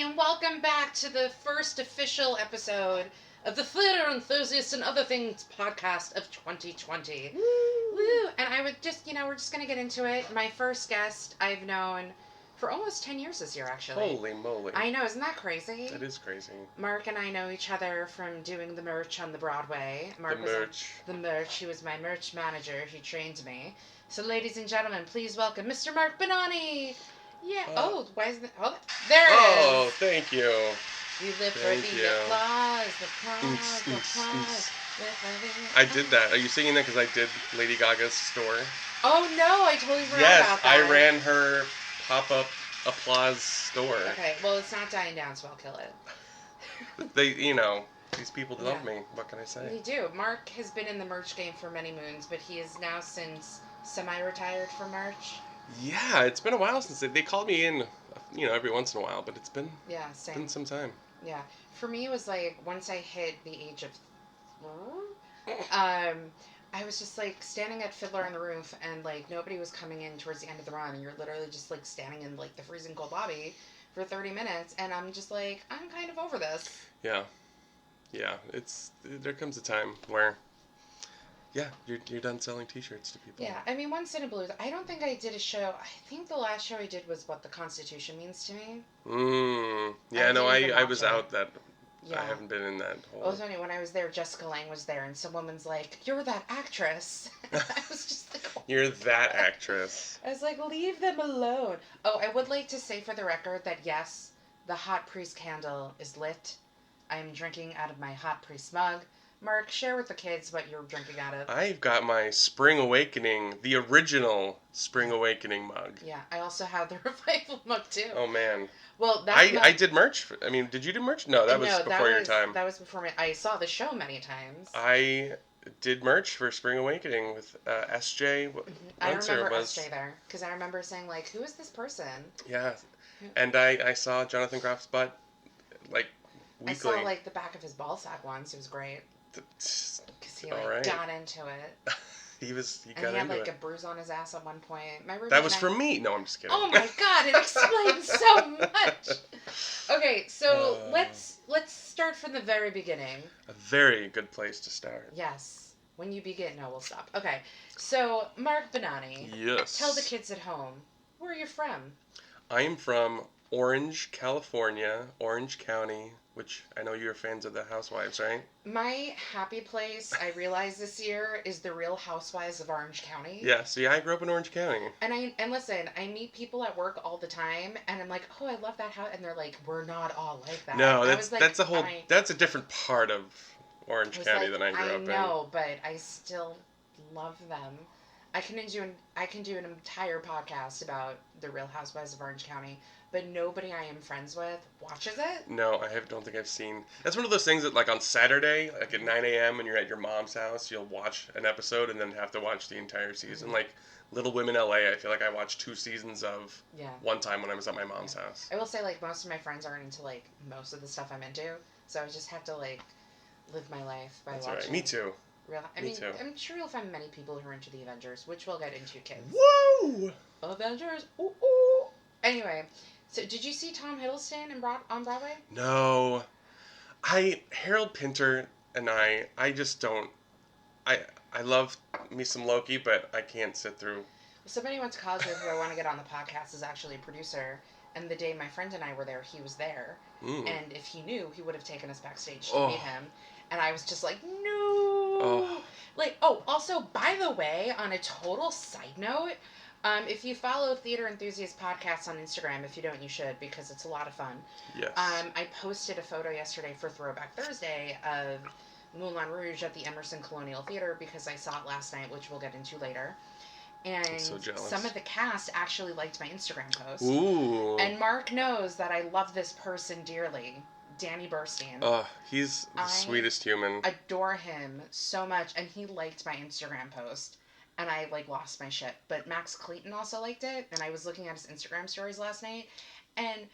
and welcome back to the first official episode of the Theater Enthusiast and Other Things podcast of 2020. Woo! And I would just, we're just going to get into it. My first guest I've known for almost 10 years this year, actually. Holy moly. I know, isn't that crazy? That is crazy. Marc and I know each other from doing the merch on the Broadway. Marc the merch. He was my merch manager. He trained me. So, ladies and gentlemen, please welcome Mr. Marc Bonnani. Yeah. Why isn't it? Oh, there it is. Oh, thank you. You live for the applause. I did that. Are you singing that because I did Lady Gaga's store? Oh, no. I totally forgot about that. Yes, I ran her pop-up applause store. Okay, well, it's not dying down, so I'll kill it. These people love me. What can I say? They do. Marc has been in the merch game for many moons, but he is now since semi-retired from merch. Yeah, it's been a while since they called me in, every once in a while, but it's been some time. Yeah, for me it was like once I hit the age of, I was just like standing at Fiddler on the Roof, and like nobody was coming in towards the end of the run, and you're literally just like standing in like the freezing cold lobby for 30 minutes, and I'm just like, I'm kind of over this. Yeah, there comes a time where. Yeah, you're done selling T-shirts to people. Yeah, I mean, once in a blues. I don't think I did a show. I think the last show I did was What the Constitution Means to Me. Yeah, I was out that. Yeah. I haven't been in that whole. It was funny when I was there. Jessica Lange was there, and some woman's like, "You're that actress." I was just like, oh. "You're that actress." I was like, "Leave them alone." Oh, I would like to say for the record that yes, the Hot Priest candle is lit. I am drinking out of my Hot Priest mug. Marc, share with the kids what you're drinking out of. I've got my Spring Awakening, the original Spring Awakening mug. Yeah, I also have the Revival mug too. Oh man. Well, I did merch. Did you do merch? No, that was before your time. That was before me. I saw the show many times. I did merch for Spring Awakening with SJ. I remember SJ there because I remember saying like, "Who is this person?" Yeah, and I saw Jonathan Groff's butt like weekly. I saw like the back of his ball sack once. It was great. Because he got into it. He had like a bruise on his ass at one point. That was from me. No, I'm just kidding. Oh my god, it explains so much. Okay, so let's start from the very beginning. A very good place to start. Yes. When you begin, no, we'll stop. Okay, so Marc Bonnani. Yes. Tell the kids at home, where are you from? I am from Orange, California, Orange County, which I know you're fans of the Housewives, right? My happy place, I realized this year, is the Real Housewives of Orange County. Yeah, see, I grew up in Orange County. And listen, I meet people at work all the time, and I'm like, oh, I love that house, and they're like, we're not all like that. No, that's a different part of Orange County than I grew up in. I know, but I still love them. I can do an entire podcast about the Real Housewives of Orange County, but nobody I am friends with watches it. No, don't think I've seen. That's one of those things that, like, on Saturday, like at 9 a.m. when you're at your mom's house, you'll watch an episode and then have to watch the entire season. Mm-hmm. Like Little Women LA, I feel like I watched 2 seasons of one time when I was at my mom's house. I will say, like, most of my friends aren't into, like, most of the stuff I'm into, so I just have to, like, live my life by watching. Right. Me too. Me too. I'm sure you'll find many people who are into the Avengers, which we'll get into, kids. Woo! Avengers! Ooh, ooh! Anyway, so did you see Tom Hiddleston on Broadway? No. Harold Pinter and I just don't... I love me some Loki, but I can't sit through... Somebody I went to college with who I want to get on the podcast is actually a producer, and the day my friend and I were there, he was there. And if he knew, he would have taken us backstage to meet him. And I was just like, no! Also, by the way, on a total side note, if you follow Theater Enthusiast Podcast on Instagram, if you don't, you should, because it's a lot of fun. Yes. I posted a photo yesterday for Throwback Thursday of Moulin Rouge at the Emerson Colonial Theater because I saw it last night, which we'll get into later. And I'm so jealous. Some of the cast actually liked my Instagram post. Ooh. And Marc knows that I love this person dearly. Danny Burstein. Oh, he's the sweetest human. Adore him so much, and he liked my Instagram post, and I lost my shit. But Max Clayton also liked it, and I was looking at his Instagram stories last night, and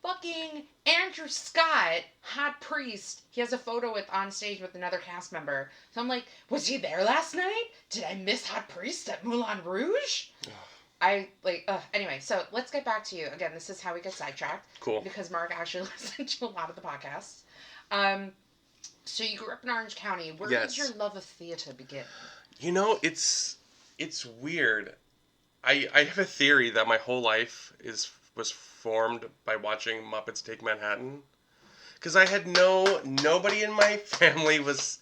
fucking Andrew Scott, Hot Priest, he has a photo on stage with another cast member. So I'm like, was he there last night? Did I miss Hot Priest at Moulin Rouge? Anyway, so let's get back to you. Again, this is how we get sidetracked. Cool. Because Marc actually listened to a lot of the podcasts. So you grew up in Orange County. Where did your love of theater begin? You know, it's weird. I have a theory that my whole life was formed by watching Muppets Take Manhattan. Because I had nobody in my family was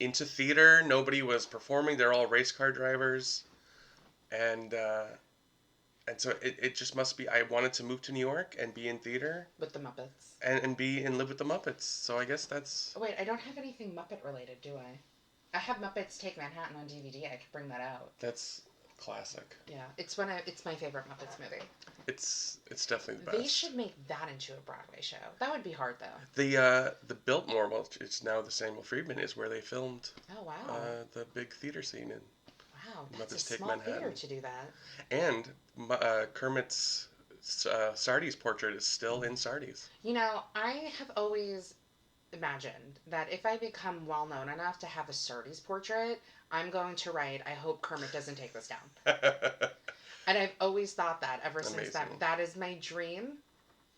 into theater. Nobody was performing. They're all race car drivers. And so it just must be, I wanted to move to New York and be in theater. With the Muppets. And live with the Muppets. So I guess that's... Oh, wait, I don't have anything Muppet related, do I? I have Muppets Take Manhattan on DVD. I could bring that out. That's classic. Yeah, it's my favorite Muppets movie. It's definitely the best. They should make that into a Broadway show. That would be hard, though. The Biltmore, well, it's now the Samuel Friedman, is where they filmed. Oh, wow. The big theater scene in... Wow, that's Muppets a Take small Manhattan. theater to do that. And Kermit's Sardi's portrait is still in Sardi's. You know, I have always imagined that if I become well known enough to have a Sardi's portrait, I'm going to write, I hope Kermit doesn't take this down. And I've always thought that ever since that is my dream,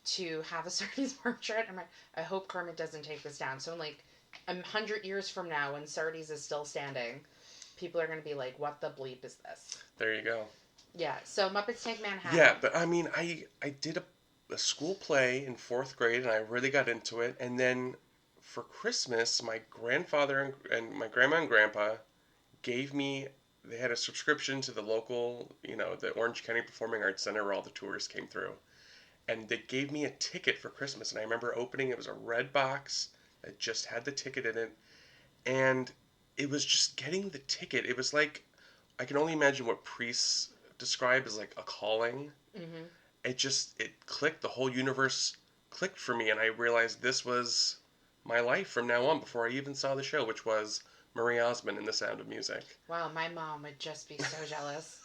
to have a Sardi's portrait. I hope Kermit doesn't take this down. So like 100 years from now, when Sardi's is still standing, people are going to be like, what the bleep is this? There you go. Yeah, so Muppets Take Manhattan. Yeah, but I mean, I did a school play in 4th grade, and I really got into it. And then for Christmas, my grandfather and my grandma and grandpa gave me, they had a subscription to the local, the Orange County Performing Arts Center where all the tourists came through. And they gave me a ticket for Christmas. And I remember opening, it was a red box that just had the ticket in it. And it was just getting the ticket. It was like, I can only imagine what priests describe as like a calling. Mm-hmm. It clicked. The whole universe clicked for me. And I realized this was my life from now on, before I even saw the show, which was Marie Osmond in The Sound of Music. Wow, my mom would just be so jealous.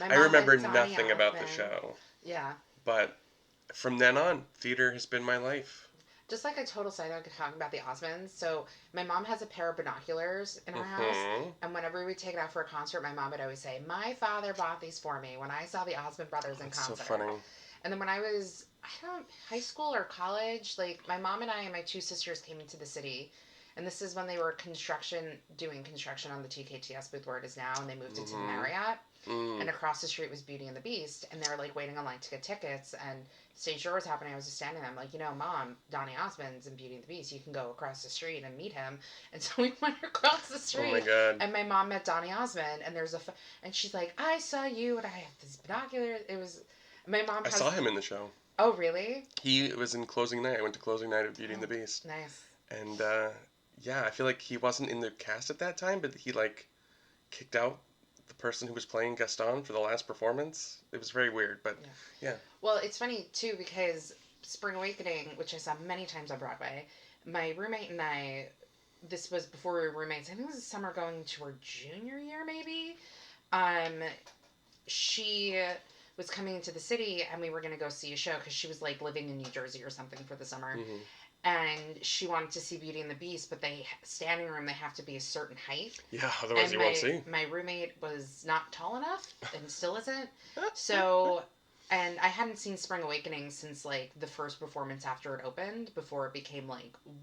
I remember nothing about the show. Yeah. But from then on, theater has been my life. Just like a total side note talking about the Osmonds. So my mom has a pair of binoculars in our house. And whenever we take it out for a concert, my mom would always say, my father bought these for me when I saw the Osmond brothers in concert. So funny. And then when I was, high school or college, like my mom and I and my 2 sisters came into the city. And this is when they were doing construction on the TKTS booth where it is now. And they moved it to the Marriott. And across the street was Beauty and the Beast. And they were like waiting online to get tickets. And stage door was happening. I was just standing there. I'm like, Mom, Donny Osmond's in Beauty and the Beast. You can go across the street and meet him. And so we went across the street. Oh my God. And my mom met Donny Osmond. And and she's like, I saw you and I have these binoculars. It was, my mom I saw him in the show. Oh, really? He was in closing night. I went to closing night of Beauty and the Beast. Nice. And, yeah, I feel like he wasn't in the cast at that time, but he, kicked out the person who was playing Gaston for the last performance. It was very weird, but yeah. Well, it's funny, too, because Spring Awakening, which I saw many times on Broadway, my roommate and I, this was before we were roommates, I think it was the summer going to her junior year, maybe. She was coming into the city, and we were going to go see a show, because she was, living in New Jersey or something for the summer. Mm-hmm. And she wanted to see Beauty and the Beast, but standing room, they have to be a certain height. Yeah, otherwise you won't see. My roommate was not tall enough, and still isn't. So, and I hadn't seen Spring Awakening since, the first performance after it opened, before it became,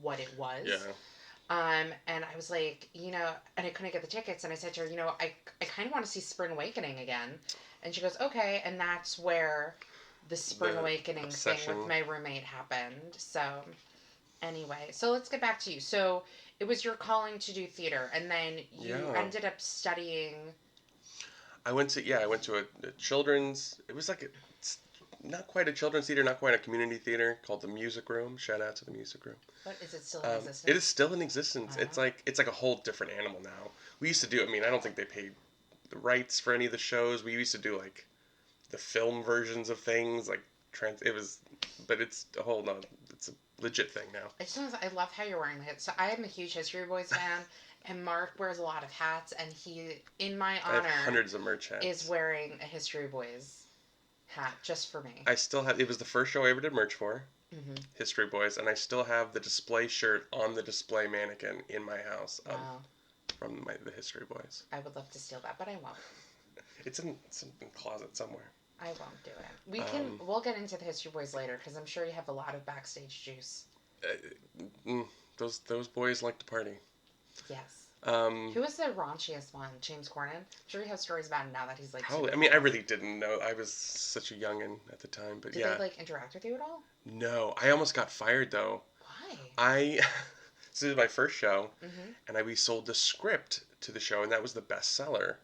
what it was. Yeah. And I was like, and I couldn't get the tickets, and I said to her, I kind of want to see Spring Awakening again. And she goes, okay, and that's where the Spring Awakening obsession thing with my roommate happened, so... Anyway, so let's get back to you. So it was your calling to do theater, and then you ended up studying. I went to a children's. It was not quite a children's theater, not quite a community theater, called the Music Room. Shout out to the Music Room. But is it still in existence? It is still in existence. Wow. It's like a whole different animal now. We used to do. I don't think they paid the rights for any of the shows. We used to do the film versions of things, but it's a whole no. It's a legit thing now. I love how you're wearing that. So I am a huge History Boys fan, and Marc wears a lot of hats, and he, in my honor, I have hundreds of merch hats. Is wearing a History Boys hat just for me. I still have. It was the first show I ever did merch for, History Boys, and I still have the display shirt on the display mannequin in my house. Wow. From the History Boys. I would love to steal that, but I won't. It's in the closet somewhere. I won't do it. We'll get into the History Boys later because I'm sure you have a lot of backstage juice. Those boys like to party. Yes. Who was the raunchiest one? James Corden? I'm sure you have stories about him now that he's like. Probably. I mean, I really didn't know. I was such a youngin' at the time, but Did they like interact with you at all? No, I almost got fired though. Why? This is my first show, and we sold the script to the show, and that was the bestseller.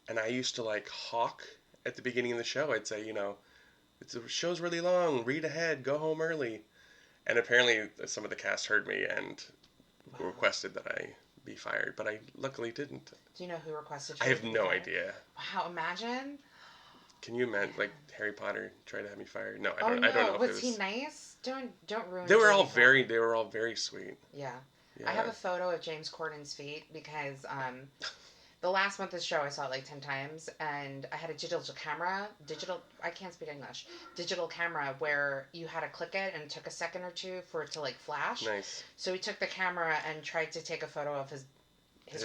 And I used to like hawk at the beginning of the show. I'd say, the show's really long. Read ahead. Go home early. And apparently, some of the cast heard me and requested that I be fired, but I luckily didn't. Do you know who requested you? I have no idea. Wow, imagine. Can you imagine, like, Harry Potter tried to have me fired? No, I don't know. If was he nice? Don't ruin. They were all very sweet. Yeah. I have a photo of James Corden's feet because the last month of the show I saw it like 10 times, and I had a digital camera, I can't speak English, digital camera where you had to click it and it took a second or two for it to like flash. Nice. So we took the camera and tried to take a photo of his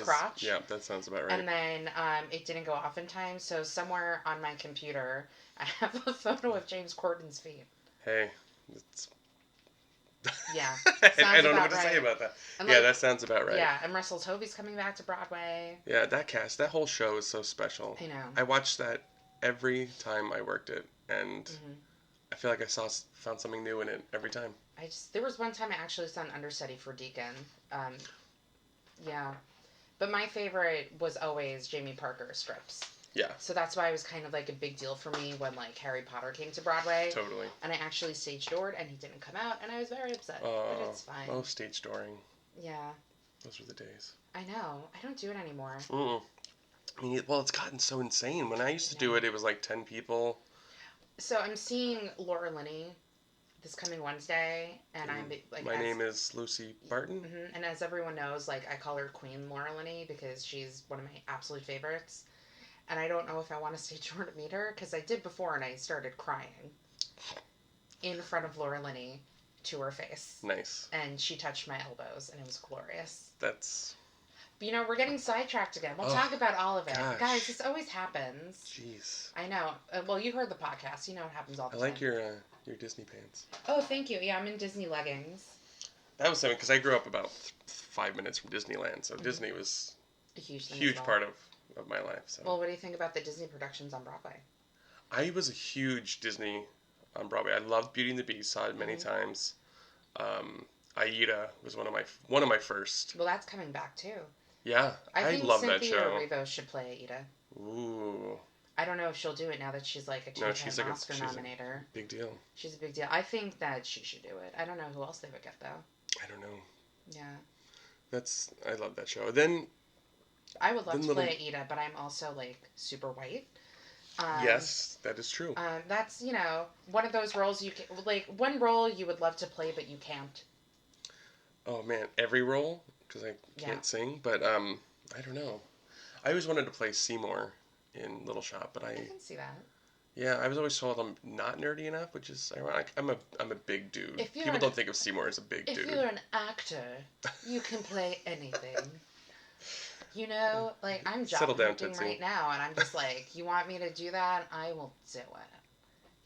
crotch. Yeah, that sounds about right. And then it didn't go off in time, so somewhere on my computer I have a photo of James Corden's feet. Hey, it's... Yeah. I don't know what to say about that. And that sounds about right. Yeah, and Russell Tovey's coming back to Broadway. Yeah, that whole show is so special. I know. I watched that every time I worked it, and I feel like I found something new in it every time. There was one time I actually saw an understudy for Deacon. Yeah. But my favorite was always Jamie Parker's strips. Yeah. So that's why it was kind of like a big deal for me when like Harry Potter came to Broadway. Totally. And I actually stage doored and he didn't come out and I was very upset. But it's fine. Oh, stage dooring. Yeah. Those were the days. I know. I don't do it anymore. I mean, well, it's gotten so insane. When I used to do it, it was like 10 people. So I'm seeing Laura Linney this coming Wednesday, and I'm like. My name is Lucy Barton. And as everyone knows, like I call her Queen Laura Linney because she's one of my absolute favorites. And I don't know if I want to stay door to meet her, because I did before and I started crying in front of Laura Linney to her face. Nice. And she touched my elbows, and it was glorious. But, we're getting sidetracked again. We'll talk about all of it. Gosh. Guys, this always happens. Jeez. I know. Well, you heard the podcast. You know it happens all the time. I like your Disney pants. Oh, thank you. Yeah, I'm in Disney leggings. That was something, because I grew up about 5 minutes from Disneyland, so Disney was a huge part of my life. So. Well, what do you think about the Disney productions on Broadway? I was a huge Disney on Broadway. I loved Beauty and the Beast. Saw it many times. Aida was one of my first. Well, that's coming back too. Yeah, I love that show. I think Cynthia Erivo should play Aida. Ooh. I don't know if she'll do it now that she's like a two-time Oscar nominator. Big deal. She's a big deal. I think that she should do it. I don't know who else they would get though. I don't know. Yeah. I love that show. Then. I would love to play Aida, but I'm also, like, super white. Yes, that is true. That's, one of those roles you can... Like, one role you would love to play, but you can't. Oh, man. Every role? Because I can't sing. But, I don't know. I always wanted to play Seymour in Little Shop, but I can see that. Yeah, I was always told I'm not nerdy enough, which is ironic. I'm a big dude. People don't think of Seymour as a big dude. If you're an actor, you can play anything. Like, I'm job hunting right now, and I'm just like, you want me to do that? I will do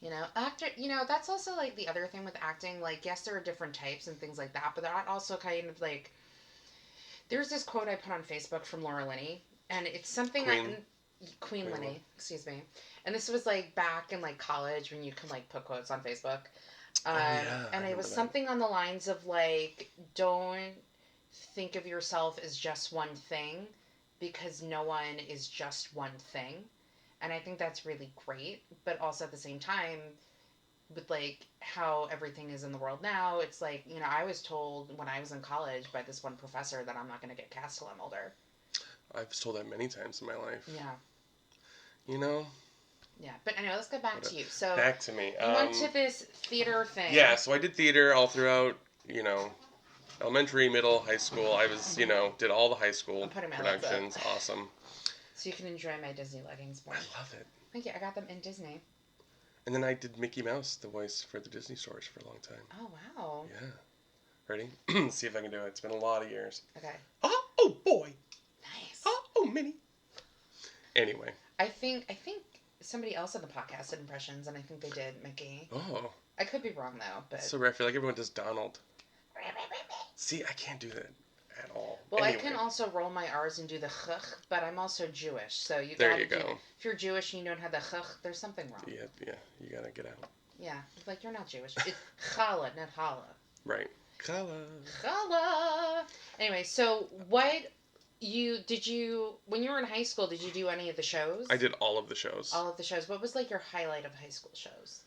it. Actor, that's also, like, the other thing with acting. Like, yes, there are different types and things like that, but they're also kind of, like, there's this quote I put on Facebook from Laura Linney, and it's something Queen Linney, excuse me. And this was, like, back in, like, college when you can, like, put quotes on Facebook. And it was something on the lines of, like, don't think of yourself as just one thing, because no one is just one thing. And I think that's really great, but also at the same time, with like how everything is in the world now, it's like, I was told when I was in college by this one professor that I'm not going to get cast till I'm older. I was told that many times in my life. Yeah. Yeah, but anyway, let's get back to you. So back to me. You went to this theater thing. Yeah, so I did theater all throughout, elementary, middle, high school. I was, did all the high school productions. Awesome. So you can enjoy my Disney leggings more. I love it. Thank you. I got them in Disney. And then I did Mickey Mouse, the voice for the Disney stores for a long time. Oh, wow. Yeah. Ready? Let's see if I can do it. It's been a lot of years. Okay. Oh boy. Nice. Oh, Minnie. Anyway. I think somebody else on the podcast did impressions, and I think they did Mickey. Oh. I could be wrong though, but So rare. I feel like everyone does Donald. See, I can't do that at all. Well, anyway. I can also roll my R's and do the ch, but I'm also Jewish, so you there gotta you go. If you're Jewish and you don't have the ch, there's something wrong. Yeah, you gotta get out. Yeah, like you're not Jewish. It's challah, not challah. Right. Challah. Challah. Anyway, so what did you when you were in high school? Did you do any of the shows? I did all of the shows. All of the shows. What was like your highlight of high school shows?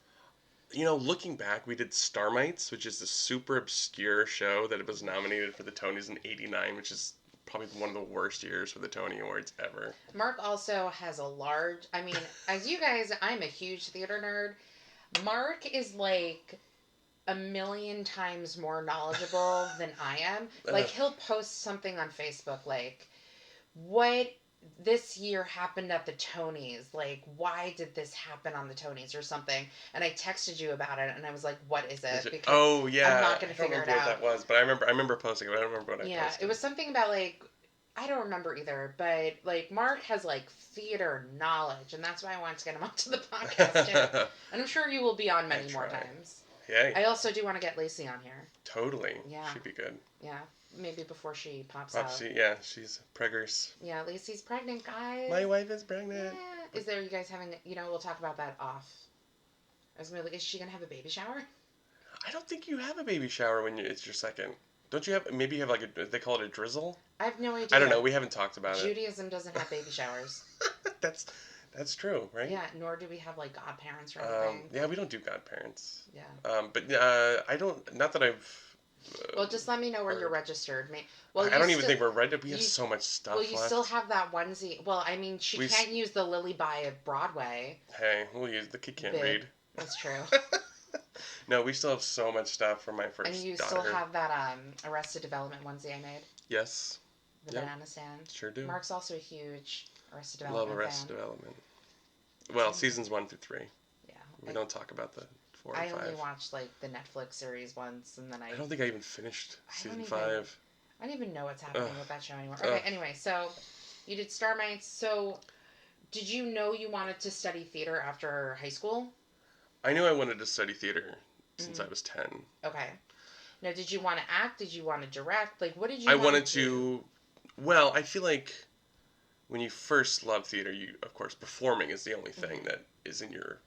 You know, looking back, we did Starmites, which is a super obscure show that was nominated for the Tonys in '89, which is probably one of the worst years for the Tony Awards ever. Marc also has a large. I mean, as you guys, I'm a huge theater nerd. Marc is like a million times more knowledgeable than I am. Like, he'll post something on Facebook like, what this year happened at the Tonys, like, why did this happen on the Tonys or something, and I texted you about it, and I was like, what is it? Because oh yeah, I'm not going to figure it out. I don't remember what that was, but I remember posting it, but I don't remember what I posted. Yeah, it was something about, like, I don't remember either, but, like, Marc has, like, theater knowledge, and that's why I wanted to get him onto the podcast, too. And I'm sure you will be on many more times. Yay. I also do want to get Lacey on here. Totally. Yeah. She'd be good. Yeah. Maybe before she pops out. She's preggers. Yeah, Lacey's pregnant, guys. My wife is pregnant. Yeah. Is there, you guys having, we'll talk about that off. I was gonna be like, is she gonna have a baby shower? I don't think you have a baby shower when it's your second. Don't you have, maybe you have like they call it a drizzle? I have no idea. I don't know, we haven't talked about Judaism doesn't have baby showers. That's true, right? Yeah, nor do we have like godparents or anything. Yeah, we don't do godparents. Yeah. But I don't, not that I've... well, just let me know where you're registered. Well, I don't even think we're ready. We have so much stuff Well, you left. still have that onesie. Well, I mean, she can't use the Lily Bye of Broadway. Hey, we'll use the kid can't read. That's true. No, we still have so much stuff from my first And you daughter. still have that Arrested Development onesie I made? Yes. The banana stand? Sure do. Marc's also a huge Arrested Development Love Arrested Development. Well, seasons 1 through 3. Yeah. We don't talk about the 4 and 5. I only watched like the Netflix series once, and then I don't think I even finished season 5. I don't even know what's happening with that show anymore. Okay, anyway, so you did Starmites. So did you know you wanted to study theater after high school? I knew I wanted to study theater since I was 10. Okay. Now, did you want to act? Did you want to direct? Like, what did you I want wanted to do? Well, I feel like when you first love theater, of course, performing is the only thing that is in your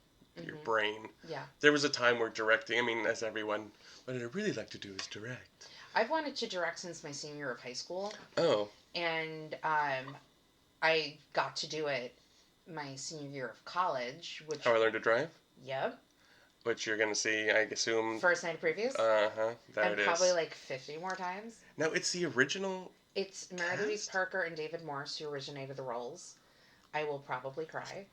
brain. Yeah. There was a time where directing, I mean, as everyone, what I'd really like to do is direct. I've wanted to direct since my senior year of high school. Oh. And I got to do it my senior year of college. How I Learned to Drive? Yep. Which you're going to see, I assume... First Night of Previews? Uh-huh. And probably like 50 more times. No, it's the original... It's Mary Louise Parker and David Morse who originated the roles. I will probably cry.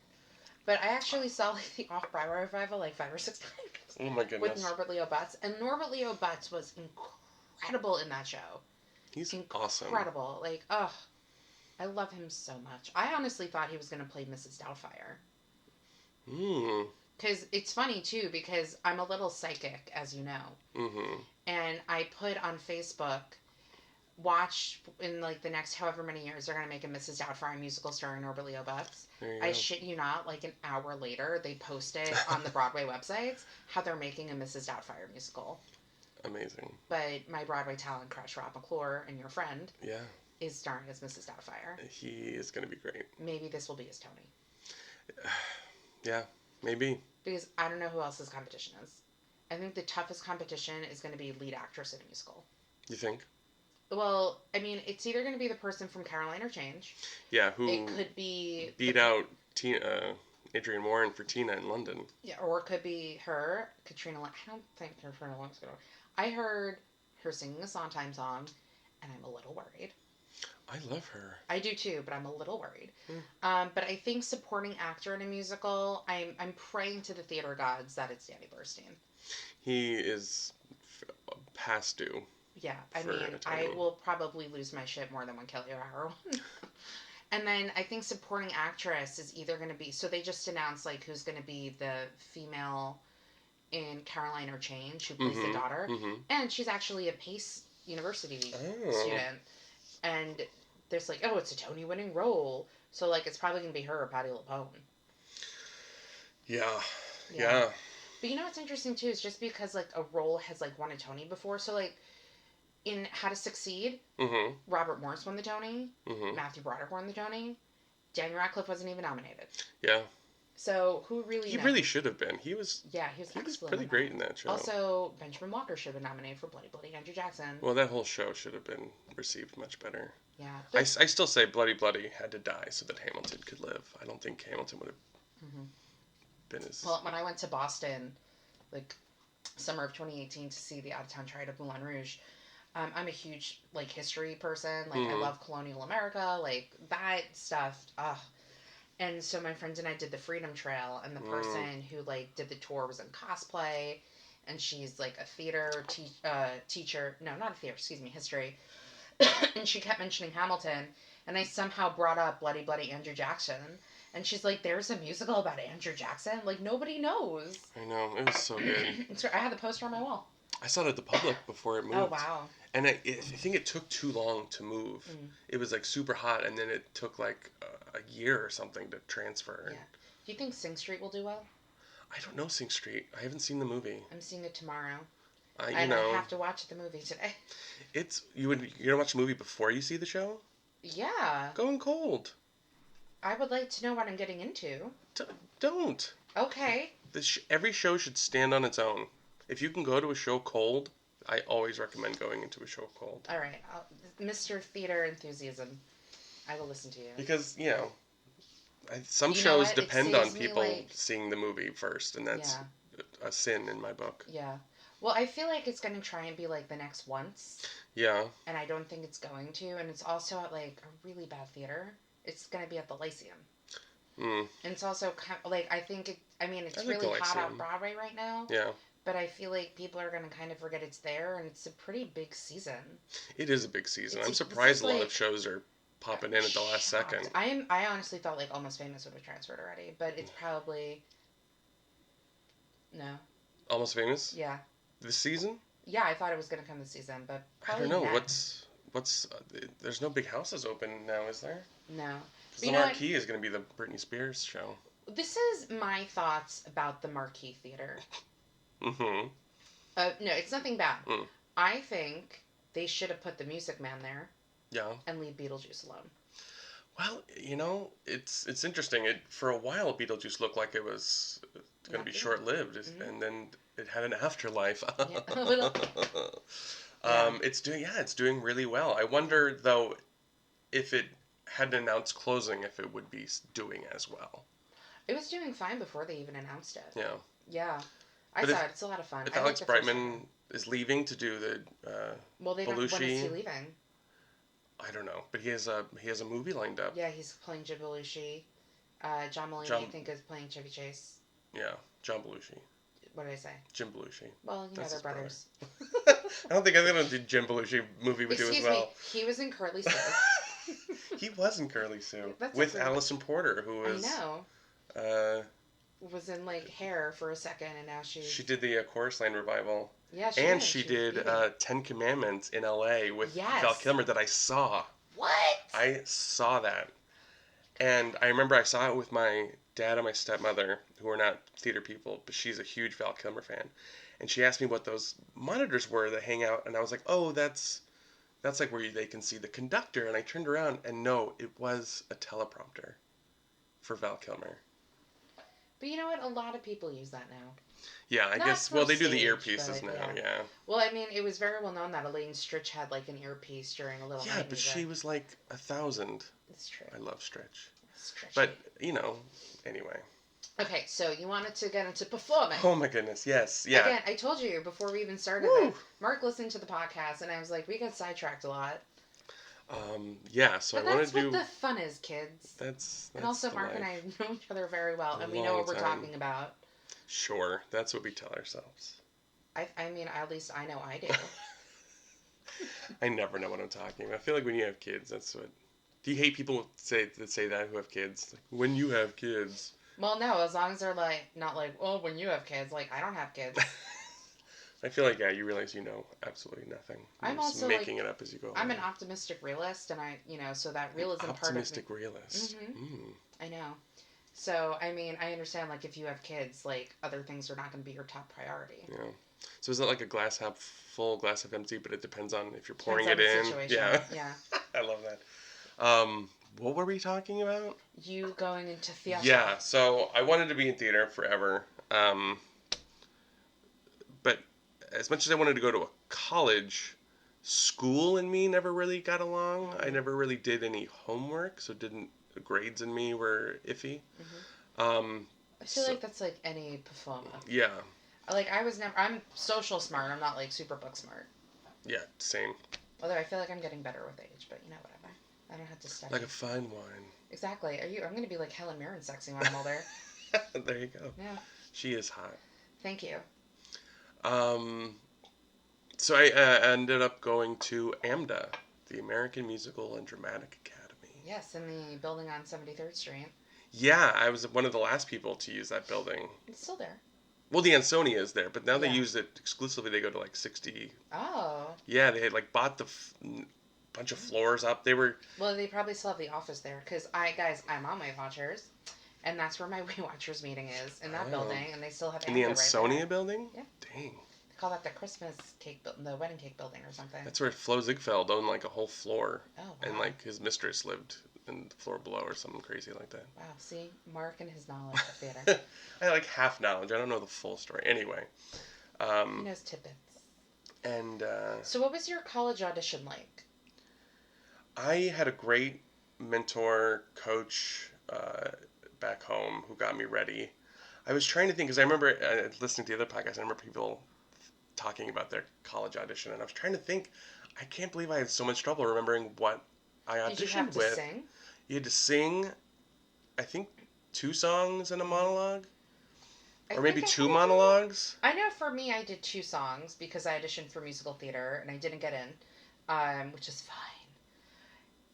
But I actually saw like the Off-Broadway revival like 5 or 6 times. Oh my goodness. With Norbert Leo Butz. And Norbert Leo Butz was incredible in that show. He's awesome. Incredible. Like, I love him so much. I honestly thought he was going to play Mrs. Doubtfire. Because it's funny, too, because I'm a little psychic, as you know. Mm-hmm. And I put on Facebook, watch in, like, the next however many years they're going to make a Mrs. Doubtfire musical starring Norbert Leo Butz. I shit you not, like, an hour later, they posted on the Broadway websites how they're making a Mrs. Doubtfire musical. Amazing. But my Broadway talent crush, Rob McClure, and your friend, is starring as Mrs. Doubtfire. He is going to be great. Maybe this will be his Tony. Yeah, maybe. Because I don't know who else's competition is. I think the toughest competition is going to be lead actress in a musical. You think? Well, I mean, it's either going to be the person from Caroline or Change. Yeah, who it could be beat out Adrienne Warren for Tina in London. Yeah, or it could be her, Katrina. I don't think Katrina Long's going to. I heard her singing a Sondheim song, and I'm a little worried. I love her. I do too, but I'm a little worried. But I think supporting actor in a musical, I'm praying to the theater gods that it's Danny Burstein. He is past due. Yeah, I mean, I will probably lose my shit more than when Kelly O'Hara won. And then I think supporting actress is either going to be, so they just announced like who's going to be the female in Caroline or Change, who plays the daughter. And she's actually a Pace University student. And there's like, oh, it's a Tony winning role. So, like, it's probably going to be her or Patti LuPone. Yeah. But you know what's interesting, too, is just because, like, a role has, like, won a Tony before. So, like, in How to Succeed, Robert Morris won the Tony. Matthew Broderick won the Tony. Daniel Radcliffe wasn't even nominated. Yeah. So, who really He really should have been. He was pretty great in that show. Also, Benjamin Walker should have been nominated for Bloody Bloody Andrew Jackson. Well, that whole show should have been received much better. Yeah. I still say Bloody Bloody had to die so that Hamilton could live. I don't think Hamilton would have been as... Well, when I went to Boston, like, summer of 2018 to see the out-of-town triad of Moulin Rouge, I'm a huge, like, history person. Like, I love colonial America, like, that stuff. Ugh. And so my friend and I did the Freedom Trail, and the person who, like, did the tour was in cosplay, and she's, like, a theater teacher. No, not a theater, excuse me, history. And she kept mentioning Hamilton, and I somehow brought up Bloody Bloody Andrew Jackson. And she's like, there's a musical about Andrew Jackson? Like, nobody knows. I know. It was so good. I had the poster on my wall. I saw it at the Public before it moved. Oh, wow. And I think it took too long to move. It was, like, super hot, and then it took, like, a year or something to transfer. Yeah. Do you think Sing Street will do well? I don't know Sing Street. I haven't seen the movie. I'm seeing it tomorrow. I have to watch the movie today. You're gonna watch the movie before you see the show? Yeah. Go in cold. I would like to know what I'm getting into. Don't. Okay. Every show should stand on its own. If you can go to a show cold, I always recommend going into a show cold. All right. Mr. Theater Enthusiasm, I will listen to you. Because, some shows depend on people seeing the movie first, and that's a sin in my book. Yeah. Well, I feel like it's going to try and be like the next Once. Yeah. And I don't think it's going to. And it's also at, like, a really bad theater. It's going to be at the Lyceum. And it's also kind of, like, I think it's really hot on Broadway right now. Yeah. But I feel like people are going to kind of forget it's there, and it's a pretty big season. It is a big season. I'm surprised a lot of shows are popping in at the last second. I honestly thought, like, Almost Famous would have transferred already, but it's probably... No. Almost Famous? Yeah. This season? Yeah, I thought it was going to come this season, but probably I don't know. next. What's there's no big houses open now, is there? No. Because the Marquee is going to be the Britney Spears show. This is my thoughts about the Marquee Theater. No, it's nothing bad. I think they should have put the Music Man there. Yeah. And leave Beetlejuice alone. Well, it's interesting. For a while, Beetlejuice looked like it was going to be short-lived, and then it had an afterlife. A little. It's doing really well. I wonder though, if it hadn't announced closing, if it would be doing as well. It was doing fine before they even announced it. Yeah. Yeah. I saw it. It's a lot of fun. If Alex Brightman is leaving to do the Belushi, when is he leaving? I don't know, but he has a movie lined up. Yeah, he's playing Jim Belushi. John Mulaney, I think, is playing Chevy Chase. Yeah, John Belushi. What did I say? Jim Belushi. Well, they're brothers. I don't think I'm gonna do Jim Belushi movie would do as well. Excuse me, he was in Curly Sue. He was in Curly Sue with Allison Porter, who was. I know. Was in, like, Hair for a second, and now she did the Chorus Line revival. Yeah, she did 10 Commandments in L.A. with Val Kilmer that I saw. What? I saw that. And I remember I saw it with my dad and my stepmother, who are not theater people, but she's a huge Val Kilmer fan. And she asked me what those monitors were that hang out, and I was like, oh, that's like where they can see the conductor. And I turned around, and no, it was a teleprompter for Val Kilmer. But you know what? A lot of people use that now. Yeah, I guess. Well, they do the earpieces now. Yeah. Well, I mean, it was very well known that Elaine Stritch had, like, an earpiece during a Little Night Yeah, but she was like 1,000. That's true. I love Stritch. Stretchy. But anyway. Okay, so you wanted to get into performing. Oh my goodness, yes, yeah. Again, I told you before we even started that Mark listened to the podcast, and I was like, we got sidetracked a lot. Yeah, so but I want to do... that's what the fun is, kids. That's and also, Mark and I know each other very well, and we know what we're talking about. Sure, that's what we tell ourselves. I mean, at least I know I do. I never know what I'm talking about. I feel like when you have kids, that's what... Do you hate people that say that who have kids? Like, when you have kids. Well, no, as long as they're, like, not like, well, when you have kids. Like, I don't have kids. I feel like, you realize you know absolutely nothing. You're I'm just also making it up as you go. I'm an optimistic realist, and so that realism part of me. Optimistic realist. I know. So, I mean, I understand, like, if you have kids, like, other things are not going to be your top priority. Yeah. So is it like a glass half full, glass half empty, but it depends on if you're pouring Depends it on in? the situation. Yeah. Yeah. I love that. What were we talking about? You going into theater. Yeah, so I wanted to be in theater forever. But as much as I wanted to go to a college, school and me never really got along. Mm-hmm. I never really did any homework, so grades in me were iffy. Mm-hmm. I feel like that's like any performer. Yeah. Like, I'm social smart. I'm not, like, super book smart. Yeah, same. Although I feel like I'm getting better with age, but, whatever. I don't have to study. Like a fine wine. Exactly. I'm going to be like Helen Mirren sexy when I'm older. There you go. Yeah. She is hot. Thank you. So I ended up going to AMDA, the American Musical and Dramatic Academy. Yes, in the building on 73rd Street. Yeah, I was one of the last people to use that building. It's still there. Well, the Ansonia is there, but now they use it exclusively. They go to like 60. Oh. Yeah, they had like bought the bunch of floors up. They were. Well, they probably still have the office there because I'm on Weight Watchers, and that's where my Weight Watchers meeting is in that building, and they still have in the Ansonia building. Yeah. Dang. They call that the Christmas cake, the wedding cake building or something. That's where Flo Ziegfeld owned like a whole floor. Oh. Wow. And like his mistress lived in the floor below or something crazy like that. Wow. See, Marc and his knowledge of theater. I like half knowledge. I don't know the full story. Anyway. He knows tidbits. And. So what was your college audition like? I had a great mentor, coach back home who got me ready. I was trying to think, because I remember listening to the other podcasts, I remember people talking about their college audition, and I was trying to think, I can't believe I had so much trouble remembering what I auditioned with. Did you have to sing? You had to sing, I think, 2 songs and a monologue? Or maybe 2 monologues? I know for me, I did 2 songs because I auditioned for musical theater, and I didn't get in, which is fine.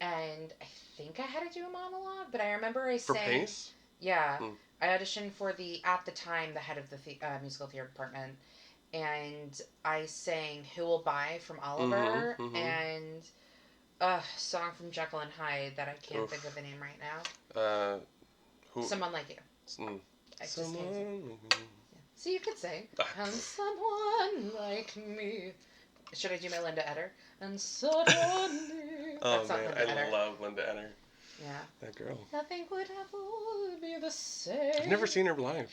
And I think I had to do a monologue, but I remember I sang... For Pace? Yeah. I auditioned for at the time, the head of the musical theater department, and I sang Who Will Buy from Oliver, and a song from Jekyll and Hyde that I can't think of the name right now. Who? Someone Like You. I just can't sing. Yeah. So you could sing. And someone like me. Should I do my Linda Eder? And suddenly... Oh, man, I love Linda Eder. Yeah. That girl. Nothing would ever be the same. I've never seen her live.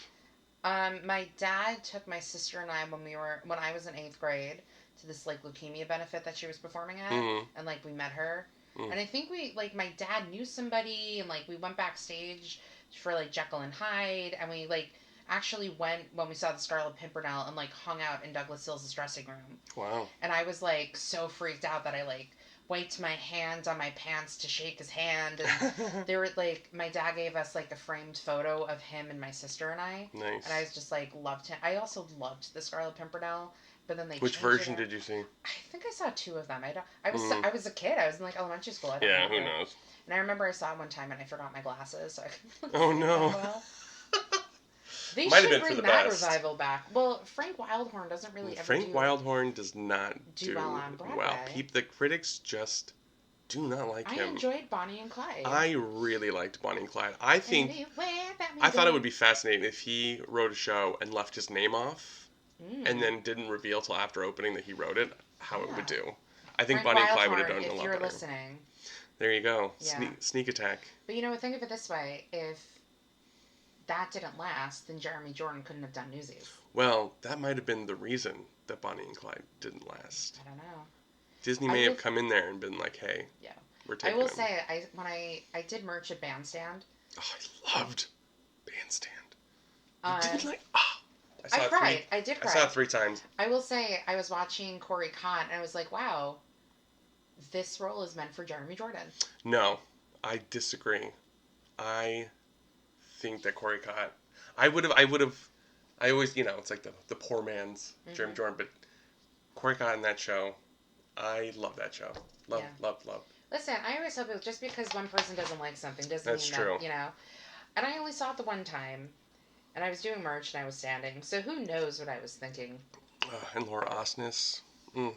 My dad took my sister and I when I was in 8th grade to this like leukemia benefit that she was performing at, and like we met her, and I think my dad knew somebody, and like we went backstage for like Jekyll and Hyde, and we like actually went when we saw the Scarlet Pimpernel and like hung out in Douglas Sills' dressing room. Wow. And I was like so freaked out that I like wiped my hands on my pants to shake his hand, and they were like, my dad gave us like a framed photo of him and my sister and I. Nice. And I was just like loved him. I also loved the Scarlet Pimpernel, but then they Which version did you see? I think I saw 2 of them. I was a kid. I was in like elementary school. I don't yeah, remember. who knows? And I remember I saw it one time and I forgot my glasses, so I couldn't Oh no. well. They Might should have been bring for the that best. Revival back. Well, Frank Wildhorn doesn't really Frank Wildhorn does not do well on Broadway. Well, the critics just do not like him. I enjoyed Bonnie and Clyde. I really liked Bonnie and Clyde. I thought it would be fascinating if he wrote a show and left his name off, and then didn't reveal till after opening that he wrote it, how it would do. I think Frank Bonnie and Clyde would have done Wildhorn, a lot if you're better. listening. There you go. Yeah. Sneak attack. But think of it this way. If that didn't last, then Jeremy Jordan couldn't have done Newsies. Well, that might have been the reason that Bonnie and Clyde didn't last. I don't know. Disney may have come in there and been like, hey, we're taking I will him. say, when I did merch at Bandstand. Oh, I loved Bandstand. You did like, I cried. I did cry. I saw it 3 times. I will say, I was watching Corey Cott, and I was like, wow, this role is meant for Jeremy Jordan. No, I disagree. I think that Corey Cott, I always, it's like the poor man's Jeremy Jordan, but Corey Cott in that show, I love that show. Love. Listen, I always hope just because one person doesn't like something doesn't That's mean true. that, And I only saw it the one time, and I was doing merch and I was standing, so who knows what I was thinking. And Laura Osnes. I'm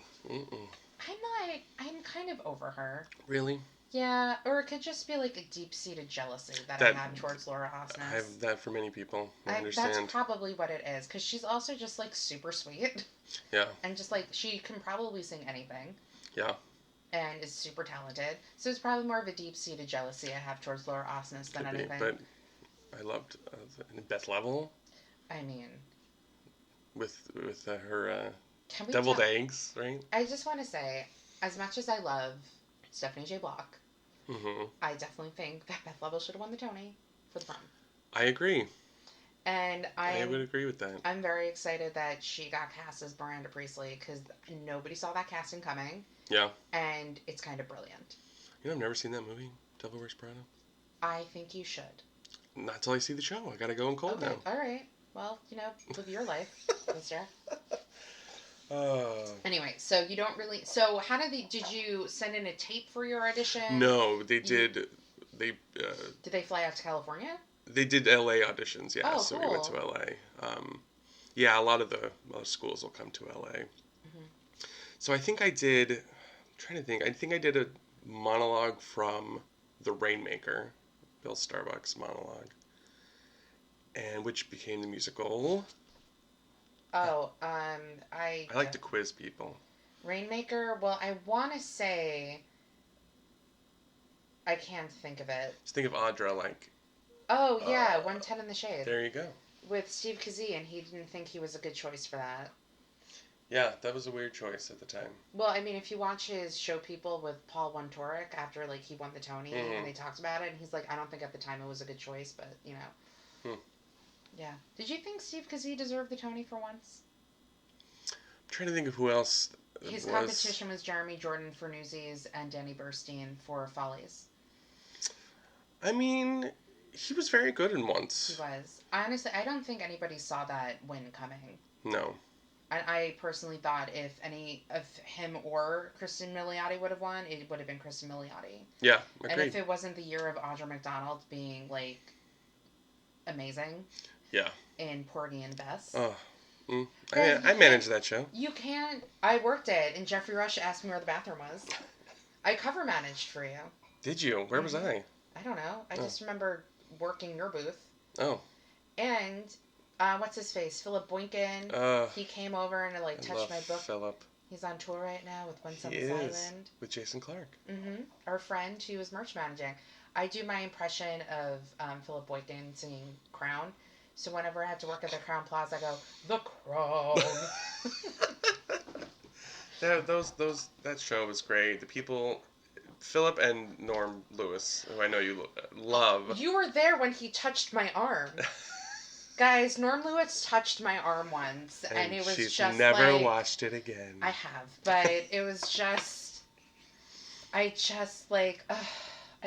kind of over her. Really? Yeah, or it could just be like a deep-seated jealousy that I have towards Laura Osnes. I have that for many people. I understand. That's probably what it is, because she's also just like super sweet. Yeah. And just like, she can probably sing anything. Yeah. And is super talented. So it's probably more of a deep-seated jealousy I have towards Laura Osnes than anything. But I loved Beth Level. I mean, with her deviled eggs, right? I just want to say, as much as I love Stephanie J. Block, I definitely think that Beth Level should have won the Tony for the prom. I agree. And I would agree with that. I'm very excited that she got cast as Miranda Priestley, because nobody saw that casting coming. Yeah. And it's kind of brilliant. You know, I've never seen that movie, Devil Wears Prada. I think you should. Not till I see the show. I gotta go in cold now. All right. Well, live your life, mister. Anyway, so you don't really... So how did you send in a tape for your audition? No, they did... Did they fly out to California? They did LA auditions, yeah. Oh, so cool. we went to LA. Yeah, a lot of the schools will come to LA. So I think I did... I'm trying to think. I think I did a monologue from The Rainmaker, Bill Starbuck's monologue, and which became the musical. Oh, I like to quiz people. Rainmaker, well, I want to say... I can't think of it. Just think of Audra, like... Oh, yeah, 110 in the Shade. There you go. With Steve Kazee, and he didn't think he was a good choice for that. Yeah, that was a weird choice at the time. Well, I mean, if you watch his Show People with Paul Wontorek after, like, he won the Tony, and they talked about it, and he's like, I don't think at the time it was a good choice, but, Yeah. Did you think Steve Kazee deserved the Tony for once? I'm trying to think of who else His competition was Jeremy Jordan for Newsies and Danny Burstein for Follies. I mean, he was very good in Once. He was. Honestly, I don't think anybody saw that win coming. No. I personally thought if any of him or Kristen Milioti would have won, it would have been Kristen Milioti. Yeah, agreed. And if it wasn't the year of Audra McDonald being, like, amazing. Yeah. In Porgy and Bess. Oh. I managed that show. You can't... I worked it, and Jeffrey Rush asked me where the bathroom was. I cover managed for you. Did you? Where was I? I don't know. I just remember working your booth. Oh. And... what's his face? Philip Boykin. He came over and like touched my book. Philip. He's on tour right now with One Seventh Island. With Jason Clark. Our friend who was merch managing. I do my impression of Philip Boykin singing Crown. So whenever I have to work at the Crown Plaza, I go, The Crown. That show was great. The people, Philip and Norm Lewis, who I know you love. You were there when he touched my arm. Guys, Norm Lewis touched my arm once, and it was she's just never like... watched it again. I have, but it was just... I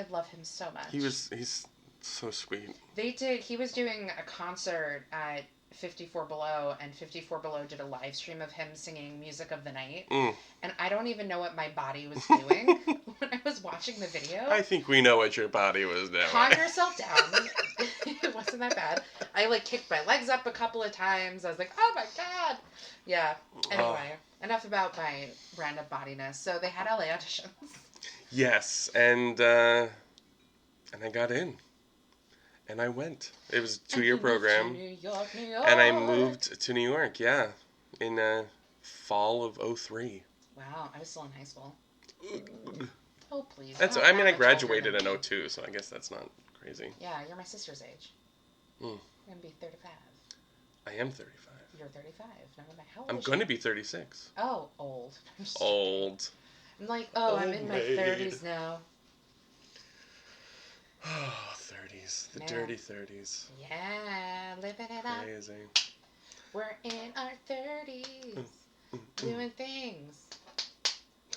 love him so much. He's so sweet. He was doing a concert at 54 Below, and 54 Below did a live stream of him singing Music of the Night, and I don't even know what my body was doing when I was watching the video. I think we know what your body was doing. Calm yourself down. It wasn't that bad. I kicked my legs up a couple of times. I was like, oh my god. Yeah. Anyway, enough about my random bodiness. So they had LA auditions. Yes, and I got in. And I went. It was a 2-year program. New York. And I moved to New York, yeah. In fall of 2003. Wow, I was still in high school. Oh, please. I graduated in 2002, so I guess that's not crazy. Yeah, you're my sister's age. You're going to be 35. I am 35. You're 35. Never mind. How old I'm going to be 36. Oh, old. Old. I'm like, I'm in my 30s now. Oh, 30s. The dirty 30s. Yeah, living it up. Crazy. We're in our 30s. Doing things.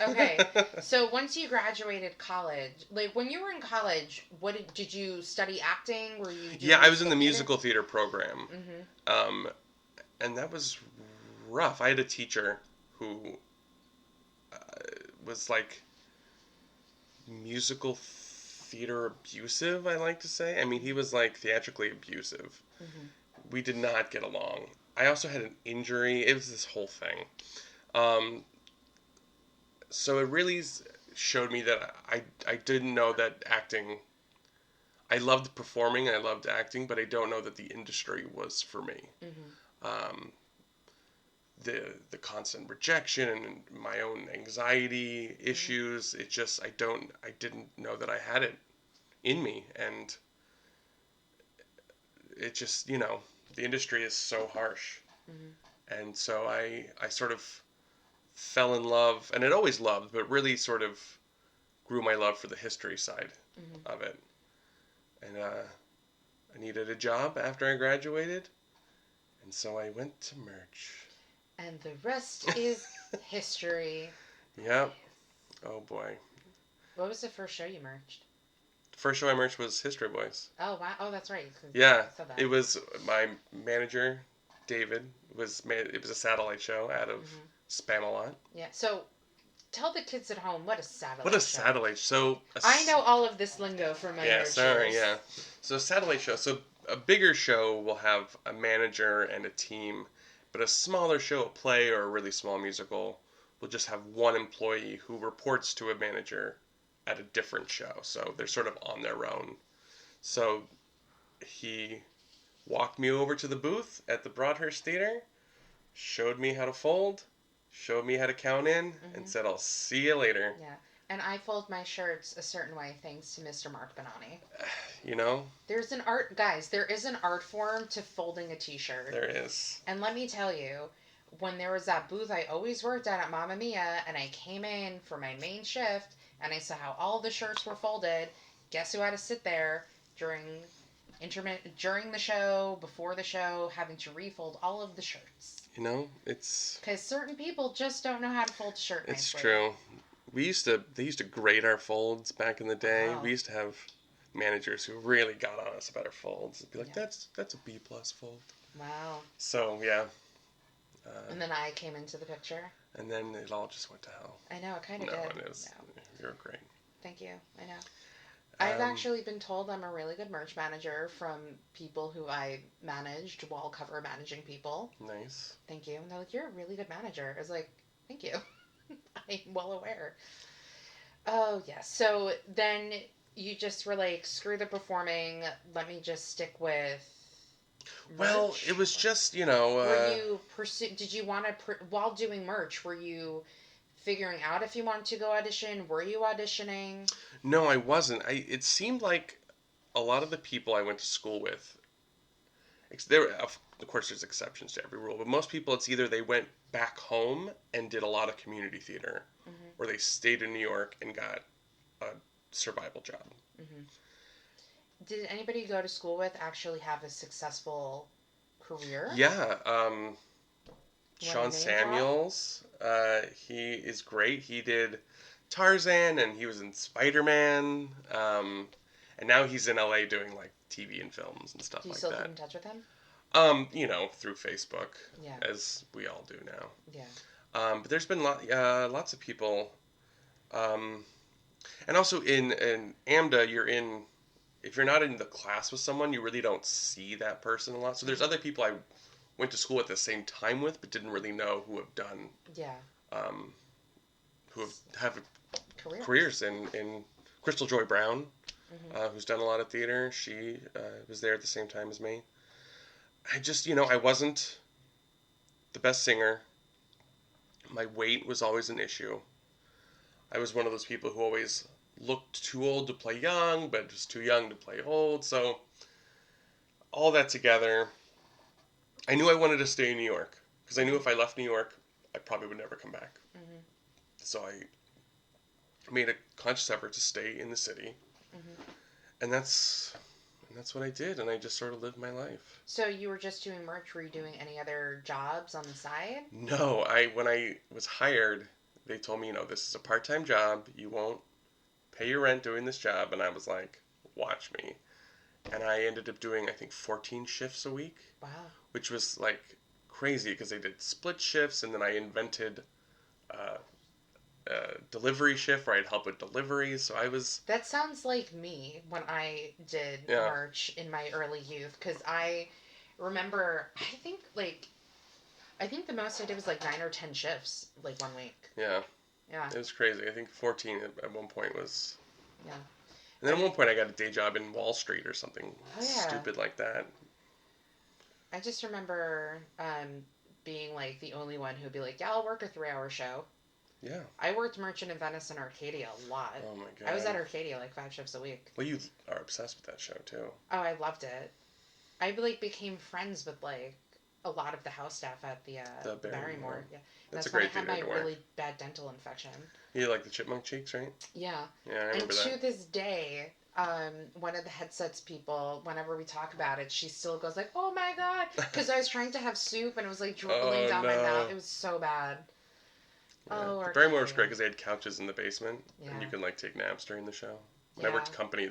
Okay, so once you graduated college, when you were in college, did you study acting? Were you? Yeah, I was in the musical theater program, Mm-hmm. And that was rough. I had a teacher who was musical theater abusive. I like to say. I mean, he was theatrically abusive. Mm-hmm. We did not get along I also had an injury. It was this whole thing. Um, so it really showed me that I didn't know that acting. I loved performing. I loved acting, but I don't know that the industry was for me. Mm-hmm. Um, the constant rejection and my own anxiety issues. It just I didn't know that I had it in me, and it just the industry is so harsh, and so I sort of fell in love, and I'd always loved, but really sort of grew my love for the history side of it, and I needed a job after I graduated, and so I went to merch. And the rest is history. Yep. Oh boy. What was the first show you merged? The first show I merged was History Boys. Oh wow! Oh, that's right. Yeah. It was my manager, David. It was a satellite show out of Spamalot. Yeah. So, tell the kids at home what a satellite. What a satellite show! I know all of this lingo from my merch. Yeah. So satellite show. So a bigger show will have a manager and a team. But a smaller show, a play or a really small musical, will just have one employee who reports to a manager at a different show. So they're sort of on their own. So he walked me over to the booth at the Broadhurst Theater, showed me how to fold, showed me how to count in, and said, I'll see you later. Yeah. And I fold my shirts a certain way thanks to Mr. Marc Bonnani. There's an art, guys, there is an art form to folding a t-shirt. There is. And let me tell you, when there was that booth I always worked at Mamma Mia, and I came in for my main shift, and I saw how all the shirts were folded, guess who had to sit there during the show, before the show, having to refold all of the shirts. It's... Because certain people just don't know how to fold a shirt nicely. It's true. They used to grade our folds back in the day. Wow. We used to have managers who really got on us about our folds. They'd be like, that's a B+ fold. Wow. So, yeah. And then I came into the picture. And then it all just went to hell. I know, it kind of did. No. You're great. Thank you. I know. I've actually been told I'm a really good merch manager from people who I managed while cover managing people. Nice. Thank you. And they're like, you're a really good manager. I was like, thank you. I'm well aware. Oh, yeah. So then you just were like, screw the performing. Let me just stick with merch. Well, it was just, Were you did you want to, while doing merch, were you figuring out if you wanted to go audition? Were you auditioning? No, I wasn't. It seemed like a lot of the people I went to school with, of course there's exceptions to every rule, but most people it's either they went back home and did a lot of community theater, or they stayed in New York and got a survival job. Did anybody you go to school with actually have a successful career? Yeah. Sean Samuels. He is great. He did Tarzan and he was in Spider-Man. And now he's in LA doing like TV and films and stuff like that. Do you still keep in touch with him? Through Facebook, as we all do now. Yeah. But there's been lots of people. And also in AMDA, if you're not in the class with someone, you really don't see that person a lot. So there's other people I went to school at the same time with, but didn't really know who have done. Yeah. Who have careers in Crystal Joy Brown, who's done a lot of theater. She was there at the same time as me. I just, I wasn't the best singer. My weight was always an issue. I was one of those people who always looked too old to play young, but just too young to play old. So all that together, I knew I wanted to stay in New York because I knew if I left New York, I probably would never come back. So I made a conscious effort to stay in the city, and that's what I did, and I just sort of lived my life. So you were just doing merch? Were you doing any other jobs on the side? No, when I was hired, they told me, this is a part-time job. You won't pay your rent doing this job, and I was like, watch me. And I ended up doing, I think, 14 shifts a week. Wow. Which was like crazy because they did split shifts, and then I invented a delivery shift where I'd help with deliveries. So I was... That sounds like me when I did merch in my early youth, because I remember, I think, like, I think the most I did was like 9 or 10 shifts, like 1 week. Yeah. Yeah. It was crazy. I think 14 at one point was... Yeah. And then at one point I got a day job in Wall Street or something stupid like that. I just remember being like the only one who'd be like, yeah, I'll work a 3-hour show. Yeah. I worked Merchant in Venice and Arcadia a lot. Oh my God. I was at Arcadia like 5 shifts a week. Well, you are obsessed with that show too. Oh, I loved it. I like became friends with like a lot of the house staff at the Barrymore. Yeah. That's a when great I had theater my to work. really bad dental infection. You like the chipmunk cheeks, right? Yeah. Yeah, I remember that. And to this day, one of the headsets people, whenever we talk about it, she still goes like, "Oh my God," because I was trying to have soup and it was like dribbling down my mouth. It was so bad. Yeah. Oh, the Barrymore was great because they had couches in the basement and you could like take naps during the show. When I worked company,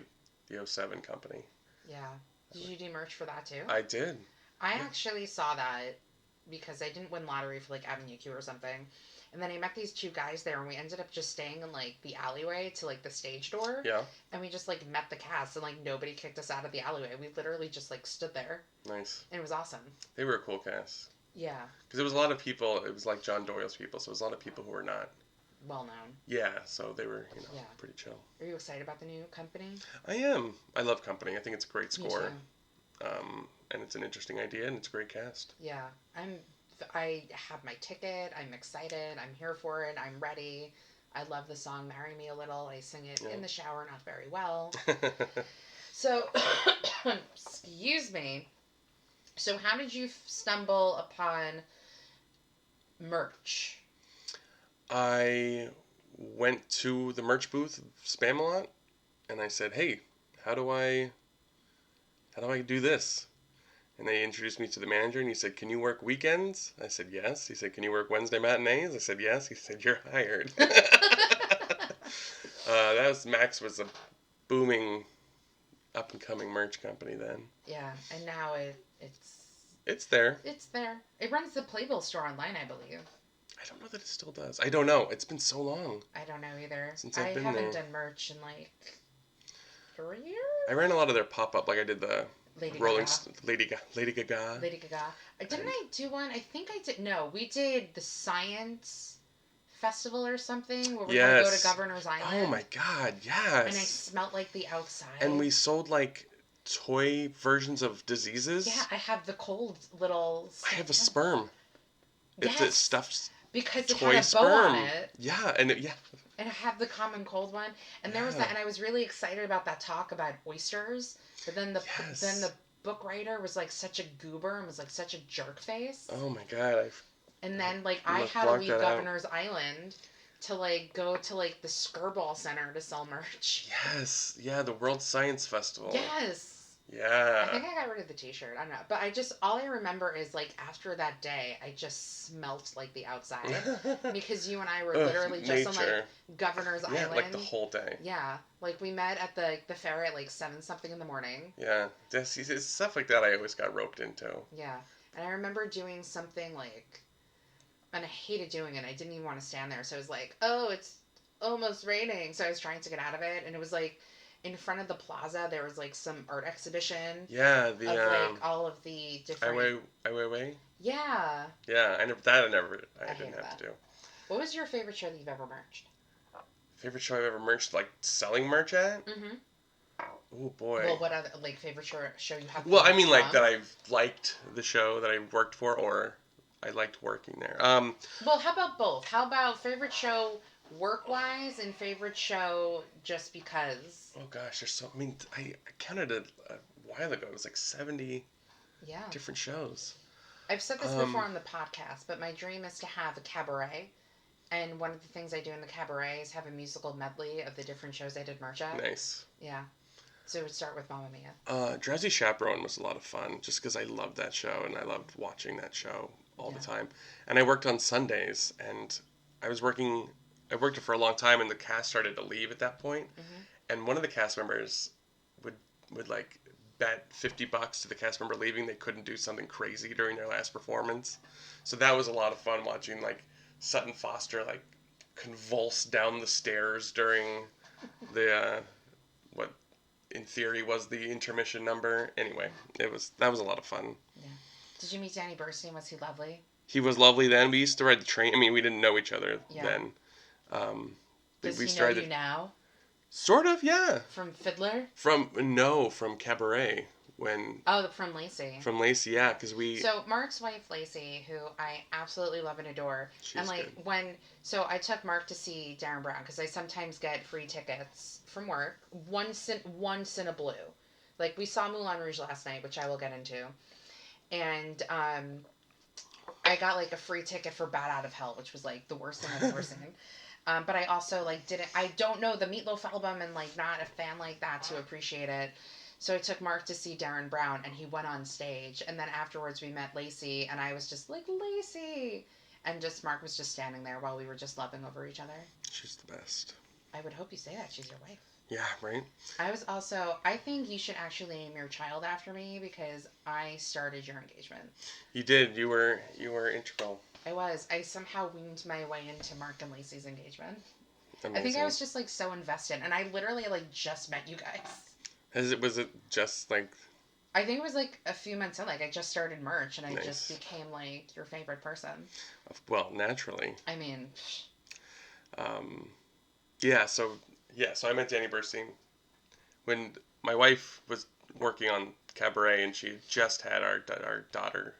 the 07 company. Yeah. Did you do merch for that too? I did. I actually saw that because I didn't win lottery for like Avenue Q or something. And then I met these 2 guys there and we ended up just staying in like the alleyway to like the stage door. Yeah. And we just like met the cast and like nobody kicked us out of the alleyway. We literally just like stood there. Nice. And it was awesome. They were a cool cast. Yeah. Because it was a lot of people, it was like John Doyle's people, so it was a lot of people who were not well known. Yeah, so they were, pretty chill. Are you excited about the new company? I am. I love Company. I think it's a great score. Me too. And it's an interesting idea and it's a great cast. Yeah. I have my ticket. I'm excited. I'm here for it. I'm ready. I love the song Marry Me a Little. I sing it in the shower, not very well. So, excuse me. So how did you stumble upon merch? I went to the merch booth, Spamalot, and I said, "Hey, how do I do this?" And they introduced me to the manager, and he said, "Can you work weekends?" I said, "Yes." He said, "Can you work Wednesday matinees?" I said, "Yes." He said, "You're hired." Max was a booming, up-and-coming merch company then. Yeah, and now it's there. It's there. It runs the Playbill store online, I believe. I don't know that it still does. I don't know. It's been so long. I don't know either. Since I've been haven't there. done merch in like 3 years. I ran a lot of their pop-up, like I did the Lady Gaga. Didn't I do one? I think I did. No, we did the Science Festival or something where we had to go to Governor's Island. Oh my God, yes. And I smelled like the outside. And we sold like toy versions of diseases. Yeah, I have the cold little... I have a sperm. Yes. It's stuffed because it toy had a sperm. bow on it. Yeah, And I have the common cold one. And there was that, and I was really excited about that talk about oysters. But then the book writer was like such a goober and was like such a jerk face. Oh my God. And then like I had to leave Governor's Island to like go to like the Skirball Center to sell merch. Yes. Yeah, the World Science Festival. Yes. Yeah. I think I got rid of the t-shirt. I don't know. But all I remember is like after that day, I just smelt like the outside. Because you and I were literally just on like Governor's Island. Yeah, like the whole day. Yeah. Like we met at the fair at like 7-something in the morning. Yeah. It's stuff like that I always got roped into. Yeah. And I remember doing something like, and I hated doing it. I didn't even want to stand there. So I was like, oh, it's almost raining. So I was trying to get out of it. And it was like, in front of the plaza, there was like some art exhibition. Yeah, of like all of the different. Ai Weiwei. Yeah. Yeah, I didn't have to do. What was your favorite show that you've ever merched? Favorite show I've ever merched, like selling merch at? Mm-hmm. Oh boy. Well, what other like favorite show you have? Well, I mean, like that I've liked the show that I worked for, or I liked working there. Well, how about both? How about favorite show? Work-wise and favorite show just because? Oh gosh, there's so... I mean, I counted it a while ago. It was like 70 different shows. I've said this before on the podcast, but my dream is to have a cabaret. And one of the things I do in the cabaret is have a musical medley of the different shows I did merch at. Nice. Yeah. So it would start with Mamma Mia. Drowsy Chaperone was a lot of fun, just because I loved that show, and I loved watching that show all the time. And I worked on Sundays, and I worked it for a long time, and the cast started to leave at that point. Mm-hmm. And one of the cast members would like bet $50 to the cast member leaving they couldn't do something crazy during their last performance. So that was a lot of fun watching like Sutton Foster like convulse down the stairs during the what in theory was the intermission number. Anyway, that was a lot of fun. Yeah. Did you meet Danny Burstein? Was he lovely? He was lovely then. We used to ride the train. I mean, we didn't know each other then. Does we he know you now? Sort of, yeah. From Fiddler? From Cabaret. From Lacey. From Lacey, yeah, because we... So, Mark's wife, Lacey, who I absolutely love and adore. She's good. So I took Mark to see Darren Brown, because I sometimes get free tickets from work. Once in a blue. Like, we saw Moulin Rouge last night, which I will get into. And, I got, like, a free ticket for Bat Out of Hell, which was, like, the worst thing I've ever seen. But I also, like, I don't know the Meatloaf album and, like, not a fan like that to appreciate it. So I took Mark to see Darren Brown, and he went on stage. And then afterwards we met Lacey, and I was just like, Lacey! And just Mark was just standing there while we were just loving over each other. She's the best. I would hope you say that. She's your wife. Yeah, right? I think you should actually name your child after me, because I started your engagement. You did. You were integral. I was. I somehow weaned my way into Mark and Lacey's engagement. Amazing. I think I was just, like, so invested. And I literally, like, just met you guys. Was it just, like... I think it was, like, a few months in. Like, I just started merch, and I Nice. just became, like, your favorite person. Well, naturally. I mean... So I met Danny Burstein when my wife was working on Cabaret, and she just had our daughter.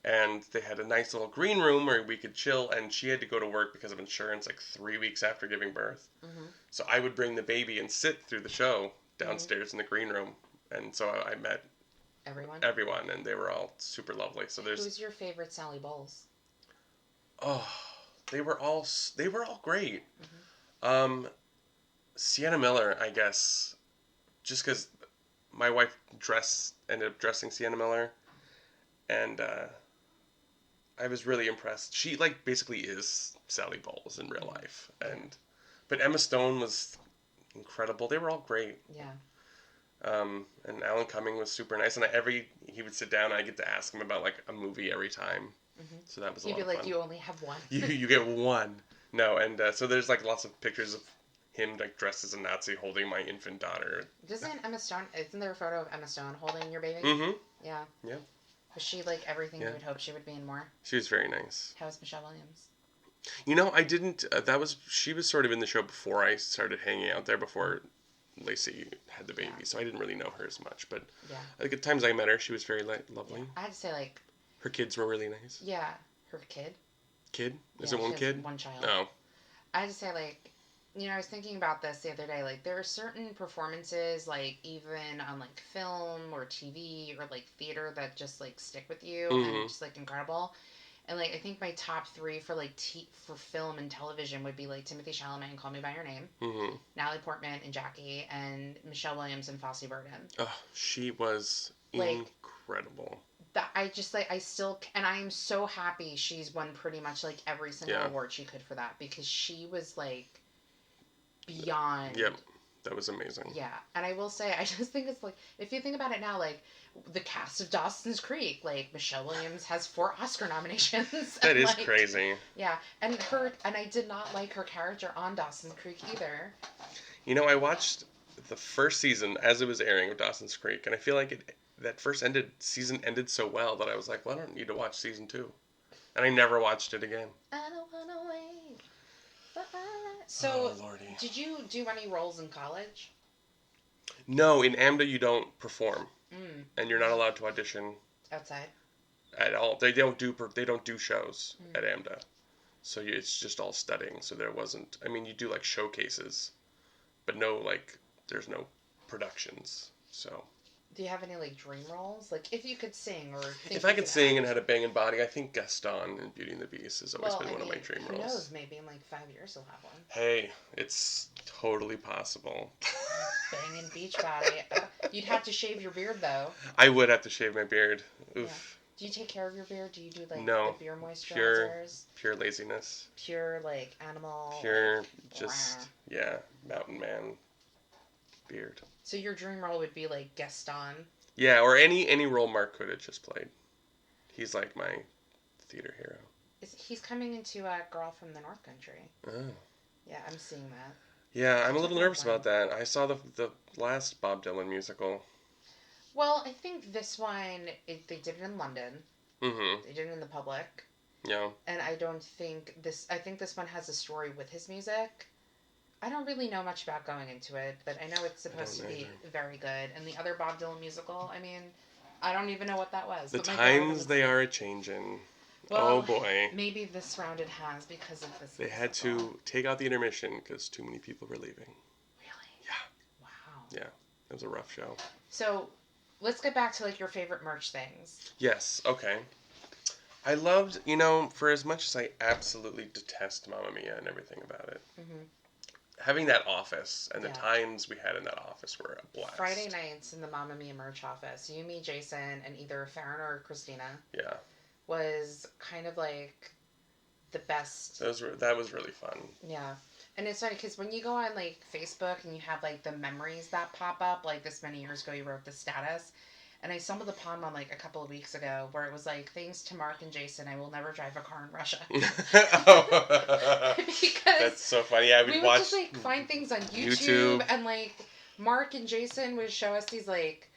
And they had a nice little green room where we could chill, and she had to go to work because of insurance, like 3 weeks after giving birth. Mm-hmm. So I would bring the baby and sit through the show downstairs in the green room. And so I met everyone, and they were all super lovely. So Who's your favorite Sally Bowles? Oh, they were all great. Mm-hmm. Sienna Miller, I guess, just because my wife ended up dressing Sienna Miller, and I was really impressed. She, like, basically is Sally Bowles in real life. But Emma Stone was incredible. They were all great. Yeah. And Alan Cumming was super nice. And he would sit down, and I get to ask him about, like, a movie every time. Mm-hmm. So that was a lot of fun. He'd be like, you only have one. You get one. No, and so there's, like, lots of pictures of him, like, dressed as a Nazi holding my infant daughter. Isn't there a photo of Emma Stone holding your baby? Mm-hmm. Yeah. Yeah. Was she, like, everything you would hope she would be in more? She was very nice. How was Michelle Williams? You know, I didn't, she was sort of in the show before I started hanging out there, before Lacey had the baby, so I didn't really know her as much, but like, at times I met her, she was very lovely. Yeah. I had to say, like... Her kids were really nice. Yeah. Her kid? Kid? Is it one kid? One child. No. I had to say, like, you know, I was thinking about this the other day, like, there are certain performances, like, even on, like, film or TV or, like, theater that just, like, stick with you and just, like, incredible. And, like, I think my top three for, like, for film and television would be, like, Timothée Chalamet in Call Me By Your Name, Natalie Portman in Jackie, and Michelle Williams in Fosse Verdon. Oh, she was, like, incredible. I am so happy she's won pretty much, like, every single award she could for that, because she was, like, beyond. Yep, that was amazing. Yeah, and I will say, I just think it's, like, if you think about it now, like, the cast of Dawson's Creek, like, Michelle Williams has 4 Oscar nominations. That is, like, crazy. Yeah, and I did not like her character on Dawson's Creek either. You know, I watched the first season as it was airing of Dawson's Creek, and I feel like that first season ended so well that I was like, well, I don't need to watch season 2. And I never watched it again. I don't wanna wait. So, did you do any roles in college? No, in AMDA you don't perform, and you're not allowed to audition outside at all. They don't do shows at AMDA, so it's just all studying. So there wasn't. I mean, you do, like, showcases, but no, like, there's no productions. So. Do you have any, like, dream roles? Like, if you could sing or... If I could sing and had a banging body, I think Gaston in Beauty and the Beast has always been one of my dream roles. Who knows? Maybe in, like, 5 years you'll have one. Hey, it's totally possible. Banging beach body. You'd have to shave your beard, though. I would have to shave my beard. Oof. Yeah. Do you take care of your beard? Do you do, like, the beard moisturizers? Pure laziness. Pure, like, animal... Pure, just, mountain man beard. So your dream role would be, like, Gaston? Yeah, or any role Marc could have just played. He's, like, my theater hero. He's coming into Girl from the North Country. Oh. Yeah, I'm seeing that. Yeah, I'm a little nervous about that. I saw the last Bob Dylan musical. Well, I think this one, they did it in London. Mm-hmm. They did it in the public. Yeah. And I think this one has a story with his music. I don't really know much about going into it, but I know it's supposed to be very good. And the other Bob Dylan musical, I mean, I don't even know what that was. The times they are a-changin'. Well, oh boy. Maybe this round it has because of this. They had to take out the intermission because too many people were leaving. Really? Yeah. Wow. Yeah. It was a rough show. So, let's get back to like your favorite merch things. Yes. Okay. I loved, for as much as I absolutely detest Mamma Mia and everything about it, having that office and the times we had in that office were a blast. Friday nights in the Mamma Mia merch office, you, me, Jason, and either Farron or Christina. Yeah. Was kind of like the best. That was really fun. Yeah. And it's funny because when you go on like Facebook and you have like the memories that pop up, like this many years ago you wrote the status, and I stumbled upon one like a couple of weeks ago where it was like, thanks to Marc and Jason, I will never drive a car in Russia. Because that's so funny. Yeah, we would just like find things on YouTube and like Marc and Jason would show us these like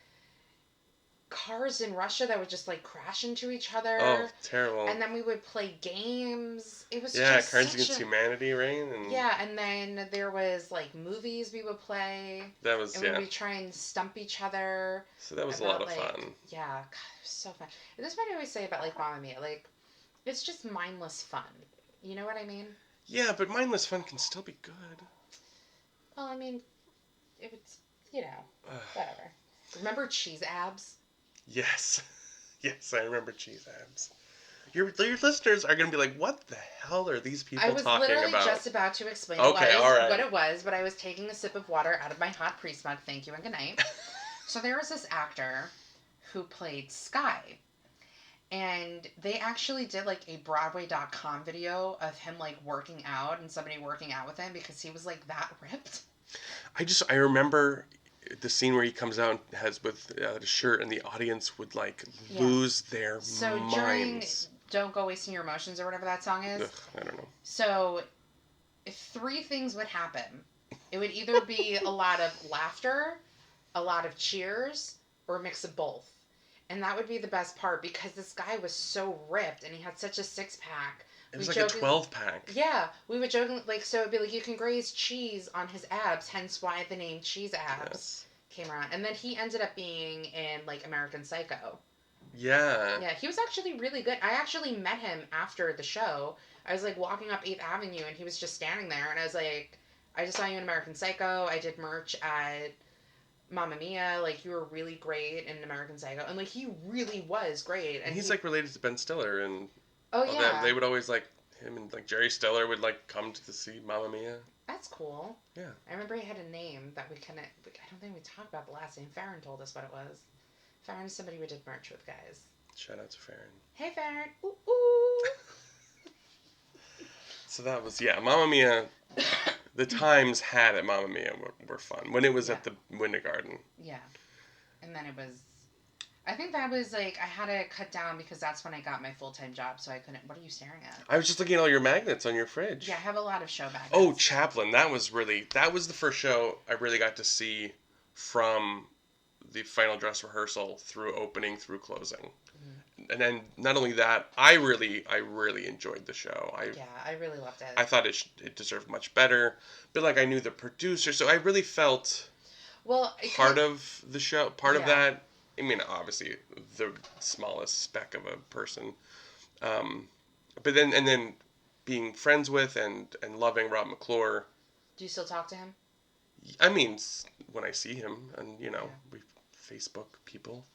cars in Russia that would just like crash into each other. Oh, terrible. And then we would play games. It was just Cards Against Humanity, right? Yeah, and then there was like movies we would play. That was, and we would try and stump each other. So that was a lot of fun. Yeah, God, it was so fun. And this is what I always say about like Mamma Mia. Like, it's just mindless fun. You know what I mean? Yeah, but mindless fun can still be good. Well, I mean, it was, whatever. Remember Cheese Abs? Yes. Yes, I remember Cheese Abs. Your listeners are going to be like, what the hell are these people talking about? I was literally just about to explain what it was, but I was taking a sip of water out of my hot priest mug. Thank you and good night. So there was this actor who played Sky. And they actually did like a Broadway.com video of him like working out and somebody working out with him because he was like that ripped. I remember the scene where he comes out and has with the shirt and the audience would like lose their minds. During Don't Go Wasting Your Emotions or whatever that song is. Ugh, I don't know. So if 3 things would happen, it would either be a lot of laughter, a lot of cheers, or a mix of both. And that would be the best part because this guy was so ripped and he had such a 6-pack. It was like a 12-pack. Yeah. We would joke, like, so it'd be like, you can graze cheese on his abs, hence why the name Cheese Abs came around. And then he ended up being in, like, American Psycho. Yeah. Yeah, he was actually really good. I actually met him after the show. I was, like, walking up 8th Avenue and he was just standing there. And I was like, I just saw you in American Psycho. I did merch at Mamma Mia. Like, you were really great in American Psycho. And, like, he really was great. And he's, like, related to Ben Stiller and... Oh, yeah. They would always, like, him and, like, Jerry Stiller would, like, come to see Mamma Mia. That's cool. Yeah. I remember he had a name that I don't think we talked about the last name. Farron told us what it was. Farron is somebody we did merch with, guys. Shout out to Farron. Hey, Farron. Ooh, ooh. So that was, Mamma Mia. The times had at Mamma Mia were fun. When it was at the Winter Garden. Yeah. And then it was... I think that was, like, I had to cut down because that's when I got my full-time job, so I couldn't... What are you staring at? I was just looking at all your magnets on your fridge. Yeah, I have a lot of show magnets. Oh, Chaplin. That was the first show I really got to see from the final dress rehearsal through opening, through closing. Mm-hmm. And then, not only that, I really enjoyed the show. I really loved it. I thought it deserved much better. But, like, I knew the producer, so I really felt part of the show, part of that... I mean, obviously, the smallest speck of a person. But then being friends with and loving Rob McClure. Do you still talk to him? I mean, when I see him, and, we Facebook people.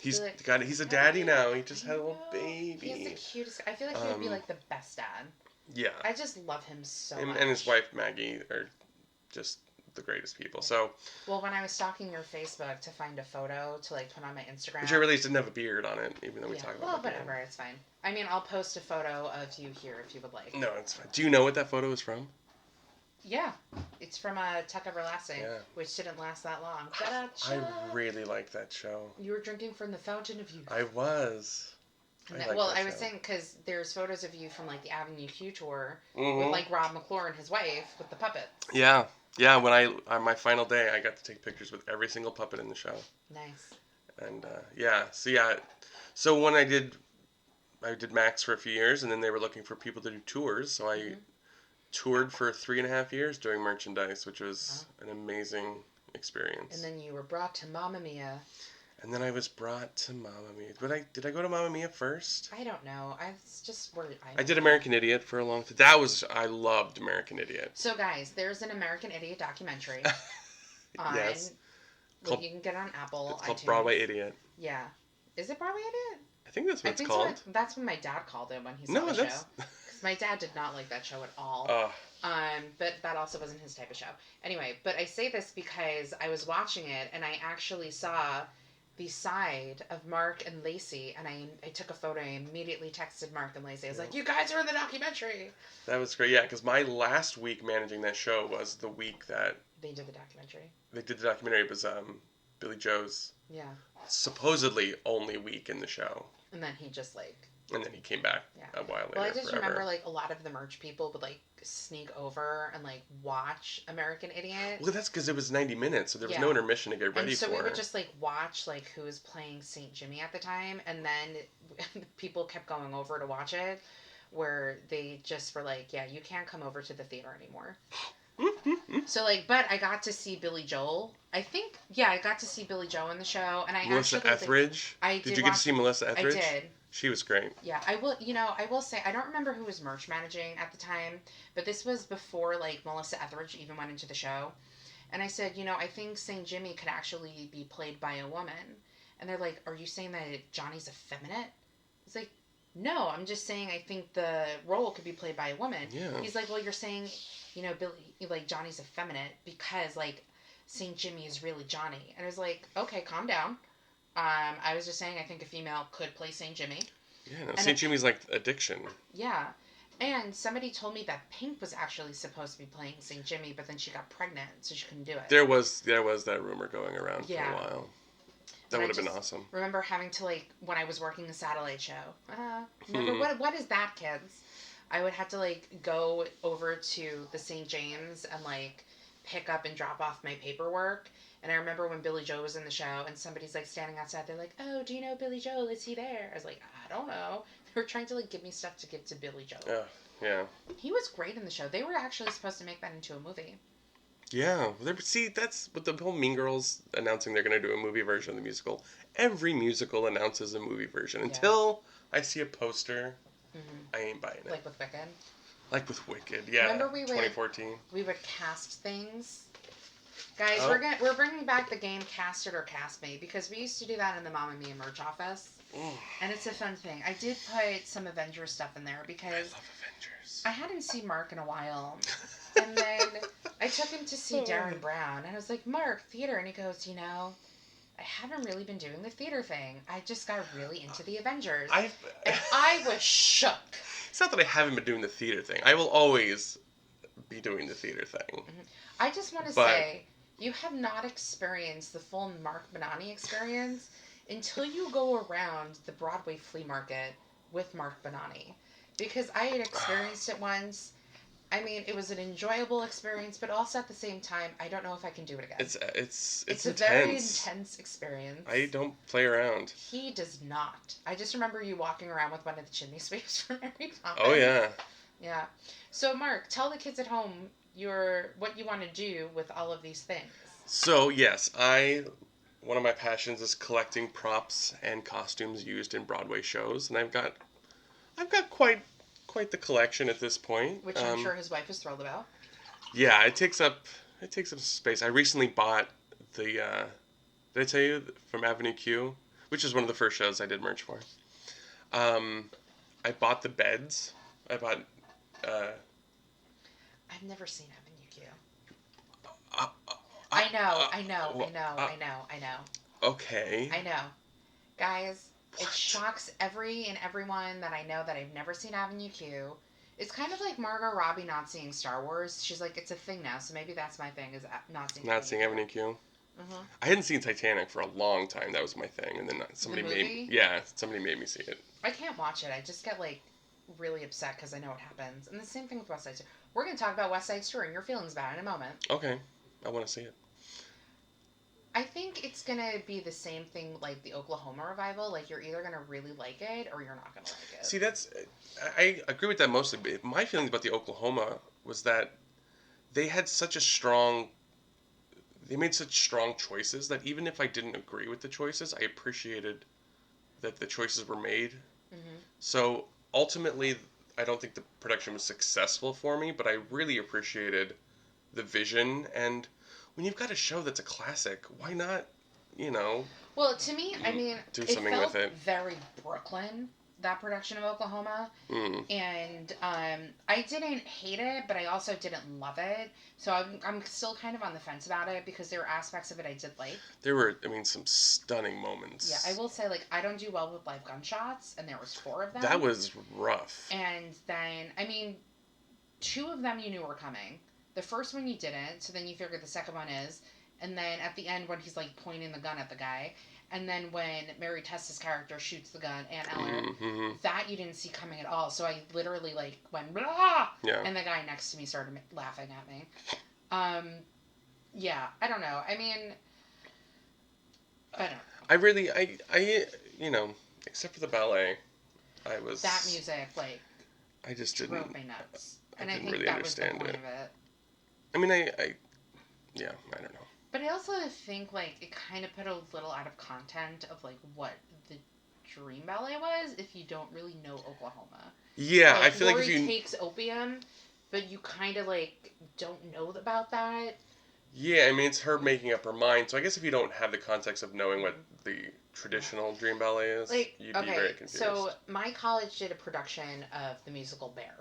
He's a daddy now. He just had a little baby. He's the cutest. I feel like he would be, like, the best dad. Yeah. I just love him so much. And his wife, Maggie, are just... the greatest people. So well, when I was stalking your Facebook to find a photo to like put on my Instagram, which I realized didn't have a beard on it, even though we talk about. Well, whatever, it's fine. I mean, I'll post a photo of you here if you would like. No, it's fine. Do you know what that photo is from? Yeah, it's from Tuck Everlasting, which didn't last that long. I really like that show. You were drinking from the fountain of youth. I was. I was saying because there's photos of you from like the Avenue Q tour with like Rob McClure and his wife with the puppets. Yeah. Yeah, when on my final day, I got to take pictures with every single puppet in the show. Nice. And, so when I did I did Max for a few years, and then they were looking for people to do tours, so I toured for 3.5 years doing merchandise, which was an amazing experience. And then you were brought to Mamma Mia. And then I was brought to Mamma Mia. Did I go to Mamma Mia first? I don't know. I did American Idiot for a long time. I loved American Idiot. So guys, there's an American Idiot documentary. Yes. You can get it on Apple. It's called iTunes. Broadway Idiot. Yeah. Is it Broadway Idiot? I think that's what it's called. That's what my dad called it when he saw the show. Because my dad did not like that show at all. But that also wasn't his type of show. Anyway, but I say this because I was watching it and I actually saw the side of Marc and Lacey, and I took a photo. I immediately texted Marc and Lacey. I was like, "You guys are in the documentary." That was great. Yeah, because my last week managing that show was the week that they did the documentary. It was Billy Joe's supposedly only week in the show. And then he just And then he came back a while later. Well, I just forever. remember a lot of the merch people would sneak over and watch American Idiot. Well, that's because it was 90 minutes, so there was no intermission to get ready for. And so we would just watch who was playing St. Jimmy at the time, and then people kept going over to watch it, where they just were you can't come over to the theater anymore. So but I got to see Billy Joel. I think I got to see Billy Joel in the show, and Melissa Etheridge. Did you get to see Melissa Etheridge? I did. She was great. Yeah, I will say, I don't remember who was merch managing at the time, but this was before, Melissa Etheridge even went into the show. And I said, I think St. Jimmy could actually be played by a woman. And they're like, are you saying that Johnny's effeminate? It's like, no, I'm just saying I think the role could be played by a woman. Yeah. He's like, well, you're saying, Billy, Johnny's effeminate because, St. Jimmy is really Johnny. And I was like, okay, calm down. I was just saying I think a female could play St. Jimmy. Yeah, no, St. Jimmy's addiction. Yeah. And somebody told me that Pink was actually supposed to be playing St. Jimmy, but then she got pregnant, so she couldn't do it. There was that rumor going around for a while. That would have been awesome. Remember having to, when I was working the satellite show. Remember, what is that, kids? I would have to, go over to the St. James and, pick up and drop off my paperwork. And I remember when Billy Joel was in the show, and somebody's, standing outside. They're like, oh, do you know Billy Joel? Is he there? I was like, I don't know. They were trying to, give me stuff to give to Billy Joel. Yeah. He was great in the show. They were actually supposed to make that into a movie. Yeah. See, that's with the whole Mean Girls announcing they're going to do a movie version of the musical. Every musical announces a movie version. Until I see a poster, I ain't buying it. Like with Wicked? Like with Wicked, yeah. Remember 2014? We would cast things. Guys, we're bringing back the game Cast It or Cast Me, because we used to do that in the Mamma Mia merch office. And it's a fun thing. I did put some Avengers stuff in there because I love Avengers. I hadn't seen Marc in a while. And then I took him to see Darren Brown, and I was like, Marc, theater. And he goes, I haven't really been doing the theater thing. I just got really into the Avengers. And I was shook. It's not that I haven't been doing the theater thing. I will always be doing the theater thing. I just want to say, you have not experienced the full Marc Bonnani experience until you go around the Broadway flea market with Marc Bonnani. Because I had experienced it once. I mean, it was an enjoyable experience, but also at the same time, I don't know if I can do it again. It's a very intense experience. I don't play around. He does not. I just remember you walking around with one of the chimney sweeps from Mary Poppins. Oh, yeah. Yeah. So, Marc, tell the kids at home what you want to do with all of these things. So, yes, one of my passions is collecting props and costumes used in Broadway shows, and I've got quite the collection at this point. Which I'm sure his wife is thrilled about. Yeah, it takes up space. I recently bought the did I tell you from Avenue Q, which is one of the first shows I did merch for. I bought the beds. I've never seen Avenue Q. I know. Okay. I know. Guys, what? It shocks every and everyone that I know that I've never seen Avenue Q. It's kind of like Margot Robbie not seeing Star Wars. She's like, it's a thing now, so maybe that's my thing, is not seeing Avenue Q. I hadn't seen Titanic for a long time. That was my thing, and then somebody made me see it. I can't watch it. I just get really upset because I know what happens. And the same thing with West Side Story. We're going to talk about West Side Story and your feelings about it in a moment. Okay. I want to see it. I think it's gonna be the same thing like the Oklahoma revival. Like, you're either gonna really like it or you're not gonna like it. See, I agree with that mostly. But my feelings about the Oklahoma was that they had they made such strong choices that even if I didn't agree with the choices, I appreciated that the choices were made. Mm-hmm. So ultimately, I don't think the production was successful for me, but I really appreciated the vision. And when you've got a show that's a classic, why not, Well, to me, I mean, do it something felt with it? very Brooklyn, that production of Oklahoma. Mm. And I didn't hate it, but I also didn't love it. So I'm still kind of on the fence about it because there were aspects of it I did like. There were, some stunning moments. Yeah, I will say, like, I don't do well with live gunshots, and there was 4 of them. That was rough. And then, I mean, 2 of them you knew were coming. The first one you didn't, so then you figured the second one is. And then at the end when he's, like, pointing the gun at the guy. And then when Mary Tessa's character shoots the gun, Ann Eller, Mm-hmm. that you didn't see coming at all. So I literally, like, went, blah! Yeah. And the guy next to me started laughing at me. Yeah, I don't know. I mean, I don't know. I really, except for the ballet, I was... That music, like, I just drove me nuts. And I didn't think really that was the understand point it. of it. I mean, I don't know. But I also think, like, it kind of put a little out of content of, like, what the Dream Ballet was if you don't really know Oklahoma. Yeah, like, I feel Lori like if you... takes opium, but you kind of, like, don't know about that. Yeah, I mean, it's her making up her mind. So I guess if you don't have the context of knowing what the traditional Dream Ballet is, like, you'd be very confused. So my college did a production of the musical Bear.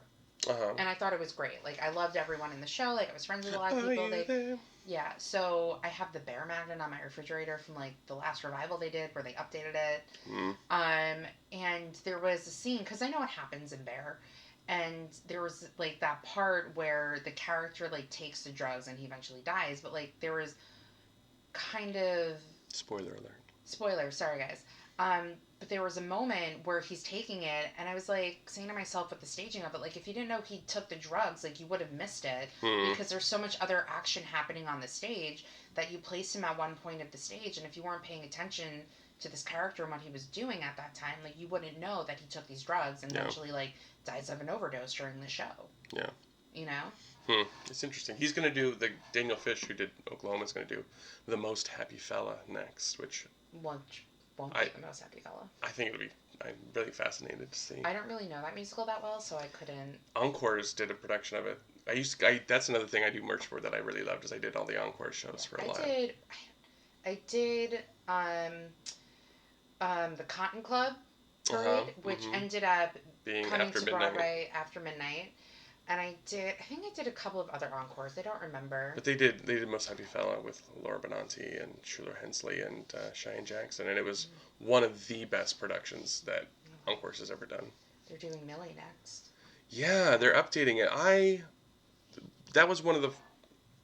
Uh-huh. And I thought it was great. Like, I loved everyone in the show. Like, I was friends with a lot of people. Yeah, so I have the Bear magnet on my refrigerator from, like, the last revival they did where they updated it. Mm. And there was a scene, because I know what happens in Bear, and there was, like, that part where the character, like, takes the drugs and he eventually dies, but, like, there was kind of... Spoiler alert. Spoiler, sorry, guys. But there was a moment where he's taking it, and I was, like, saying to myself with the staging of it, like, if you didn't know he took the drugs, like, you would have missed it, because there's so much other action happening on the stage that you placed him at one point of the stage, and if you weren't paying attention to this character and what he was doing at that time, like, you wouldn't know that he took these drugs and eventually, like, dies of an overdose during the show. Yeah. You know? It's interesting. He's going to do, Daniel Fish, who did Oklahoma's going to do The Most Happy Fella next, which... Won't be the most happy fella. I think it'll be... I'm really fascinated to see. I don't really know that musical that well, so I couldn't... Encores did a production of it. That's another thing I do merch for that I really loved, is I did all the Encore shows for a while. I did the Cotton Club parade, which ended up being coming after to midnight. Broadway after midnight. And I think I did a couple of other encores. I don't remember. But they did Most Happy Fella with Laura Benanti and Shuler Hensley and Cheyenne Jackson, and it was one of the best productions that Encores has ever done. They're doing Millie next. Yeah, they're updating it. That was one of the...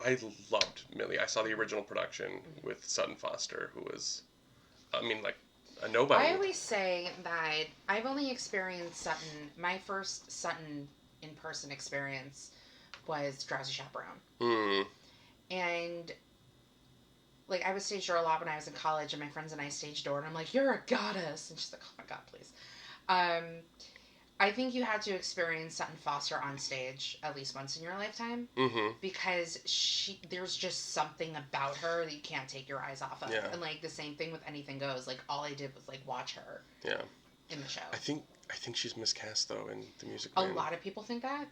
I loved Millie. I saw the original production with Sutton Foster, who was, like, a nobody. I always say that I've only experienced Sutton. My first Sutton in-person experience was Drowsy Chaperone. And, like, I was stage door a lot when I was in college, and my friends and I stage door, and I'm like, you're a goddess. And she's like, oh my god, please. I think you had to experience Sutton Foster on stage at least once in your lifetime. Because there's just something about her that you can't take your eyes off of. Yeah. And, like, the same thing with Anything Goes. Like, all I did was, like, watch her. Yeah. In the show. I think she's miscast, though, in the music. A lot of people think that.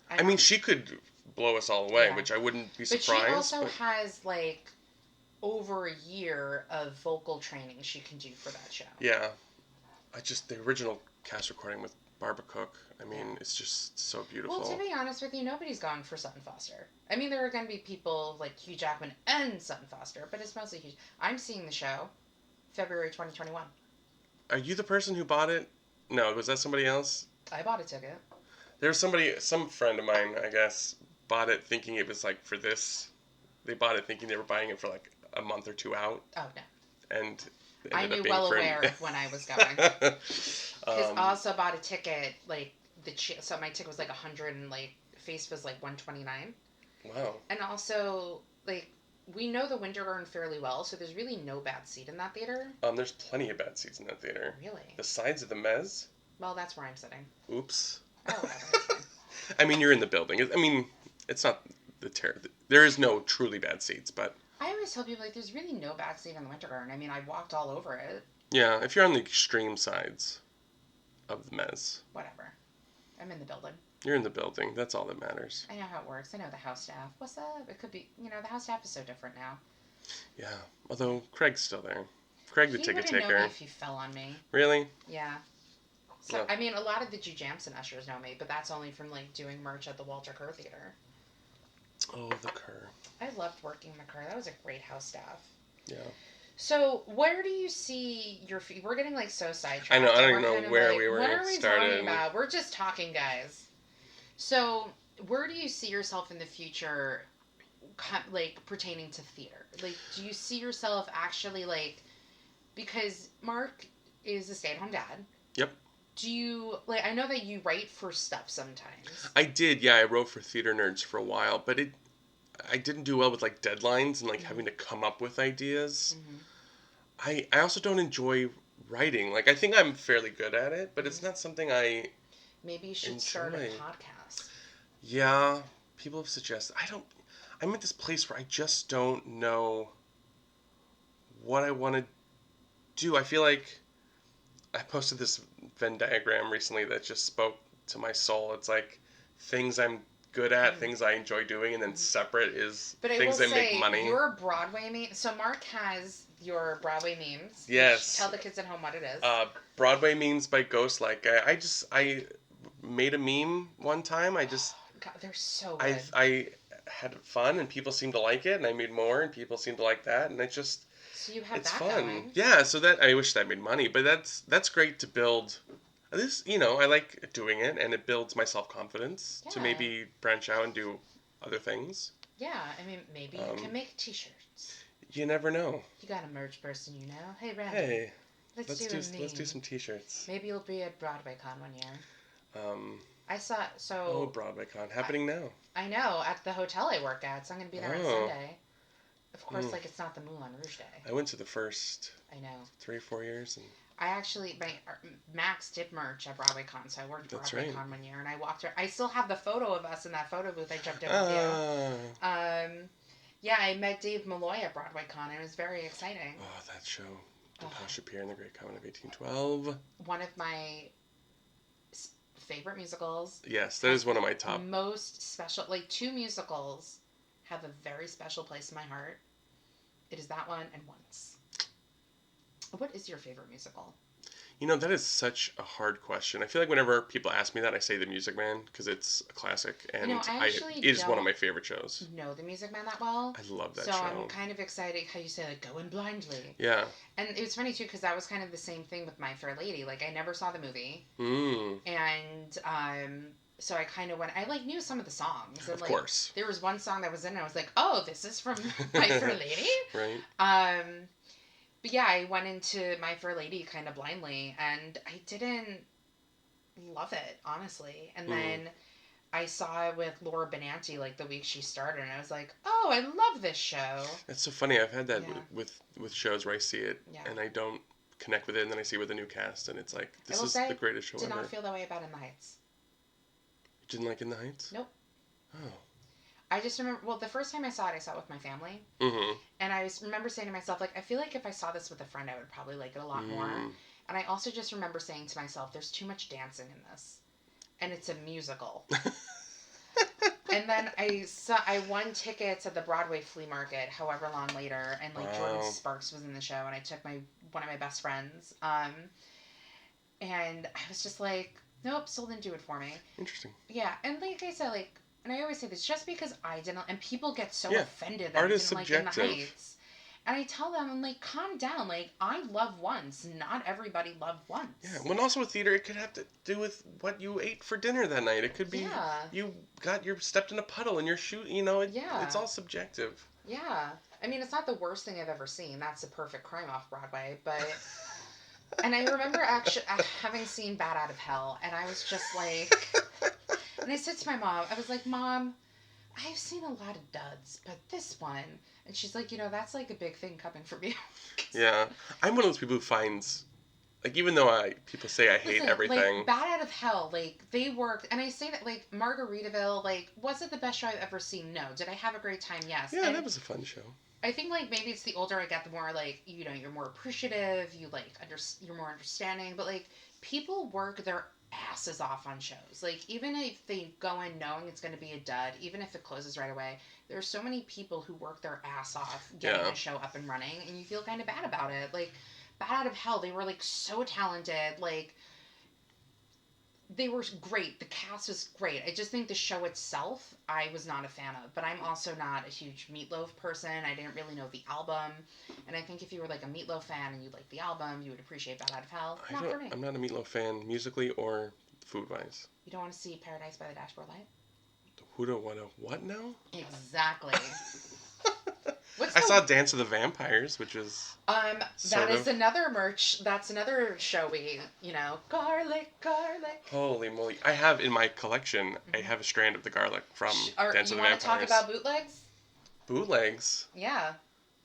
I mean, she could blow us all away, which I wouldn't be surprised. But she also has, like, over a year of vocal training she can do for that show. Yeah. The original cast recording with Barbara Cook, I mean, it's just so beautiful. Well, to be honest with you, nobody's gone for Sutton Foster. I mean, there are going to be people like Hugh Jackman and Sutton Foster, but it's mostly Hugh. I'm seeing the show February 2021. Are you the person who bought it? No, was that somebody else? I bought a ticket. There was some friend of mine, I guess, bought it thinking it was like for this. They bought it thinking they were buying it for like a month or two out. Oh, no. And I knew well aware of when I was going. Because I also bought a ticket, like, so my ticket was like 100 and, like, face was like 129. Wow. And also, like, we know the Winter Garden fairly well, so there's really no bad seat in that theater. There's plenty of bad seats in that theater. Really? The sides of the mezz? Well, that's where I'm sitting. Oops. Oh, whatever. I mean, you're in the building. I mean, it's not the there is no truly bad seats, but... I always tell people, like, there's really no bad seat in the Winter Garden. I mean, I walked all over it. Yeah, if you're on the extreme sides of the mezz. Whatever. I'm in the building. You're in the building. That's all that matters. I know how it works. I know the house staff. What's up? It could be, the house staff is so different now. Yeah, although Craig's still there. Craig the ticket taker. He wouldn't know me if he fell on me. Really? Yeah. So, I mean, a lot of the Jew Jamson ushers know me, but that's only from, like, doing merch at the Walter Kerr Theater. Oh, the Kerr. I loved working the Kerr. That was a great house staff. Yeah. So, where do you see your... We're getting, like, so sidetracked. I know. I don't even know where we were What are we started. talking about? We're just talking, guys. So, where do you see yourself in the future, like, pertaining to theater? Like, do you see yourself actually, like... Because Marc is a stay-at-home dad. Yep. Do you... Like, I know that you write for stuff sometimes. I did, yeah. I wrote for Theater Nerds for a while, but I didn't do well with, like, deadlines and, like, having to come up with ideas. Mm-hmm. I also don't enjoy writing. Like, I think I'm fairly good at it, but it's not something I Maybe you should start a podcast. Yeah. People have suggested. I'm at this place where I just don't know what I want to do. I feel like I posted this Venn diagram recently that just spoke to my soul. It's like things I'm good at, things I enjoy doing, and then separate is things that make money. Your Broadway meme. So Marc has your Broadway memes. Yes. Tell the kids at home what it is. Broadway memes by Ghost. Like I made a meme one time. God, they're so good. I had fun and people seemed to like it, and I made more and people seemed to like that, and So you have it's that fun. Going. Yeah, so that I wish that made money, but that's great to build. This, I like doing it, and it builds my self-confidence to maybe branch out and do other things. Yeah, I mean, maybe you can make t-shirts. You never know. You got a merch person, Hey, Randy. Hey, let's do some t-shirts. Maybe you'll be at BroadwayCon one year. I saw BroadwayCon happening now. I know, at the hotel I work at, so I'm gonna be there on Sunday. Of course, like it's not the Moulin Rouge Day. I went to the first. I know. 3 or 4 years and. I actually, Max did merch at BroadwayCon, so I worked at BroadwayCon one year, and I walked her. I still have the photo of us in that photo booth I jumped in with you. Yeah, I met Dave Malloy at BroadwayCon, and it was very exciting. Oh, that show. Natasha Pierre and the Great Comet of 1812. One of my favorite musicals. Yes, that is one of my top. Most special, like 2 musicals have a very special place in my heart. It is that one and Once. What is your favorite musical? That is such a hard question. I feel like whenever people ask me that, I say The Music Man because it's a classic and it is one of my favorite shows. Know The Music Man that well? I love that show. So I'm kind of excited how you say, like, go in blindly. Yeah. And it was funny, too, because that was kind of the same thing with My Fair Lady. Like, I never saw the movie. And, so I kind of went... I, knew some of the songs. And, of course. There was one song that was in and I was like, oh, this is from My Fair Lady? Right. But yeah, I went into My Fair Lady kind of blindly, and I didn't love it, honestly. And then I saw it with Laura Benanti, the week she started, and I was like, oh, I love this show. That's so funny. I've had that with shows where I see it, and I don't connect with it, and then I see it with a new cast, and it's like, this is the greatest show ever. I did not feel that way about In the Heights. You didn't like In the Heights? Nope. Oh. I just remember, the first time I saw it with my family. Mm-hmm. And I remember saying to myself, I feel like if I saw this with a friend, I would probably like it a lot more. And I also just remember saying to myself, there's too much dancing in this. And it's a musical. And then I won tickets at the Broadway flea market however long later. And Jordan Sparks was in the show. And I took one of my best friends. And I was just like, nope, still didn't do it for me. Interesting. Yeah. And like I said, and I always say this, just because I didn't, and people get so offended that art I is didn't subjective. like In the Heights. And I tell them, I'm like, calm down. I love Once. Not everybody loved Once. Yeah. When also with theater, it could have to do with what you ate for dinner that night. It could be you stepped in a puddle in your shoe. It's all subjective. Yeah. I mean, it's not the worst thing I've ever seen. That's A Perfect Crime off Broadway, but... And I remember actually having seen Bat Out of Hell, and I was just like... And I said to my mom, I was like, Mom, I've seen a lot of duds, but this one, and she's like, that's like a big thing coming from you. Yeah, I'm one of those people who finds, like, even though people say I hate everything. Like, Bat Out of Hell, like, they worked, and I say that, like, Margaritaville, like, was it the best show I've ever seen? No. Did I have a great time? Yes. Yeah, and that was a fun show. I think, like, maybe it's the older I get, the more, like, you're more appreciative, you're more understanding, but, like, people work their asses off on shows. Like, even if they go in knowing it's going to be a dud, even if it closes right away, there's so many people who work their ass off getting a show up and running, and you feel kind of bad about it. Like, Bat Out of Hell, they were, like, so talented, like, they were great. The cast was great. I just think the show itself, I was not a fan of. But I'm also not a huge Meatloaf person. I didn't really know the album. And I think if you were like a Meatloaf fan and you liked the album, you would appreciate Bat Out of Hell. Not for me. I'm not a Meatloaf fan musically or food-wise. You don't want to see Paradise by the Dashboard Light? Who don't want to what now? Exactly. I saw Dance of the Vampires, which is that is another merch. That's another show garlic. Holy moly! I have in my collection. I have a strand of the garlic from Dance of the Vampires. You want to talk about bootlegs? Bootlegs? Yeah.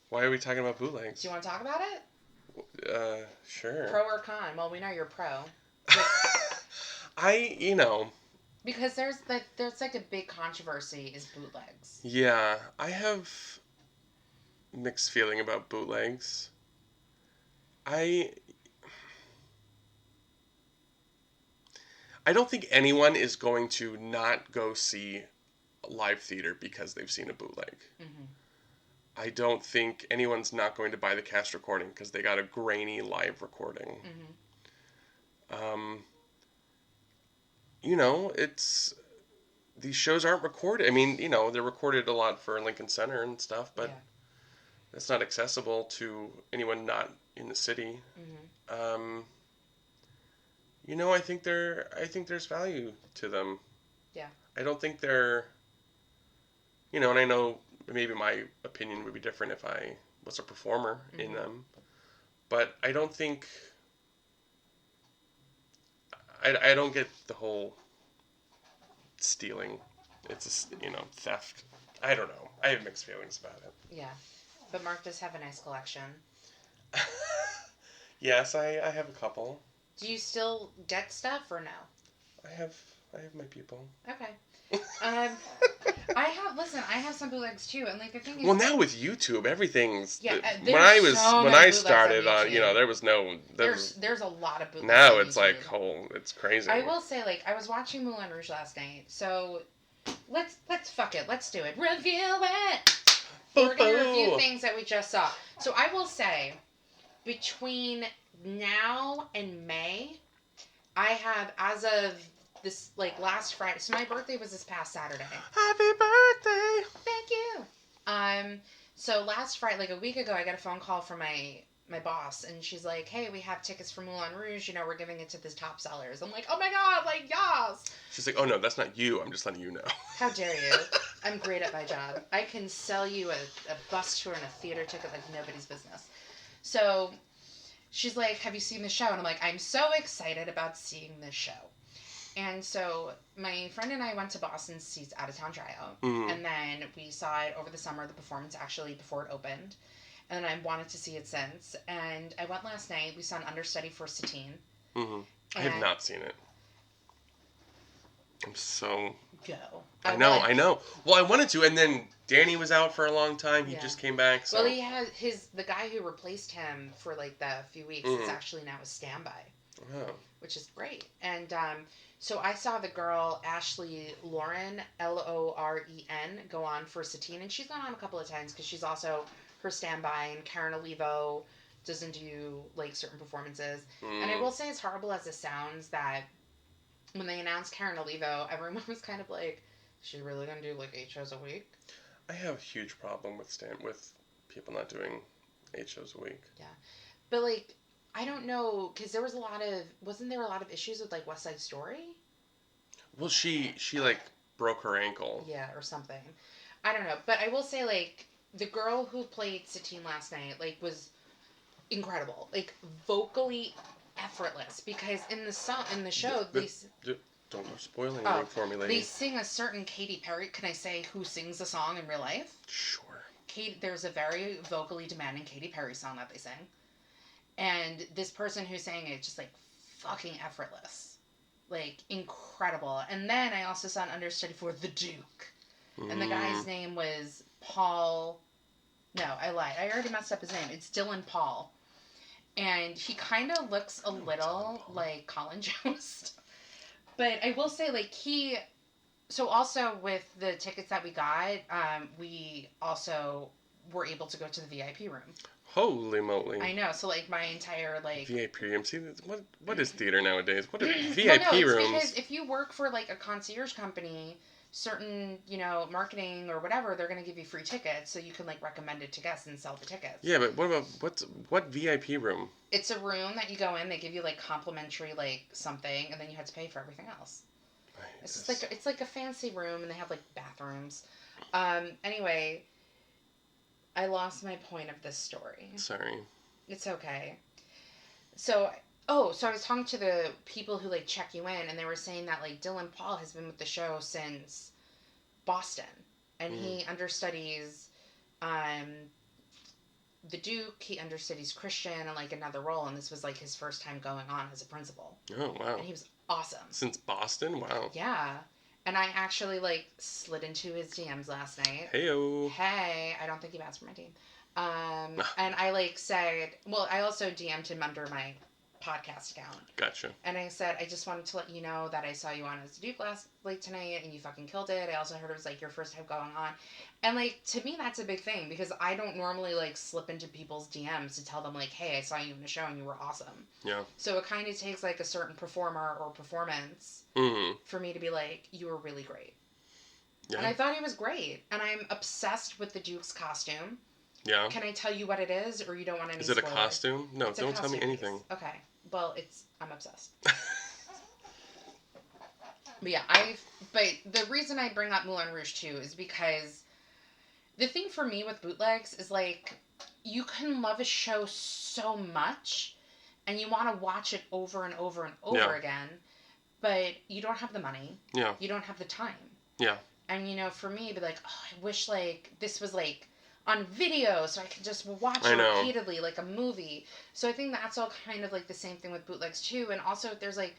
Why are we talking about bootlegs? Do you want to talk about it? Sure. Pro or con? Well, we know you're pro. Because there's like a big controversy is bootlegs. Yeah, I have mixed feeling about bootlegs. I don't think anyone is going to not go see live theater because they've seen a bootleg. Mm-hmm. I don't think anyone's not going to buy the cast recording because they got a grainy live recording. Mm-hmm. It's these shows aren't recorded. I mean, they're recorded a lot for Lincoln Center and stuff, but it's not accessible to anyone not in the city. Mm-hmm. I think there's value to them. Yeah. I don't think they're, and I know maybe my opinion would be different if I was a performer in them, but I don't think, I don't get the whole stealing. It's theft. I don't know. I have mixed feelings about it. Yeah. But Marc does have a nice collection. Yes, I have a couple. Do you still get stuff or no? I have my people. Okay. I have some bootlegs too, and like the thing is. Well, now with YouTube, everything's. Yeah. When I started on, there was no. There's a lot of bootlegs. Now it's like it's crazy. I will say, like, I was watching Moulin Rouge last night, so let's fuck it, let's do it. Review it. We're gonna review things that we just saw. So I will say, between now and May, I have, as of this, like, last Friday, so my birthday was this past Saturday. Happy birthday! Thank you! So last Friday, like a week ago, I got a phone call from my boss, and she's like, hey, we have tickets for Moulin Rouge, we're giving it to the top sellers. I'm like, oh my god, like, yes! She's like, oh no, that's not you, I'm just letting you know. How dare you? I'm great at my job. I can sell you a bus tour and a theater ticket like nobody's business. So she's like, have you seen the show? And I'm like, I'm so excited about seeing this show. And so my friend and I went to Boston to see Out of Town tryout. Mm-hmm. And then we saw it over the summer, the performance actually before it opened. And then I wanted to see it since. And I went last night. We saw an understudy for Satine. Mm-hmm. I have not seen it. I'm so... Go. I know. Well, I wanted to, and then Danny was out for a long time. He just came back. So. Well, he had the guy who replaced him for like the few weeks is actually now a standby. Oh. Which is great. And so I saw the girl Ashley Lauren, Loren, go on for Satine, and she's gone on a couple of times because she's also her standby, and Karen Olivo doesn't do like certain performances. And I will say, as horrible as it sounds, that when they announced Karen Olivo, everyone was kind of like, is she really going to do like 8 shows a week? I have a huge problem with people not doing 8 shows a week. Yeah. But like, I don't know, because wasn't there a lot of issues with like West Side Story? Well, she like broke her ankle. Yeah, or something. I don't know. But I will say, like, the girl who played Satine last night, like, was incredible. Like, vocally effortless, because in the show, Don't spoil anything for me, lady. They sing a certain Katy Perry. Can I say who sings the song in real life? Sure. There's a very vocally demanding Katy Perry song that they sing. And this person who sang it just, like, fucking effortless. Like, incredible. And then I also saw an understudy for The Duke. And the guy's name was Paul... No, I lied. I already messed up his name. It's Dylan Paul. And he kind of looks a little like Colin Jost. But I will say, like, So also with the tickets that we got, we also were able to go to the VIP room. Holy moly. I know. So, like, my entire, like... VIP room. See, what is theater nowadays? What is VIP well, no, it's rooms? because if you work for, like, a concierge company, certain, you know, marketing or whatever, they're going to give you free tickets so you can, like, recommend it to guests and sell the tickets. Yeah, but what about... What VIP room? It's a room that you go in, they give you, like, complimentary, like, something, and then you have to pay for everything else. It's like a fancy room, and they have, like, bathrooms. Anyway... I lost my point of this story. Sorry. It's okay. So I was talking to the people who, like, check you in, and they were saying that, like, Dylan Paul has been with the show since Boston. And he understudies the Duke, he understudies Christian and, like, another role, and this was, like, his first time going on as a principal. Oh, wow. And he was awesome. Since Boston? Wow. Yeah. And I actually, like, slid into his DMs last night. Heyo. Hey, I don't think he bounced for my team. And I, like, said... Well, I also DM'd him under my podcast account. Gotcha. And I said, I just wanted to let you know that I saw you on as Duke tonight, and you fucking killed it. I also heard it was, like, your first time going on. And, like, to me, that's a big thing, because I don't normally, like, slip into people's DMs to tell them, like, hey, I saw you in the show, and you were awesome. Yeah. So it kind of takes, like, a certain performer or performance for me to be like, you were really great. Yeah. And I thought he was great. And I'm obsessed with the Duke's costume. Yeah. Can I tell you what it is, or you don't want any Is it spoilers? a costume? No, don't tell me anything. Piece. Okay. Well, I'm obsessed. But yeah, but the reason I bring up Moulin Rouge too is because the thing for me with bootlegs is, like, you can love a show so much and you want to watch it over and over and over again, but you don't have the money. Yeah. You don't have the time. Yeah. And, you know, for me, it'd be like, oh, I wish, like, this was, like, on video so I could just watch it repeatedly like a movie. So I think that's all kind of, like, the same thing with bootlegs too. And also there's, like,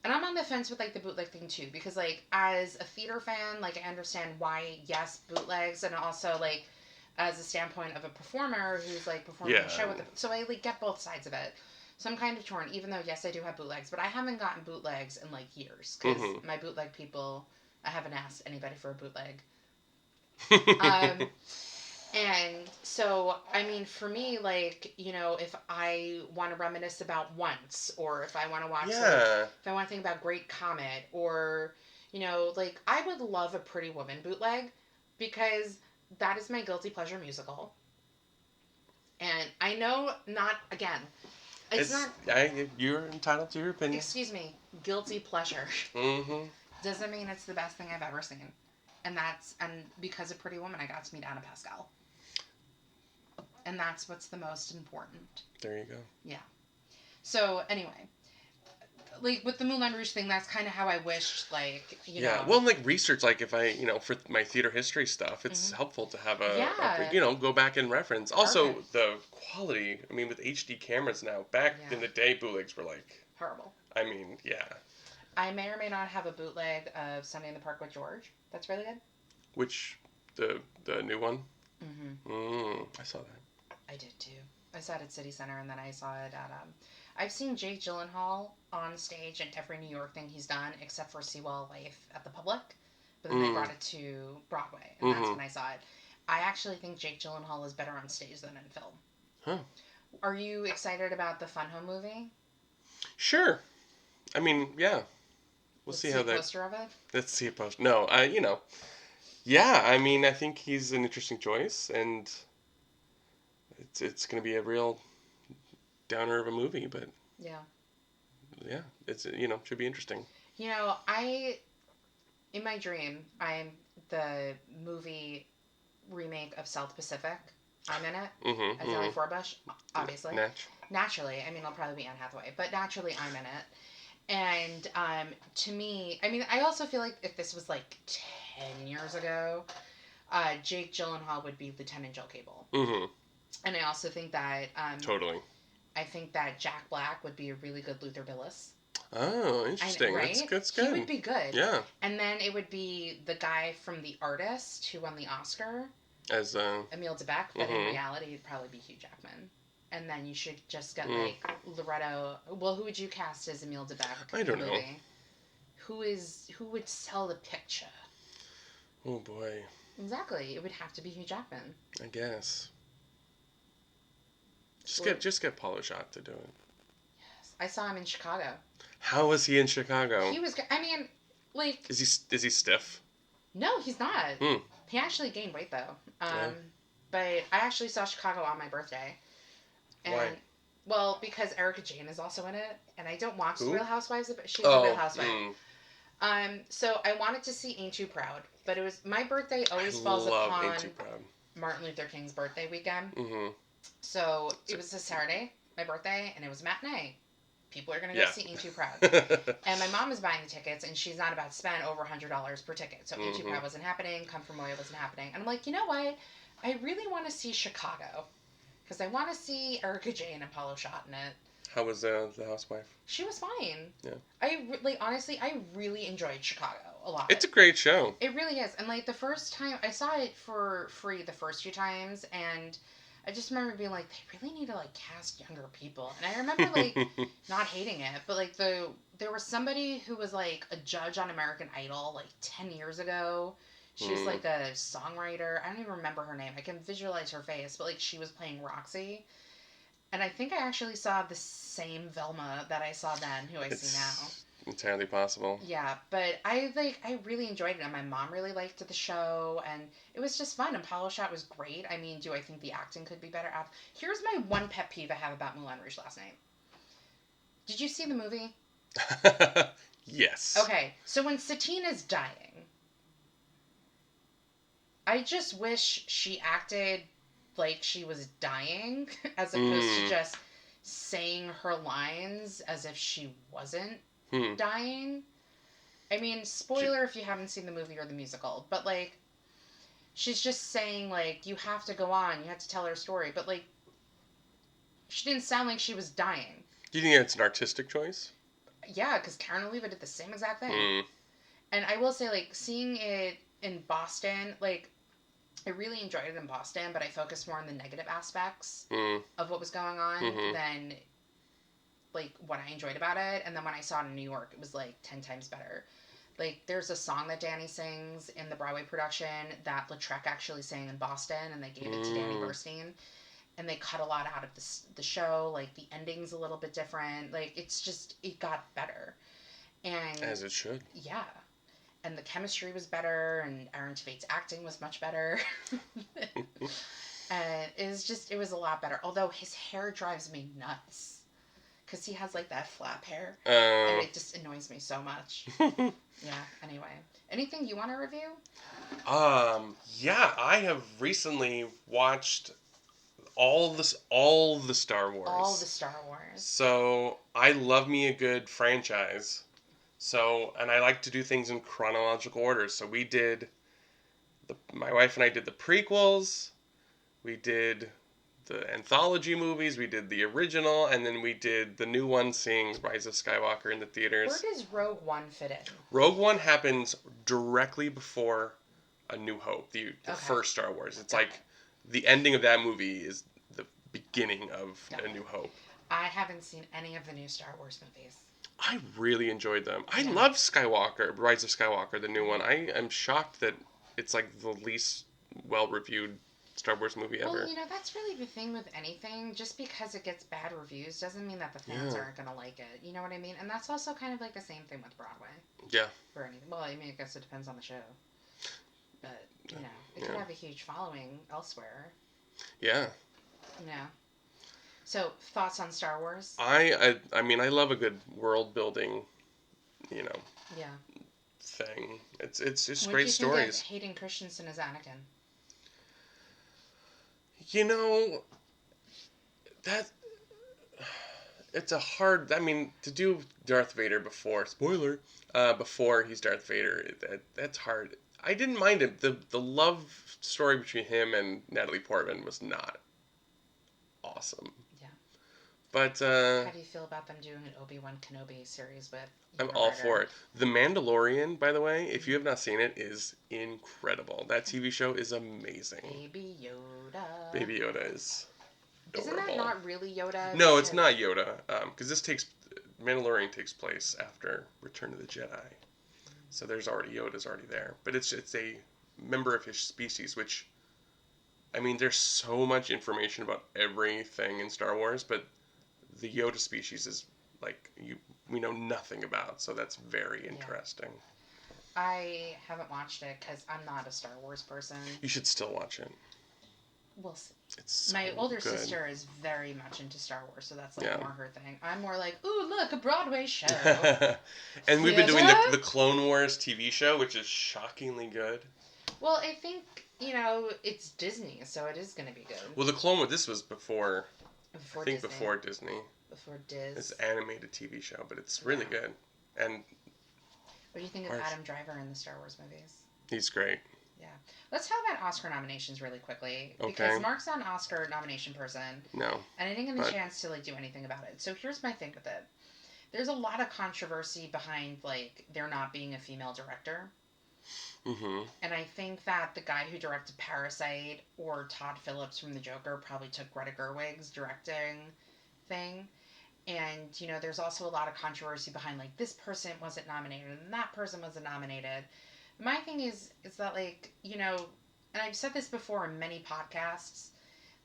and I'm on the fence with, like, the bootleg thing too, because, like, as a theater fan, like, I understand why, yes, bootlegs, and also, like, as a standpoint of a performer who's, like, performing a show with it. So I, like, get both sides of it. So I'm kind of torn, even though, yes, I do have bootlegs, but I haven't gotten bootlegs in, like, years, because my bootleg people, I haven't asked anybody for a bootleg. And so, I mean, for me, like, you know, if I want to reminisce about Once, or if I want to watch, like, if I want to think about Great Comet, or, you know, like, I would love a Pretty Woman bootleg, because that is my guilty pleasure musical. And I know, not, again, it's not... You're entitled to your opinion. Excuse me, guilty pleasure. Doesn't mean it's the best thing I've ever seen. And because of Pretty Woman, I got to meet Anna Pascal. And that's what's the most important. There you go. Yeah. So, anyway, like, with the Moulin Rouge thing, that's kind of how I wished, like, you know. Yeah, well, like, research, like, if I, you know, for my theater history stuff, it's helpful to have you know, go back and reference. Also, the quality, I mean, with HD cameras now, back in the day, bootlegs were, like... Horrible. I mean, yeah. I may or may not have a bootleg of Sunday in the Park with George. That's really good. Which, the new one? I saw that. I did too. I saw it at City Center, and then I saw it at, I've seen Jake Gyllenhaal on stage in every New York thing he's done, except for Seawall Life at the Public. But then they brought it to Broadway, and that's when I saw it. I actually think Jake Gyllenhaal is better on stage than in film. Huh. Are you excited about the Fun Home movie? Sure. I mean, yeah. Let's see how that... poster of it? Let's see a poster. No, you know. Yeah, I mean, I think he's an interesting choice, and it's going to be a real downer of a movie, but... Yeah, it's, you know, should be interesting. You know, in my dream, I'm the movie remake of South Pacific. I'm in it. As Ellie Forbush, obviously. Naturally. I mean, I'll probably be Anne Hathaway, but naturally I'm in it. And to me, I mean, I also feel like if this was like 10 years ago, Jake Gyllenhaal would be Lieutenant Joe Cable. Mm-hmm. And I also think that Totally. I think that Jack Black would be a really good Luther Billis. Oh, interesting. Right? That's good. He would be good. Yeah. And then it would be the guy from The Artist who won the Oscar. As Emile DeBeck, but in reality, it'd probably be Hugh Jackman. And then you should just get like Loretto. Well, who would you cast as Emile DeBeck? I don't know. Who would sell the picture? Oh boy. Exactly. It would have to be Hugh Jackman. I guess. Just get Paulo Shot to do it. Yes, I saw him in Chicago. How was he in Chicago? He was. I mean, like. Is he stiff? No, he's not. He actually gained weight though. But I actually saw Chicago on my birthday. And, why? Well, because Erica Jane is also in it, and I don't watch Real Housewives, but she's a Real Housewife. So I wanted to see Ain't Too Proud, but it was my birthday always falls upon Martin Luther King's birthday weekend. Mm-hmm. So it was a Saturday, my birthday, and it was a matinee. People are going to go see Ain't Too Proud. And my mom is buying the tickets, and she's not about to spend over $100 per ticket. So Ain't Too Proud wasn't happening, Come From Moya wasn't happening. And I'm like, you know what? I really want to see Chicago. Because I want to see Erica Jane and Paulo Shot in it. How was the housewife? She was fine. Yeah. Honestly, I really enjoyed Chicago a lot. It's a great show. It really is. And, like, the first time, I saw it for free the first few times, and I just remember being like, they really need to, like, cast younger people. And I remember, like, not hating it, but, like, there was somebody who was, like, a judge on American Idol, like, 10 years ago. She was, like, a songwriter. I don't even remember her name. I can visualize her face, but, like, she was playing Roxy. And I think I actually saw the same Velma that I saw then, who I see now. Entirely possible. Yeah, but I really enjoyed it, and my mom really liked the show, and it was just fun, and Paulo Shot was great. I mean, do I think the acting could be better? Here's my one pet peeve I have about Moulin Rouge last night. Did you see the movie? Yes. Okay, so when Satina's dying, I just wish she acted like she was dying, as opposed to just saying her lines as if she wasn't dying. I mean, spoiler if you haven't seen the movie or the musical, but, like, she's just saying, like, you have to go on, you have to tell her story, but, like, she didn't sound like she was dying. Do you think it's an artistic choice? Yeah, because Karen Oliva did the same exact thing. And I will say, like, seeing it in Boston, like, I really enjoyed it in Boston, but I focused more on the negative aspects of what was going on than, like, what I enjoyed about it. And then when I saw it in New York, it was, like, 10 times better. Like, there's a song that Danny sings in the Broadway production that Lautrec actually sang in Boston, and they gave it to Danny Burstein. And they cut a lot out of the show. Like, the ending's a little bit different. Like, it's just, it got better. And as it should. Yeah. And the chemistry was better, and Aaron Tveit's acting was much better. And it was a lot better. Although his hair drives me nuts. Because he has, like, that flap hair. And it just annoys me so much. Yeah, anyway. Anything you want to review? Yeah, I have recently watched all the Star Wars. All the Star Wars. So, I love me a good franchise. So, and I like to do things in chronological order. So we did, my wife and I did the prequels, we did the anthology movies, we did the original, and then we did the new one, seeing Rise of Skywalker in the theaters. Where does Rogue One fit in? Rogue One happens directly before A New Hope, the first Star Wars. It's like, the ending of that movie is the beginning of A New Hope. I haven't seen any of the new Star Wars movies. I really enjoyed them. I love Rise of Skywalker, the new one. I am shocked that it's like the least well-reviewed Star Wars movie ever. Well, you know, that's really the thing with anything. Just because it gets bad reviews doesn't mean that the fans aren't going to like it. You know what I mean? And that's also kind of like the same thing with Broadway. Yeah. Or anything. Well, I mean, I guess it depends on the show. But, you know, it can have a huge following elsewhere. Yeah. You know. So, thoughts on Star Wars? I mean, I love a good world building, you know, thing. It's just great stories. What do you think of Hayden Christensen as Anakin? You know, that it's a hard. I mean, to do Darth Vader before before he's Darth Vader, that's hard. I didn't mind it. The love story between him and Natalie Portman was not awesome. Yeah. But how do you feel about them doing an Obi-Wan Kenobi series with? I'm all for it. The Mandalorian, by the way, if you have not seen it, is incredible. That TV show is amazing. Baby Yoda. Baby Yoda is adorable. Isn't that not really Yoda? No, it's not Yoda. Because Mandalorian takes place after Return of the Jedi. So Yoda's already there. But it's a member of his species, which, I mean, there's so much information about everything in Star Wars, but the Yoda species is like we know nothing about, so that's very interesting. Yeah. I haven't watched it because I'm not a Star Wars person. You should still watch it. We'll see. It's so my older good. sister is very much into Star Wars, so that's more her thing. I'm more like, ooh, look, a Broadway show. And we've been doing the Clone Wars TV show, which is shockingly good. Well, I think, it's Disney, so it is going to be good. Well, the Clone Wars, this was before Disney. Before Disney. It's an animated TV show, but it's really good. And what do you think of Adam Driver in the Star Wars movies? He's great. Yeah. Let's talk about Oscar nominations really quickly. Okay. Because Marc's not an Oscar nomination person. No. And I didn't get a chance to do anything about it. So here's my thing with it. There's a lot of controversy behind there not being a female director. Mm-hmm. And I think that the guy who directed Parasite or Todd Phillips from The Joker probably took Greta Gerwig's directing thing. And, there's also a lot of controversy behind, this person wasn't nominated and that person wasn't nominated. My thing is that, and I've said this before in many podcasts,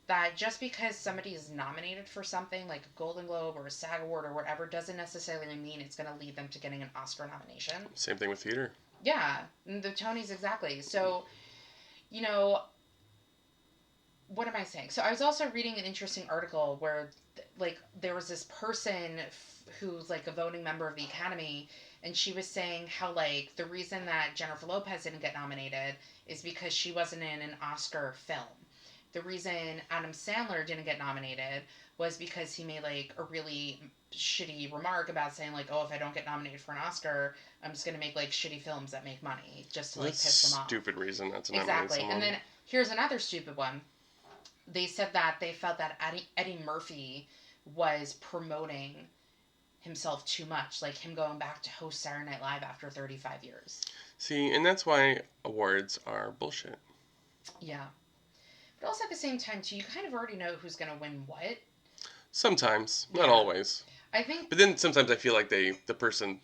that just because somebody is nominated for something, like a Golden Globe or a SAG Award or whatever, doesn't necessarily mean it's going to lead them to getting an Oscar nomination. Same thing with theater. Yeah, the Tonys exactly. So, what am I saying? So I was also reading an interesting article where, there was this person who's, a voting member of the Academy, and she was saying how, the reason that Jennifer Lopez didn't get nominated is because she wasn't in an Oscar film. The reason Adam Sandler didn't get nominated was because he made, a really shitty remark about saying, oh, if I don't get nominated for an Oscar, I'm just going to make, shitty films that make money, just to, piss them off. Stupid reason not to nominate someone. Exactly. And then here's another stupid one. They said that they felt that Eddie Murphy was promoting himself too much, him going back to host Saturday Night Live after 35 years. See, and that's why awards are bullshit. Yeah. But also at the same time, too, you kind of already know who's going to win what. Sometimes. Not always. I think... But then sometimes I feel like the person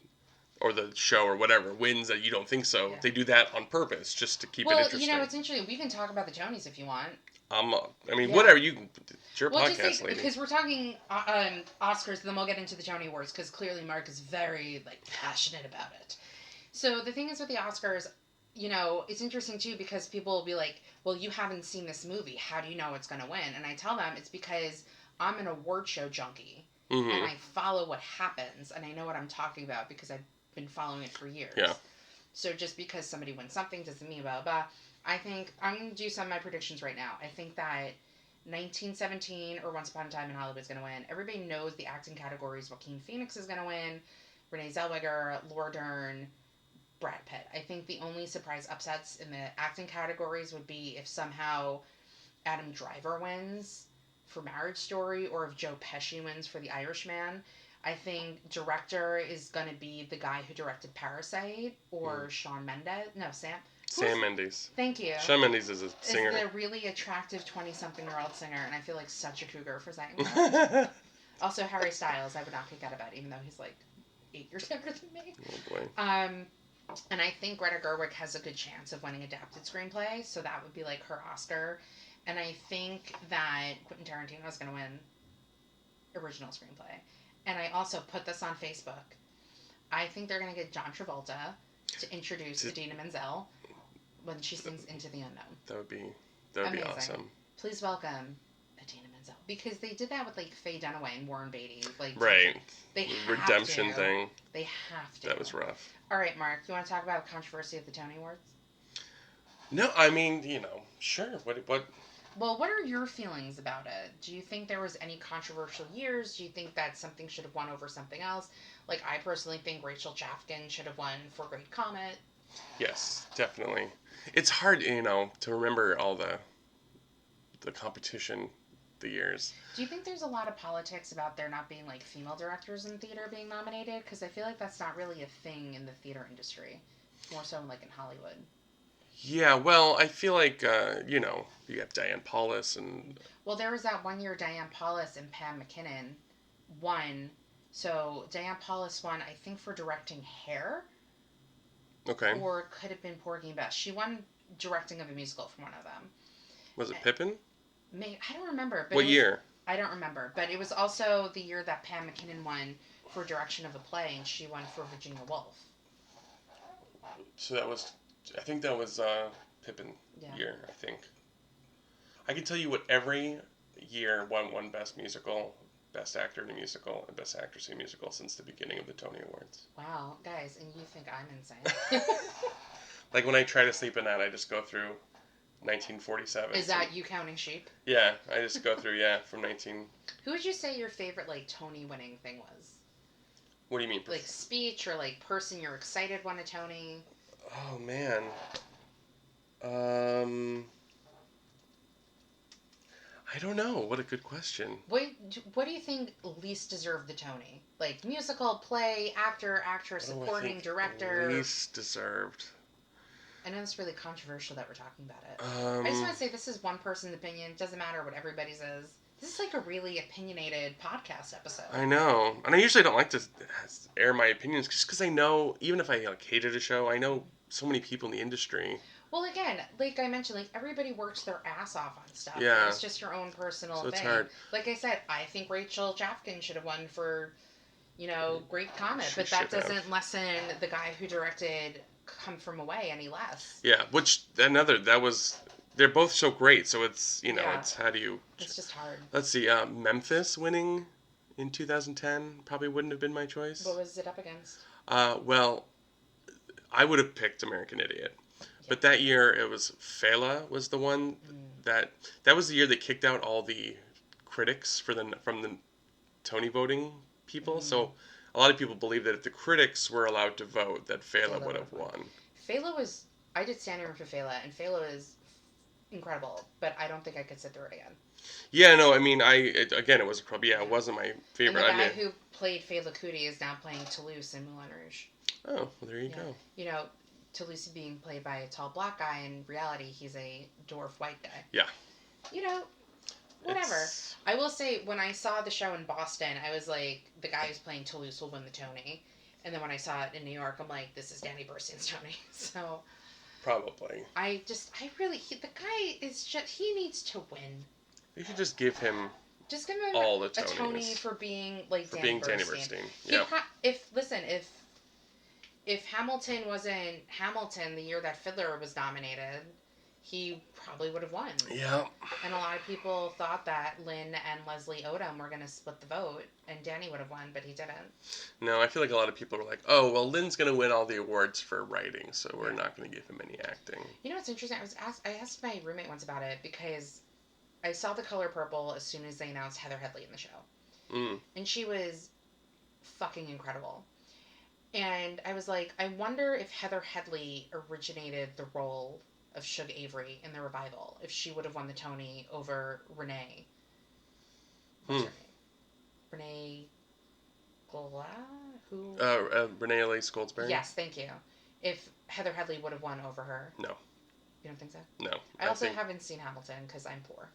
or the show or whatever wins that you don't think so. Yeah. They do that on purpose just to keep it interesting. Well, it's interesting. We can talk about the Tonys if you want. Whatever. It's your podcast, lady. Because we're talking Oscars, then we'll get into the Tony Awards, because clearly Marc is very, passionate about it. So the thing is with the Oscars, it's interesting, too, because people will be like, well, you haven't seen this movie. How do you know it's going to win? And I tell them it's because I'm an award show junkie, and I follow what happens, and I know what I'm talking about because I've been following it for years. Yeah. So just because somebody wins something doesn't mean blah, blah. I think I'm going to do some of my predictions right now. I think that 1917 or Once Upon a Time in Hollywood is going to win. Everybody knows the acting categories. Joaquin Phoenix is going to win. Renee Zellweger, Laura Dern, Brad Pitt. I think the only surprise upsets in the acting categories would be if somehow Adam Driver wins for Marriage Story or if Joe Pesci wins for The Irishman. I think director is going to be the guy who directed Parasite or Shawn Mendes. No, Sam Mendes. Thank you. Shawn Mendes is a singer. Is the really attractive 20-something-year-old singer, and I feel like such a cougar for saying that. Also, Harry Styles, I would not kick out about, even though he's 8 years younger than me. Oh boy. And I think Greta Gerwig has a good chance of winning adapted screenplay, so that would be her Oscar. And I think that Quentin Tarantino is going to win original screenplay. And I also put this on Facebook. I think they're going to get John Travolta to introduce Idina Menzel when she sings Into the Unknown. That would be awesome. Please welcome Idina Menzel. Because they did that with Faye Dunaway and Warren Beatty. Right. They have redemption thing. They have to. That was rough. All right, Marc, you want to talk about the controversy of the Tony Awards? No, sure. What? Well, what are your feelings about it? Do you think there was any controversial years? Do you think that something should have won over something else? Like, I personally think Rachel Chafkin should have won for Great Comet. Yes, definitely. It's hard, to remember all the competition, the years. Do you think there's a lot of politics about there not being, like, female directors in theater being nominated? Because I feel like that's not really a thing in the theater industry. More so, like, in Hollywood. Yeah, well, I feel like, you have Diane Paulus and... Well, there was that one year Diane Paulus and Pam McKinnon won. So, Diane Paulus won, I think, for directing Hair. Okay. Or it could have been Porgy and Bess. She won directing of a musical for one of them. Was it Pippin? I don't remember. But what year? I don't remember. But it was also the year that Pam McKinnon won for direction of a play, and she won for Virginia Woolf. So I think that was Pippin year, I think. I can tell you what every year won Best Musical, Best Actor in a Musical, and Best Actress in a Musical since the beginning of the Tony Awards. Wow, guys, and you think I'm insane. Like when I try to sleep at night, I just go through 1947. Is that you counting sheep? Yeah, I just go through, from 19... Who would you say your favorite, like, Tony-winning thing was? What do you mean? Like, speech or, like, person you're excited won a Tony? Oh, man. I don't know. What a good question. What do you think least deserved the Tony? Like, musical, play, actor, actress, supporting, director? Least deserved. I know it's really controversial that we're talking about it. I just want to say this is one person's opinion. It doesn't matter what everybody says. This is like a really opinionated podcast episode. I know. And I usually don't like to air my opinions just because I know, even if I hated a show, I know so many people in the industry. Well, again, like I mentioned, like everybody works their ass off on stuff. Yeah. It's just your own personal thing. It's hard. Like I said, I think Rachel Chafkin should have won for, Great Comet, but that doesn't lessen the guy who directed Come From Away any less. Yeah, they're both so great, so it's, it's how do you... It's just hard. Let's see, Memphis winning in 2010 probably wouldn't have been my choice. What was it up against? Well, I would have picked American Idiot. Yeah. But that year, it was Fela was the one that was the year they kicked out all the critics from the Tony voting people. So a lot of people believe that if the critics were allowed to vote, that Fela would have won. I did standing room for Fela, and Fela is incredible, but I don't think I could sit through it again. Yeah, no, I mean, it was probably, it wasn't my favorite. And the guy who played Fela Kuti is now playing Toulouse in Moulin Rouge. Oh, well, there you go. Toulouse being played by a tall black guy, in reality, he's a dwarf white guy. Yeah. Whatever. I will say, when I saw the show in Boston, I was like, the guy who's playing Toulouse will win the Tony. And then when I saw it in New York, I'm like, this is Danny Burstein's Tony. So... Probably. The guy is just, he needs to win. You should just give him all the Tonys. A Tony for being, like, Danny Burstein. Yeah. If Hamilton wasn't Hamilton the year that Fiddler was nominated, he probably would have won. Yeah. And a lot of people thought that Lynn and Leslie Odom were going to split the vote, and Danny would have won, but he didn't. No, I feel like a lot of people were like, oh, well, Lynn's going to win all the awards for writing, so we're not going to give him any acting. You know what's interesting? I asked my roommate once about it, because I saw The Color Purple as soon as they announced Heather Headley in the show. And she was fucking incredible. And I was like, I wonder if Heather Headley originated the role of Shug Avery in the revival, if she would have won the Tony over Renee. What's her name? Renee Renee Elise Goldsberry? Yes, thank you. If Heather Headley would have won over her. No. You don't think so? No. I also haven't seen Hamilton because I'm poor.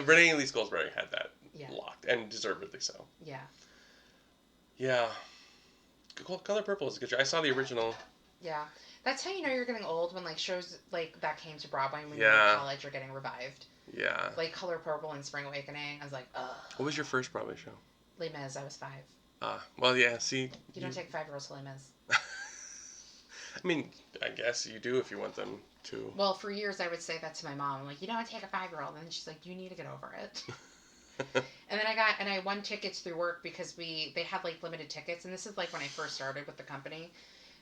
Renee Elise Goldsberry had that locked, and deservedly so. Yeah. Yeah. Color Purple is a good show. I saw the original. Yeah. That's how you know you're getting old, when like shows like that came to Broadway when you were in college are getting revived. Yeah. Like Color Purple and Spring Awakening. I was like, ugh. What was your first Broadway show? Les Mis. I was 5. Well, yeah, see. You don't take 5-year-olds to Les Mis. I mean, I guess you do if you want them to. Well, for years I would say that to my mom. I'm like, you don't take a 5-year-old. And she's like, you need to get over it. And then I won tickets through work because they had like limited tickets. And this is like when I first started with the company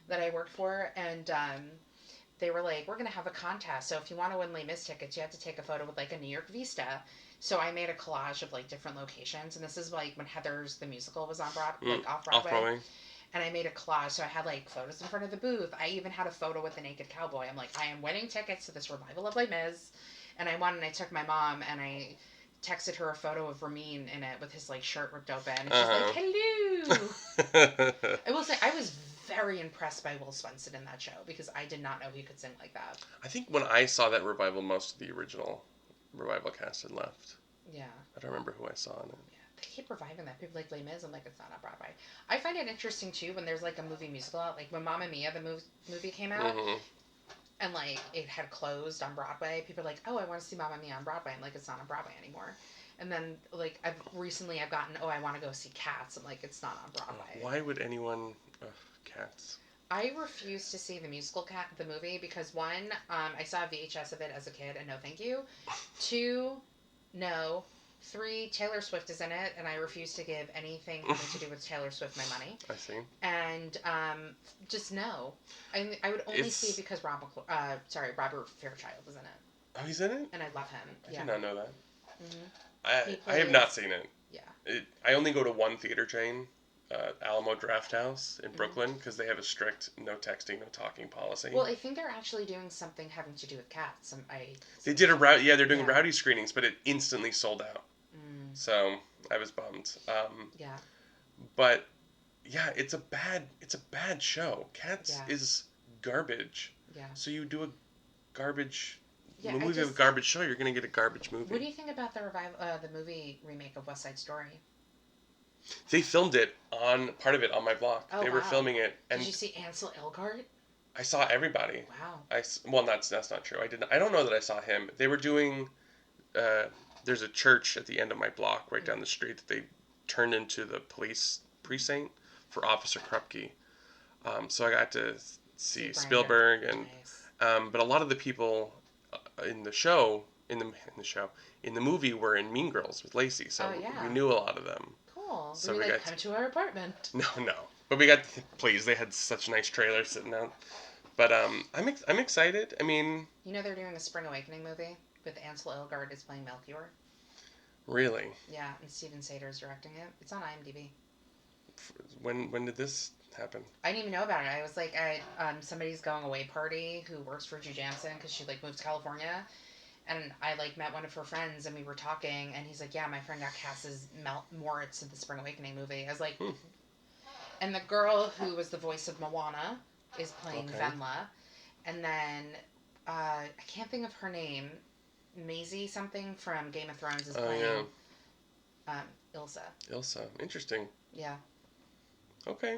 that I worked for. And they were like, we're going to have a contest. So if you want to win Les Mis tickets, you have to take a photo with like a New York Vista. So I made a collage of like different locations. And this is like when Heathers the musical was on like off Broadway. Off-Broadway. And I made a collage. So I had like photos in front of the booth. I even had a photo with the naked cowboy. I'm like, I am winning tickets to this revival of Les Mis. And I won, and I took my mom and I texted her a photo of Ramin in it with his like shirt ripped open. And she's like, hello. I will say, I was very impressed by Will Swenson in that show because I did not know he could sing like that. I think when I saw that revival, most of the original revival cast had left. Yeah. I don't remember who I saw in it. Yeah, they keep reviving that. People like Les Mis, I'm like, it's not on Broadway. I find it interesting too when there's like a movie musical out, like when Mamma Mia, the movie came out, and like it had closed on Broadway. People are like, oh, I want to see Mamma Mia on Broadway. I'm like, it's not on Broadway anymore. And then like I've gotten, oh, I want to go see Cats. I'm like, it's not on Broadway. Why would anyone? Cats. I refuse to see the musical the movie because one, I saw a VHS of it as a kid and no thank you. 2, no. 3, Taylor Swift is in it and I refuse to give anything having to do with Taylor Swift my money. I see. And just no. I would only see it because Robert Fairchild is in it. Oh, he's in it? And I love him. I did not know that. Mm-hmm. I have not seen it. Yeah. I only go to one theater chain. Alamo Drafthouse in Brooklyn because they have a strict no texting, no talking policy. Well, I think they're actually doing something having to do with cats. They did they're doing rowdy screenings, but it instantly sold out. So I was bummed. Yeah. But yeah, it's a bad show. Cats is garbage. Yeah. So you do a garbage movie of a garbage show, you're gonna get a garbage movie. What do you think about the movie remake of West Side Story? They filmed part of it on my block. Oh, they were filming it. And did you see Ansel Elgort? I saw everybody. Wow. That's not true. I don't know that I saw him. They were doing, there's a church at the end of my block right down the street that they turned into the police precinct for Officer Krupke. So I got to see Spielberg and, but a lot of the people in the movie were in Mean Girls with Lacey. So we knew a lot of them. So we come to our apartment. No. But please, they had such nice trailers sitting out. But I'm excited. I mean... You know they're doing a Spring Awakening movie with Ansel Elgort is playing Melchior? Really? Yeah, and Steven Sater is directing it. It's on IMDb. When did this happen? I didn't even know about it. I was like at somebody's going away party who works for Ju Jansen because she like moved to California. And I, like, met one of her friends, and we were talking, and he's like, yeah, my friend got cast as Moritz in the Spring Awakening movie. I was like... And the girl who was the voice of Moana is playing Venla. And then, I can't think of her name. Maisie something from Game of Thrones is playing Ilsa. Ilsa. Interesting. Yeah. Okay.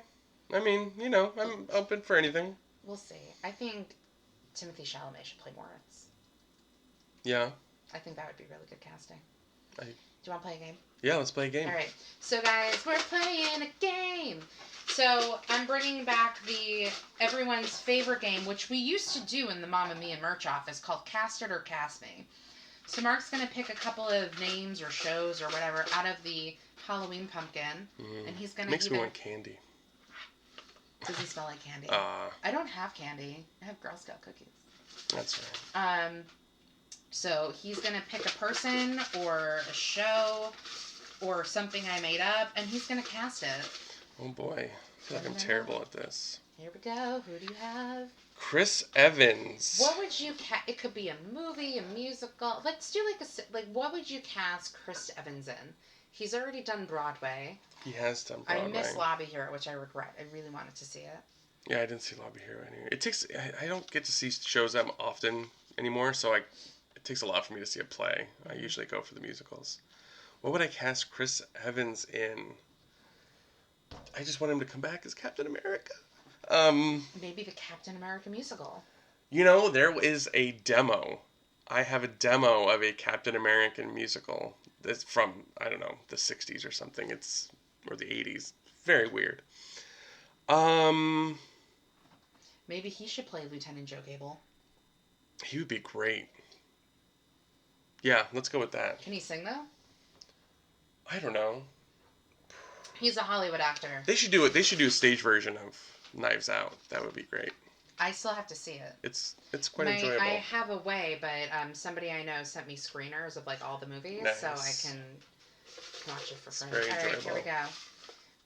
I mean, I'm open for anything. We'll see. I think Timothée Chalamet should play Moritz. Yeah. I think that would be really good casting. Do you want to play a game? Yeah, let's play a game. All right. So, guys, we're playing a game. So, I'm bringing back everyone's favorite game, which we used to do in the Mamma Mia merch office, called Cast It or Cast Me. So, Marc's going to pick a couple of names or shows or whatever out of the Halloween pumpkin, and he's going to Makes me want candy. Does he smell like candy? I don't have candy. I have Girl Scout cookies. That's right. So he's going to pick a person or a show or something I made up, and he's going to cast it. Oh, boy. I feel like I'm terrible at this. Here we go. Who do you have? Chris Evans. What would you cast? It could be a movie, a musical. Let's do what would you cast Chris Evans in? He's already done Broadway. He has done Broadway. I miss Lobby Hero, which I regret. I really wanted to see it. Yeah, I didn't see Lobby Hero anyway. I don't get to see shows that often anymore, so it takes a lot for me to see a play. I usually go for the musicals. What would I cast Chris Evans in? I just want him to come back as Captain America. Maybe the Captain America musical. There is a demo. I have a demo of a Captain American musical that's from, I don't know, the 60s or something. Or the 80s. Very weird. Maybe he should play Lieutenant Joe Gable. He would be great. Yeah, let's go with that. Can he sing, though? I don't know. He's a Hollywood actor. They should do it. They should do a stage version of Knives Out. That would be great. I still have to see it. It's quite enjoyable. I have a way, but somebody I know sent me screeners of like all the movies, nice. so I can watch it for free. Very enjoyable. All right, here we go.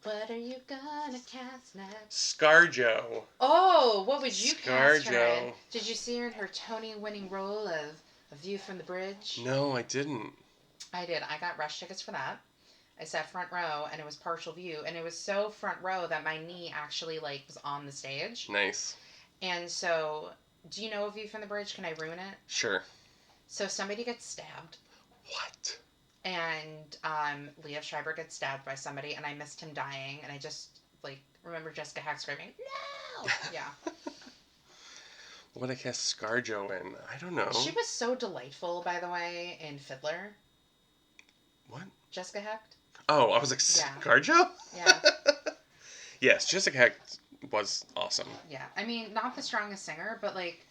What are you gonna cast next? ScarJo. Oh, what would you cast her in? ScarJo. Did you see her in her Tony-winning role of A View from the Bridge? No, I didn't. I did. I got rush tickets for that. I sat front row, and it was partial view, and it was so front row that my knee actually like was on the stage. Nice. And so, do you know A View from the Bridge? Can I ruin it? Sure. So somebody gets stabbed. What? And Liev Schreiber gets stabbed by somebody, and I missed him dying, and I just like remember Jessica Hack screaming, "No!" Yeah. What would I cast ScarJo in? I don't know. She was so delightful, by the way, in Fiddler. What? Jessica Hecht? Oh, I was like, ScarJo? Yeah. Yes, Jessica Hecht was awesome. Yeah. I mean, not the strongest singer, but like...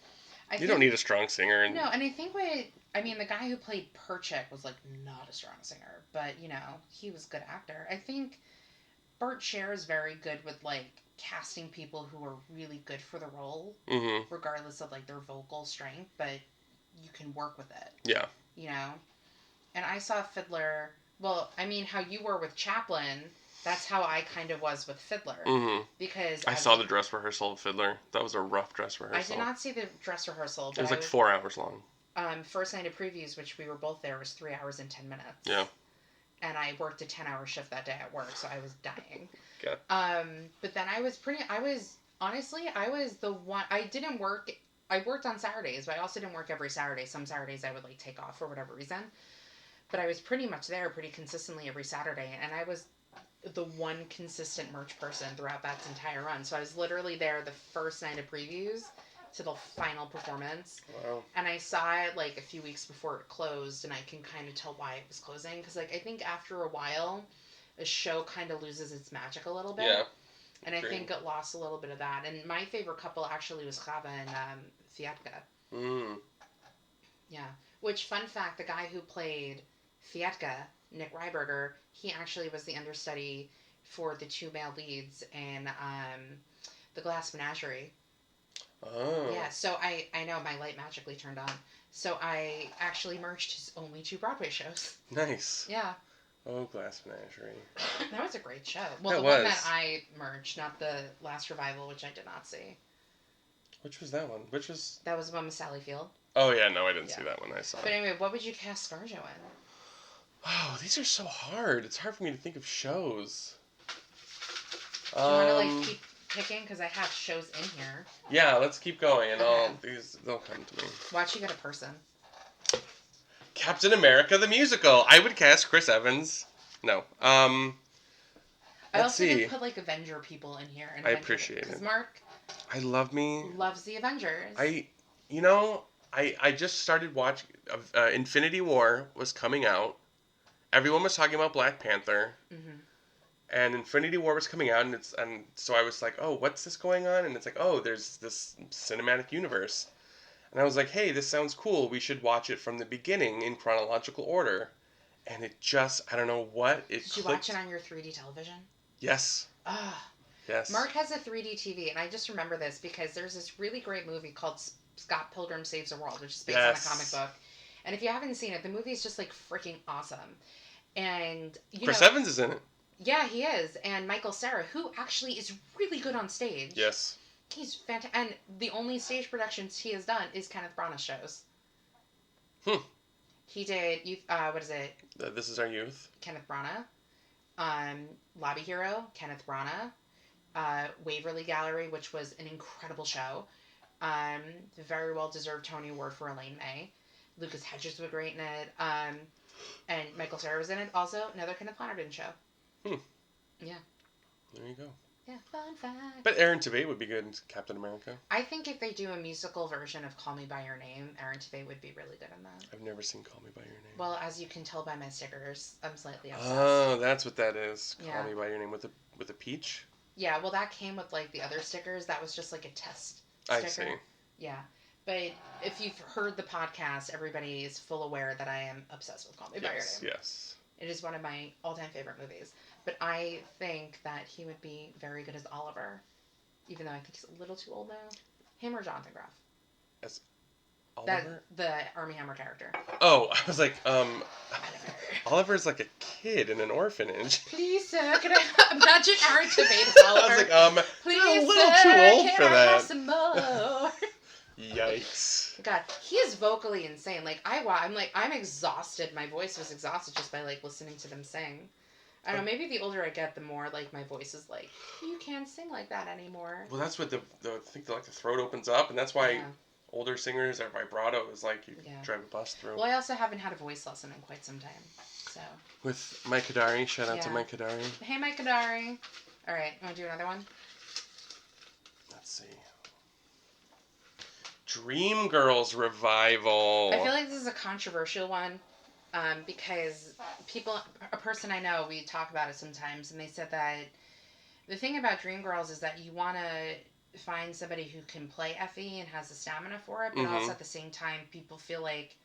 You don't need a strong singer. No, and I think the guy who played Perchik was like not a strong singer, but you know, he was a good actor. I think Bert Scher is very good with like casting people who are really good for the role, regardless of like their vocal strength, but you can work with it. Yeah. You know? And I saw Fiddler, well, I mean, how you were with Chaplin, that's how I kind of was with Fiddler. Because I saw the dress rehearsal of Fiddler. That was a rough dress rehearsal. I did not see the dress rehearsal. But it was like 4 hours long. First night of previews, which we were both there, was 3 hours and 10 minutes. Yeah. And I worked a 10-hour shift that day at work, so I was dying. Okay. But then I was the one, I worked on Saturdays, but I also didn't work every Saturday. Some Saturdays I would like take off for whatever reason. But I was pretty much there pretty consistently every Saturday, and I was the one consistent merch person throughout that entire run. So I was literally there the first night of previews to the final performance. Wow. And I saw it like a few weeks before it closed, and I can kind of tell why it was closing. Because like I think after a while, a show kind of loses its magic a little bit. Yeah. And I think it lost a little bit of that. And my favorite couple actually was Chava and Fietka. Yeah. Which, fun fact, the guy who played Fietka, Nick Ryberger, he actually was the understudy for the two male leads in The Glass Menagerie. Oh. Yeah, so I know my light magically turned on. So I actually merged his only 2 Broadway shows. Nice. Yeah. Oh, Glass Menagerie. That was a great show. Well, that the one that I merged, not the last revival, which I did not see. Which was that one? That was the one with Sally Field. Oh, yeah, no, I didn't see that one. I saw But anyway, what would you cast ScarJo in? Oh, these are so hard. It's hard for me to think of shows. Do you want to, like, keep picking? Because I have shows in here. Yeah, let's keep going, and they'll come to me. Watch you get a person. Captain America the Musical. I would cast Chris Evans. No. I also did put, like, Avenger people in here. I appreciate it. Because Marc loves the Avengers. I just started watching... Infinity War was coming out. Everyone was talking about Black Panther. And Infinity War was coming out, and so I was like, oh, what's this going on? And it's like, oh, there's this cinematic universe. And I was like, hey, this sounds cool. We should watch it from the beginning in chronological order. And it just, I don't know what, it Did you watch it on your 3D television? Yes. Yes. Marc has a 3D TV, and I just remember this because there's this really great movie called Scott Pilgrim Saves the World, which is based on a comic book. And if you haven't seen it, the movie is just like freaking awesome. And Chris Evans is in it. Yeah, he is. And Michael Cera, who actually is really good on stage. Yes. He's fantastic. And the only stage productions he has done is Kenneth Branagh's shows. He did, what is it? This Is Our Youth. Kenneth Branagh. Lobby Hero, Kenneth Branagh. Waverly Gallery, which was an incredible show. Very well deserved Tony Award for Elaine May. Lucas Hedges was great in it. And Michael Cera was in it. Also, another Kenneth Branagh show. Yeah. There you go. Yeah, fun fact. But Aaron Tveit would be good in Captain America. I think if they do a musical version of Call Me By Your Name, Aaron Tveit would be really good in that. I've never seen Call Me By Your Name. Well, as you can tell by my stickers, I'm slightly obsessed. Oh, that's what that is. Call Me By Your Name with a peach? Yeah, well, that came with, like, the other stickers. That was just, like, a test sticker. I see. Yeah. But if you've heard the podcast, everybody is full aware that I am obsessed with Call Me By Your Name. Yes. It is one of my all-time favorite movies. But I think that he would be very good as Oliver, even though I think he's a little too old now. Him or Jonathan Groff? As Oliver? The Armie Hammer character. Oh, I was like, Oliver's like a kid in an orphanage. Please, sir, can I imagine Aaron Tveit as Oliver? I was like, please, you're a little sir, too old can for I that. have some more? Yikes. God, he is vocally insane. Like, I'm exhausted. My voice was exhausted just by, like, listening to them sing. I don't know, maybe the older I get, the more, like, my voice is like, you can't sing like that anymore. Well, that's what I think the throat opens up, and that's why older singers, their vibrato is like you drive a bus through. Well, I also haven't had a voice lesson in quite some time, so. With Mike Kadari, shout out to Mike Kadari. Hey, Mike Kadari. All right, want to do another one? Let's see. Dreamgirls revival. I feel like this is a controversial one. Because a person I know, we talk about it sometimes, and they said that the thing about Dreamgirls is that you want to find somebody who can play Effie and has the stamina for it, but also at the same time, people feel like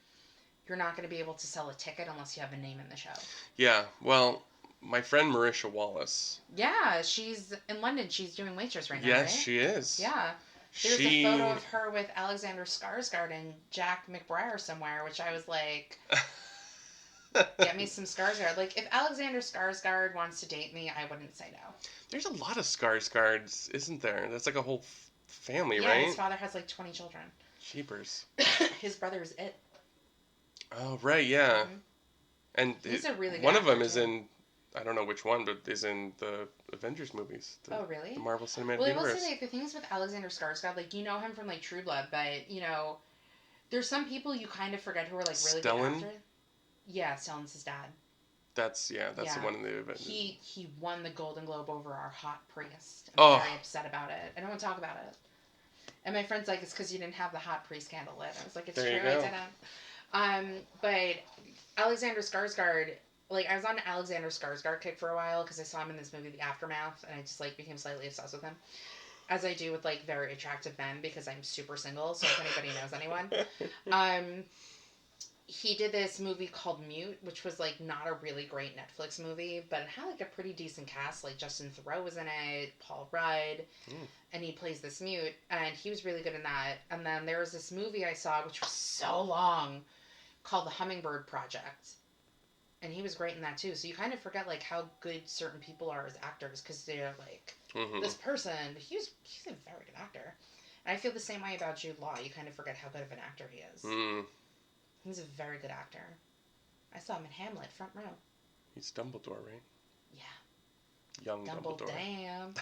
you're not going to be able to sell a ticket unless you have a name in the show. Yeah, well, my friend Marisha Wallace. Yeah, she's in London. She's doing waitress right now, Yes, right? she is. Yeah. There's a photo of her with Alexander Skarsgård and Jack McBrayer somewhere, which I was like... Get me some Skarsgård. Like, if Alexander Skarsgård wants to date me, I wouldn't say no. There's a lot of Skarsgårds, isn't there? That's like a whole family, right? Yeah, his father has like 20 children. Cheapers. His brother is It. Oh, right, yeah. Mm-hmm. And he's a really good one of them too. Is in, I don't know which one, but is in the Avengers movies. Oh, really? The Marvel Cinematic Universe. Universe. I will say, like, the things with Alexander Skarsgård, like, you know him from, like, True Blood, but, you know, there's some people you kind of forget who are, like, really good actors. Yeah, Stellan's his dad. That's the one in the event. He won the Golden Globe over our hot priest. I'm very upset about it. I don't want to talk about it. And my friend's like, it's because you didn't have the hot priest candle lit. I was like, it's there true, I didn't. But Alexander Skarsgård, like, I was on an Alexander Skarsgård kick for a while because I saw him in this movie, The Aftermath, and I just, like, became slightly obsessed with him. As I do with, like, very attractive men because I'm super single, so if anybody knows anyone. He did this movie called Mute, which was, like, not a really great Netflix movie, but it had, like, a pretty decent cast. Like, Justin Theroux was in it, Paul Rudd, and he plays this mute, and he was really good in that. And then there was this movie I saw, which was so long, called The Hummingbird Project, and he was great in that, too. So you kind of forget, like, how good certain people are as actors, because they're, like, this person, but he's a very good actor. And I feel the same way about Jude Law. You kind of forget how good of an actor he is. He's a very good actor. I saw him in Hamlet, front row. He's Dumbledore, right? Yeah. Young Dumbledore. Damn.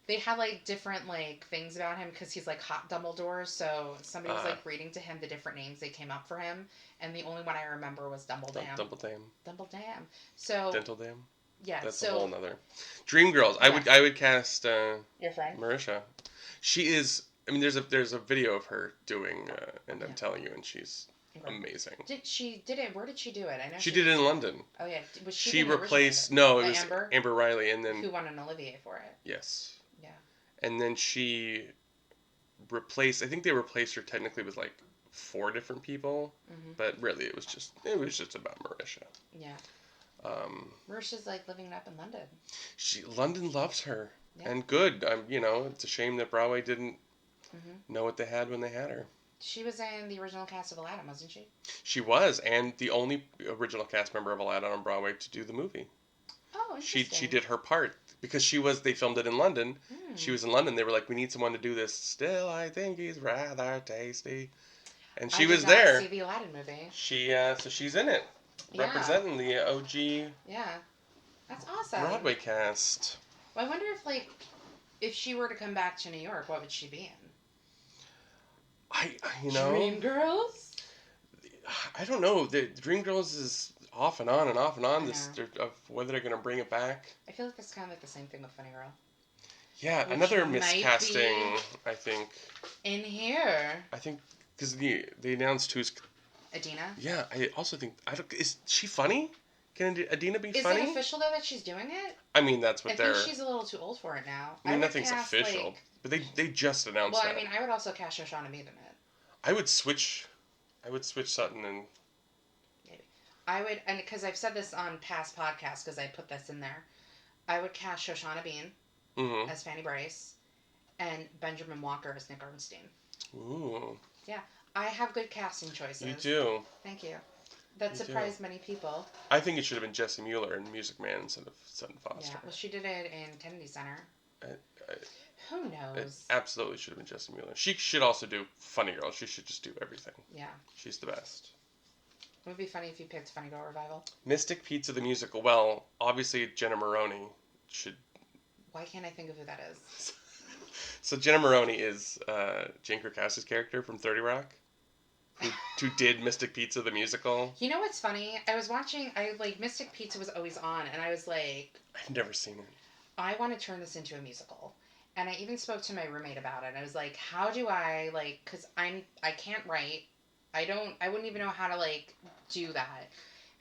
They had, like, different, like, things about him because he's, like, hot Dumbledore. So somebody was, like, reading to him the different names they came up for him. And the only one I remember was Dumbledam. Dumbledam. So. Dental Dam? Yeah. That's a whole nother. Dreamgirls. Yeah. I would cast your friend? Marisha. She is... I mean, there's a video of her doing, and I'm telling you, and she's amazing. Where did she do it? I know she did it in London. Oh yeah, was she replaced? No, it was Amber? Amber Riley, and then who won an Olivier for it. Yes. Yeah. And then she replaced. I think they replaced her technically with like 4 different people, but really it was just about Marisha. Yeah. Marisha's like living it up in London. London loves her, and good. It's a shame that Broadway didn't. Know what they had when they had her. She was in the original cast of Aladdin, wasn't she? She was, and the only original cast member of Aladdin on Broadway to do the movie. Oh, interesting. She did her part because they filmed it in London. She was in London. They were like, we need someone to do this. Still, I think he's rather tasty. And she was there. I did not see the Aladdin movie. So she's in it, representing the OG. Yeah, that's awesome. Broadway cast. Well, I wonder if she were to come back to New York, what would she be in? Dreamgirls? I don't know. The Dreamgirls is off and on and off and on. Of whether they're going to bring it back. I feel like it's kind of like the same thing with Funny Girl. Yeah, another miscasting, I think. In here. I think, because they announced who's... Adina? Yeah, I also think... is she funny? Can Adina be funny? Is it official, though, that she's doing it? I mean, that's what they're... I think she's a little too old for it now. I mean, nothing's official. But they just announced that. Well, I mean, I would also cast Shoshana Bean in it. I would switch Sutton and... Maybe. I would, and because I've said this on past podcasts, because I put this in there, I would cast Shoshana Bean as Fanny Bryce, and Benjamin Walker as Nick Arnstein. Ooh. Yeah. I have good casting choices. You do. Thank you. That surprised many people. I think it should have been Jessie Mueller in Music Man instead of Sutton Foster. Yeah, well, she did it in Kennedy Center. Who knows? It absolutely should have been Jessie Mueller. She should also do Funny Girl. She should just do everything. Yeah. She's the best. It would be funny if you picked Funny Girl Revival. Mystic Pizza the Musical. Well, obviously Jenna Maroney should... Why can't I think of who that is? So Jenna Maroney is Jane Krakowski's character from 30 Rock. Who did Mystic Pizza the Musical. You know what's funny? I was watching... Mystic Pizza was always on, and I was like... I've never seen it. I want to turn this into a musical. And I even spoke to my roommate about it. I was like, how do I, because I can't write. I wouldn't even know how to, do that.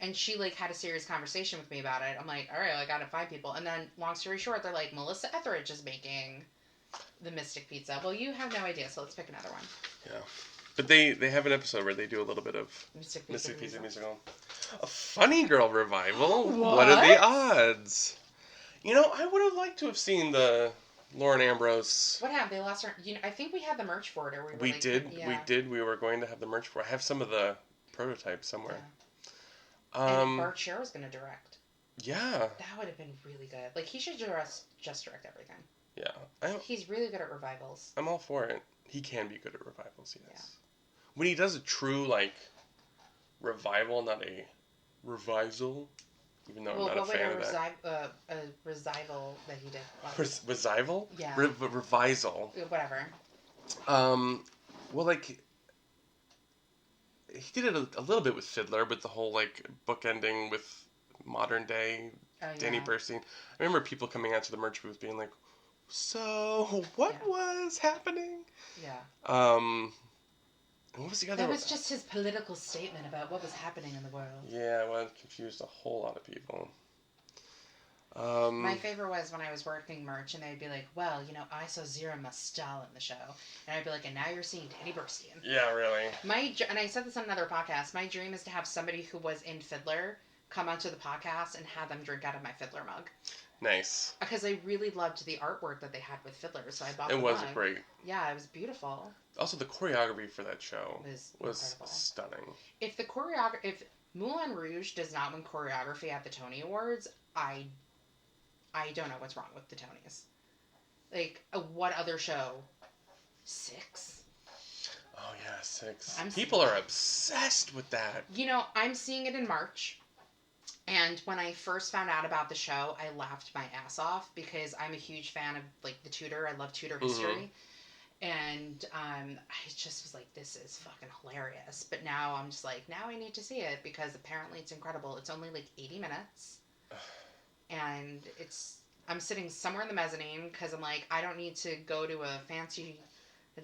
And she, had a serious conversation with me about it. I'm like, all right, I got to find people. And then, long story short, they're like, Melissa Etheridge is making the Mystic Pizza. Well, you have no idea, so let's pick another one. Yeah. But they have an episode where they do a little bit of Mystic Pizza musical. A Funny Girl revival? What are the odds? I would have liked to have seen the Lauren Ambrose. What happened? They lost her. I think we had the merch for it. Or we did. Yeah. We did. We were going to have the merch for it. I have some of the prototypes somewhere. Yeah. And Bart Sher was going to direct. Yeah. That would have been really good. He should just direct everything. Yeah. He's really good at revivals. I'm all for it. He can be good at revivals, yes. Yeah. When he does a true, revival, not a revisal, even though I'm not a fan of that. A revival that he did. Revival? Yeah. Revisal. Whatever. He did it a little bit with Fiddler, but the whole, bookending with modern day Danny Burstein. I remember people coming out to the merch booth being like, so, what was happening? Yeah. What was the other? That was just his political statement about what was happening in the world. Yeah, well, it confused a whole lot of people. My favorite was when I was working merch, and they'd be like, well, I saw Zira Mastal in the show. And I'd be like, and now you're seeing Danny Burstein. Yeah, really. And I said this on another podcast, my dream is to have somebody who was in Fiddler come onto the podcast and have them drink out of my Fiddler mug. Nice. Because I really loved the artwork that they had with Fiddler, so I bought the mug. It was great. Yeah, it was beautiful. Also, the choreography for that show was stunning. If Moulin Rouge does not win choreography at the Tony Awards, I don't know what's wrong with the Tonys. What other show? 6? Oh yeah, 6. People are obsessed with that. I'm seeing it in March. And when I first found out about the show, I laughed my ass off because I'm a huge fan of the Tudor. I love Tudor history. And I just was like, this is fucking hilarious. But now I'm just like, now I need to see it because apparently it's incredible. It's only 80 minutes. And I'm sitting somewhere in the mezzanine because I'm like, I don't need to go to a fancy.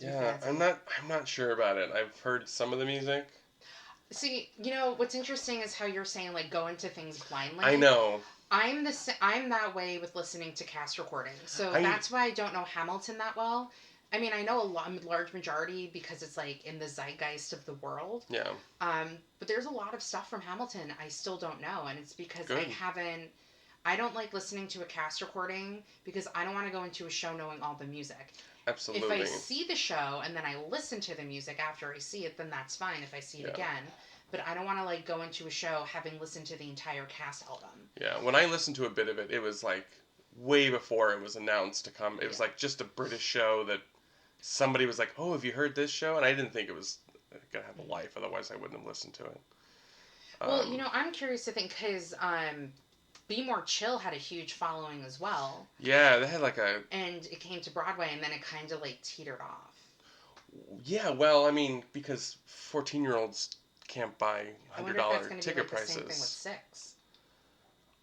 I'm not sure about it. I've heard some of the music. See, what's interesting is how you're saying go into things blindly. I know. I'm that way with listening to cast recordings. So that's why I don't know Hamilton that well. I mean, I know a large majority because it's in the zeitgeist of the world. Yeah. But there's a lot of stuff from Hamilton I still don't know, and it's because Good. I don't like listening to a cast recording because I don't want to go into a show knowing all the music. Absolutely. If I see the show and then I listen to the music after I see it, then that's fine if I see it again. But I don't want to go into a show having listened to the entire cast album. Yeah, when I listened to a bit of it, it was way before it was announced to come. It was just a British show that somebody was like, oh, have you heard this show? And I didn't think it was going to have a life, otherwise I wouldn't have listened to it. Well, I'm curious to think because Be More Chill had a huge following as well. Yeah, they had And it came to Broadway, and then it kind of teetered off. Yeah, well, I mean, because 14-year-olds can't buy $100 ticket prices. I wonder if that's going to be the same thing with 6.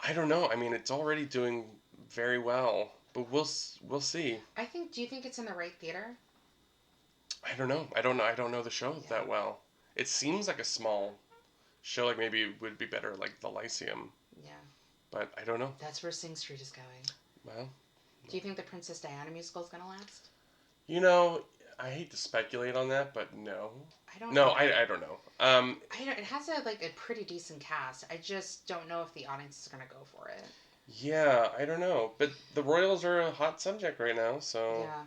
I don't know. I mean, it's already doing very well, but we'll see. Do you think it's in the right theater? I don't know. I don't know the show that well. It seems like a small show. Maybe it would be better the Lyceum. Yeah. But I don't know. That's where Sing Street is going. Well. Do you think the Princess Diana musical is going to last? I hate to speculate on that, but no. I don't know. I don't know. It has a pretty decent cast. I just don't know if the audience is going to go for it. Yeah, I don't know. But the Royals are a hot subject right now, so... Yeah.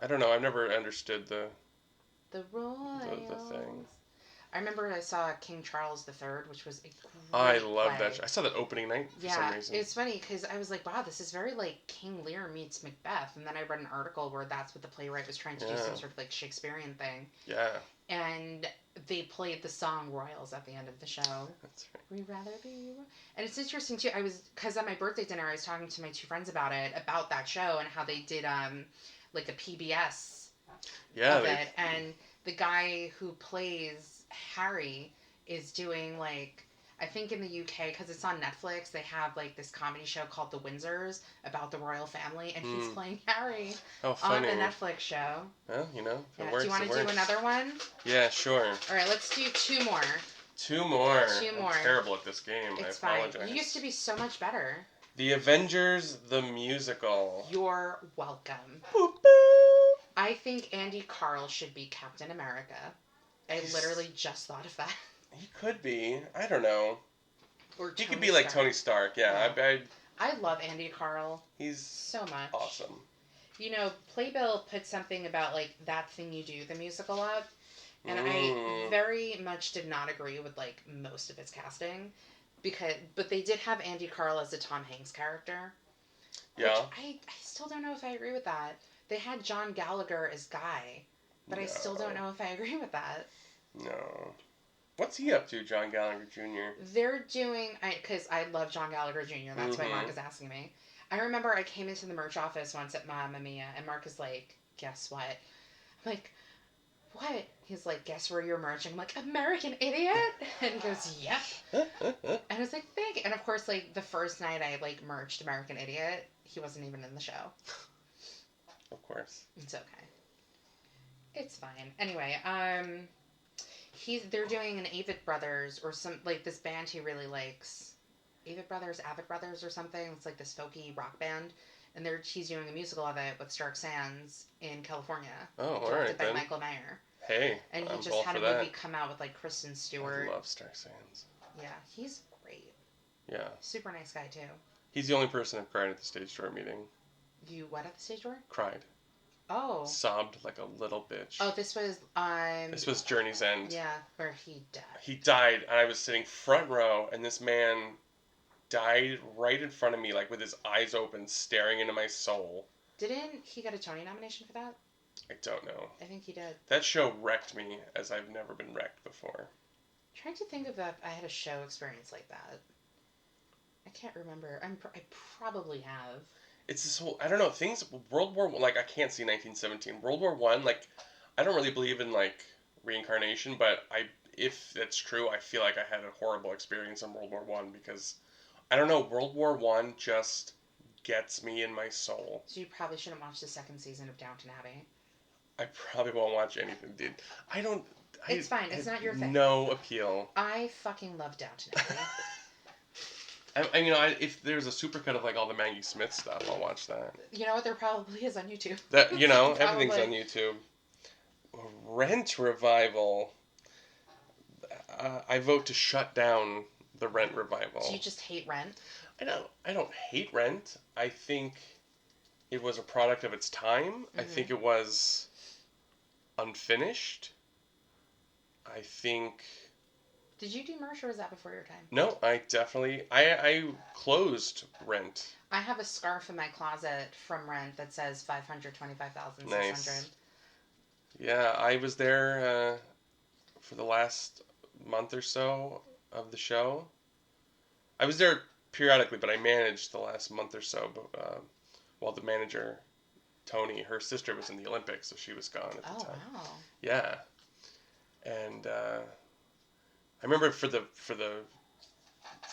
I don't know. I've never understood the Royals. the thing. I remember I saw King Charles III, which was a great I love play. that. I saw that opening night for some reason. Yeah, it's funny because I was like, wow, this is very like King Lear meets Macbeth. And then I read an article where that's what the playwright was trying to do, some sort of like Shakespearean thing. Yeah. And they played the song Royals at the end of the show. That's right. We rather be. And it's interesting too. Because at my birthday dinner, I was talking to my two friends about that show and how they did like a PBS of it. And the guy who plays Harry is doing like, I think in the UK, because it's on Netflix, they have like this comedy show called The Windsors about the royal family, and he's playing Harry on the Netflix show. Well, you know, if it works, do you want to do another one? Yeah, sure. All right, let's do two more. Two more. I'm terrible at this game. It's I apologize. fine. You used to be so much better. The Avengers, the musical. You're welcome. Boop, boop. I think Andy Karl should be Captain America. I literally just thought of that. He could be. I don't know. Or he could be like Tony Stark. Yeah. I love Andy Karl. He's so much. Awesome. You know, Playbill put something about like That Thing You Do, the musical up. And I very much did not agree with like most of its casting. But they did have Andy Karl as a Tom Hanks character. Yeah. I still don't know if I agree with that. They had John Gallagher as Guy. But I still don't know if I agree with that. No. What's he up to, John Gallagher Jr.? They're doing... Because I love John Gallagher Jr. That's why Marc is asking me. I remember I came into the merch office once at Mamma Mia, and Marc is like, guess what? I'm like, what? He's like, guess where your merch? And I'm like, American Idiot? And he goes, yep. And I was like, thank you. And of course, like, the first night I, like, merched American Idiot, he wasn't even in the show. Of course. It's okay. It's fine. Anyway, they're doing an Avid Brothers or some like this band he really likes, Avid Brothers or something. It's like this folky rock band, and he's doing a musical of it with Stark Sands in California. Oh, all right directed by Michael Mayer. Hey, and he just had a movie come out with like Kristen Stewart. I love Stark Sands. Yeah, he's great. Yeah. Super nice guy too. He's the only person I've cried at the stage door meeting. You what at the stage door? Cried. Oh. Sobbed like a little bitch. Oh, this was Journey's End. Yeah, where he died. He died, and I was sitting front row, and this man died right in front of me, like with his eyes open, staring into my soul. Didn't he get a Tony nomination for that? I don't know. I think he did. That show wrecked me as I've never been wrecked before. I'm trying to think if I had a show experience like that. I can't remember. I probably have. It's this whole, I don't know, things, World War I, like, I can't see 1917. World War I, like, I don't really believe in, like, reincarnation, but if that's true, I feel like I had a horrible experience in World War I because, I don't know, World War I just gets me in my soul. So you probably shouldn't watch the second season of Downton Abbey. I probably won't watch anything, dude. It's fine, it's not your thing. No appeal. I fucking love Downton Abbey. If there's a supercut of like all the Maggie Smith stuff, I'll watch that. You know what? There probably is on YouTube. That everything's on YouTube. Rent revival. I vote to shut down the Rent revival. Do you just hate Rent? I don't hate Rent. I think it was a product of its time. Mm-hmm. I think it was unfinished. I think. Did you do merch or was that before your time? No, I closed Rent. I have a scarf in my closet from Rent that says 525,600. Nice. Yeah, I was there for the last month or so of the show. I was there periodically, but I managed the last month or so while the manager, Tony, her sister was in the Olympics, so she was gone at the time. Oh, wow. Yeah. And I remember for the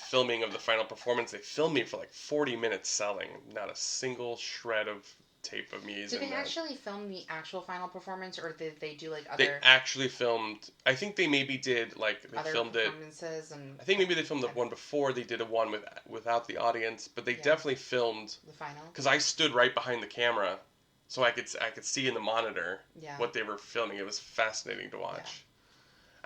filming of the final performance, they filmed me for like 40 minutes selling. Not a single shred of tape of me. Did they actually film the actual final performance, or did they do like other? They actually filmed. I think they maybe did like they other filmed performances it. And I think maybe they filmed the one before. They did a one without the audience, but they definitely filmed the final. Because I stood right behind the camera, so I could see in the monitor what they were filming. It was fascinating to watch.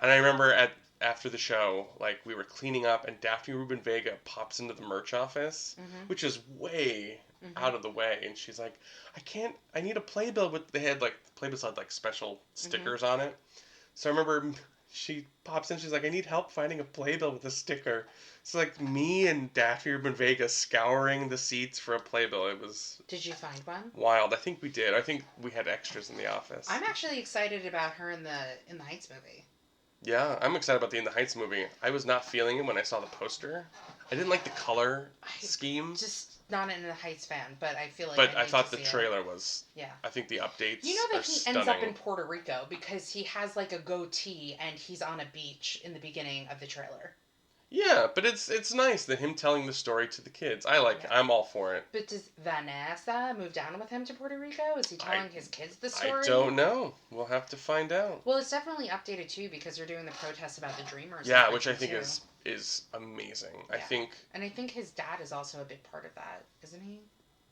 Yeah. And I remember after the show, like, we were cleaning up, and Daphne Rubin Vega pops into the merch office, which is way out of the way. And she's like, I need a playbill with, they had like, playbills had like special stickers on it. So I remember she pops in, she's like, I need help finding a playbill with a sticker. So like me and Daffy were in Vegas scouring the seats for a playbill. It was... Did you find one? Wild. I think we did. I think we had extras in the office. I'm actually excited about her in the Heights movie. Yeah, I'm excited about the In the Heights movie. I was not feeling it when I saw the poster. I didn't like the color scheme. Just not an In the Heights fan, but I feel like. But I thought the trailer was. Yeah. I think the updates. You know that he stunning. ends up in Puerto Rico because he has like a goatee and he's on a beach in the beginning of the trailer. Yeah, but it's nice that him telling the story to the kids. I'm all for it. But does Vanessa move down with him to Puerto Rico? Is he telling his kids the story? I don't know. We'll have to find out. Well, it's definitely updated too because they're doing the protests about the Dreamers. Yeah, which I think is amazing. Yeah. I think his dad is also a big part of that, isn't he?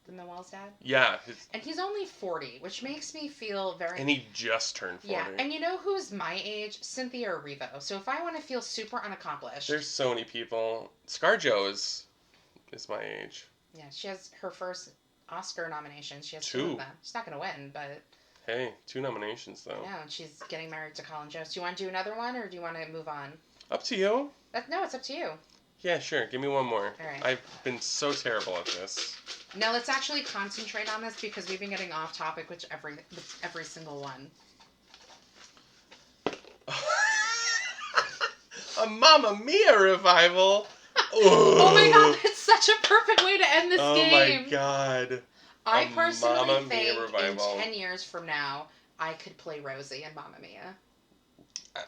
The Noel's dad? Yeah. And he's only 40, which makes me feel very... And he just turned 40. Yeah, and you know who's my age? Cynthia Erivo. So if I want to feel super unaccomplished... There's so many people. ScarJo is my age. Yeah, she has her first Oscar nomination. She has 2 of them. She's not going to win, but... Hey, 2 nominations, though. Yeah, and she's getting married to Colin Jost. Do you want to do another one, or do you want to move on? Up to you. No, it's up to you. Yeah, sure. Give me one more. All right. I've been so terrible at this. Now let's actually concentrate on this because we've been getting off topic with every single one. A Mamma Mia revival. Oh my god, that's such a perfect way to end this game. Oh my god. I personally think in 10 years from now, I could play Rosie in Mamma Mia.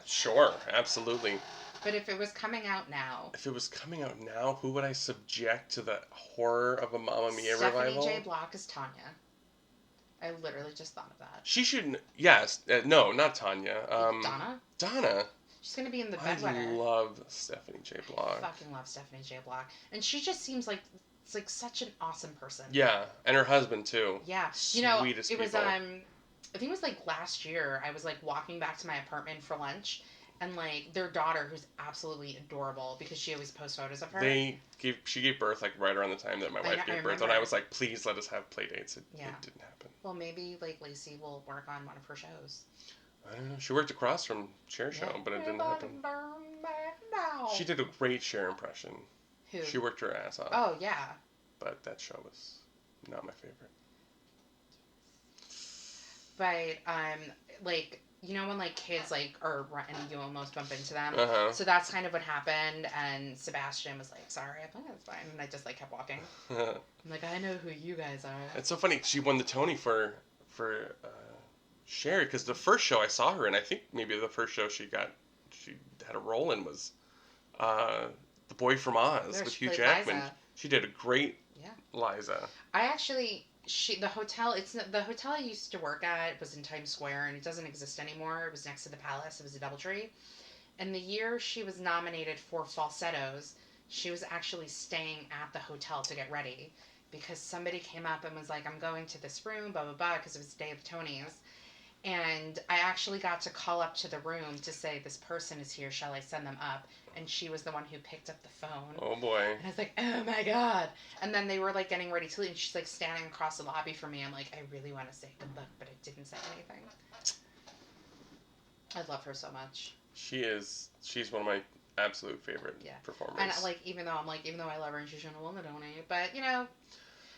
Sure, absolutely. But if it was coming out now... If it was coming out now, who would I subject to the horror of a Mamma Mia revival? Stephanie J. Block is Tanya. I literally just thought of that. She should... Yes. No, not Tanya. Donna? She's going to be in the Bedwetter. I love Stephanie J. Block. I fucking love Stephanie J. Block. And she just seems like... It's like such an awesome person. Yeah, and her husband, too. Yeah. Sweetest people. Was, I think it was like last year, I was like walking back to my apartment for lunch... And, like, their daughter, who's absolutely adorable, because she always posts photos of her. She gave birth, like, right around the time that my wife gave birth. And I was like, please let us have play dates. It didn't happen. Well, maybe, like, Lacey will work on one of her shows. I don't know. She worked across from Cher show, but it didn't happen. She did a great Cher impression. Who? She worked her ass off. Oh, yeah. But that show was not my favorite. But, like... You know when, like, kids, like, are and you almost bump into them? Uh-huh. So that's kind of what happened, and Sebastian was like, sorry, I'm like, that's fine, and I just, like, kept walking. I'm like, I know who you guys are. It's so funny, she won the Tony for Cher, because the first show I saw her in, I think maybe the first show she had a role in was The Boy from Oz with Hugh Jackman. Liza. She did a great Liza. I actually... the hotel I used to work at was in Times Square, and it doesn't exist anymore. It was next to the Palace. It was a DoubleTree. And the year she was nominated for Falsettos, she was actually staying at the hotel to get ready because somebody came up and was like, I'm going to this room, blah, blah, blah, because it was the day of the Tonys. And I actually got to call up to the room to say, this person is here, shall I send them up? And she was the one who picked up the phone. Oh, boy. And I was like, oh, my God. And then they were, like, getting ready to leave, and she's, like, standing across the lobby from me. I'm like, I really want to say good luck, but I didn't say anything. I love her so much. She's one of my absolute favorite performers. And, like, even though I love her and she's going to win the Tony, but, you know,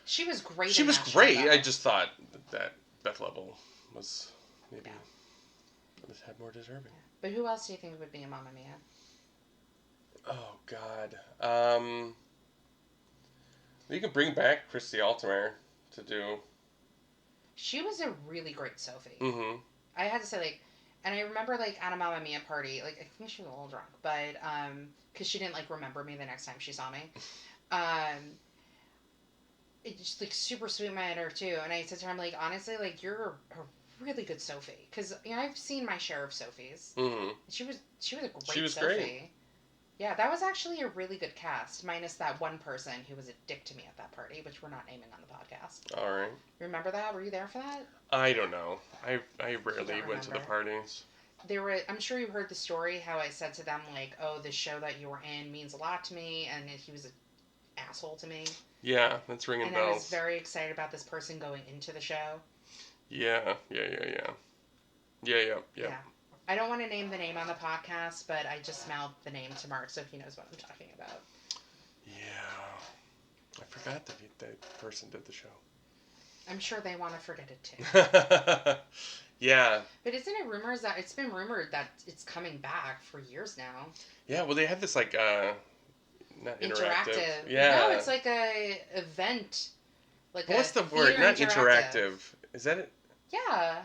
she was great. She was great. I just thought that Beth Level was... Maybe had more deserving. Yeah. But who else do you think would be a Mamma Mia? Oh, God. You could bring back Christy Altomare to do... She was a really great Sophie. Mm-hmm. I had to say, like... And I remember, like, at a Mamma Mia party, like, I think she was a little drunk, but, because she didn't, like, remember me the next time she saw me. It just, like, super sweet my her, too. And I said to her, I'm like, honestly, like, you're a really good Sophie, because you know I've seen my share of Sophies. Mm-hmm. She was a great Sophie. Great. Yeah, that was actually a really good cast, minus that one person who was a dick to me at that party, which we're not naming on the podcast. All right. Remember that? Were you there for that? I don't know. I rarely went to the parties. I'm sure you heard the story how I said to them like, "Oh, this show that you were in means a lot to me," and he was asshole to me. Yeah, that's ringing bells. And I was very excited about this person going into the show. Yeah. Yeah. I don't want to name the name on the podcast, but I just mouthed the name to Marc, so he knows what I'm talking about. Yeah. I forgot that person did the show. I'm sure they want to forget it too. Yeah. But isn't it rumors that it's been rumored that it's coming back for years now? Yeah, well, they had this like not interactive. Yeah. No, it's like a event. Like what's the word? Not interactive. Is that it? Yeah.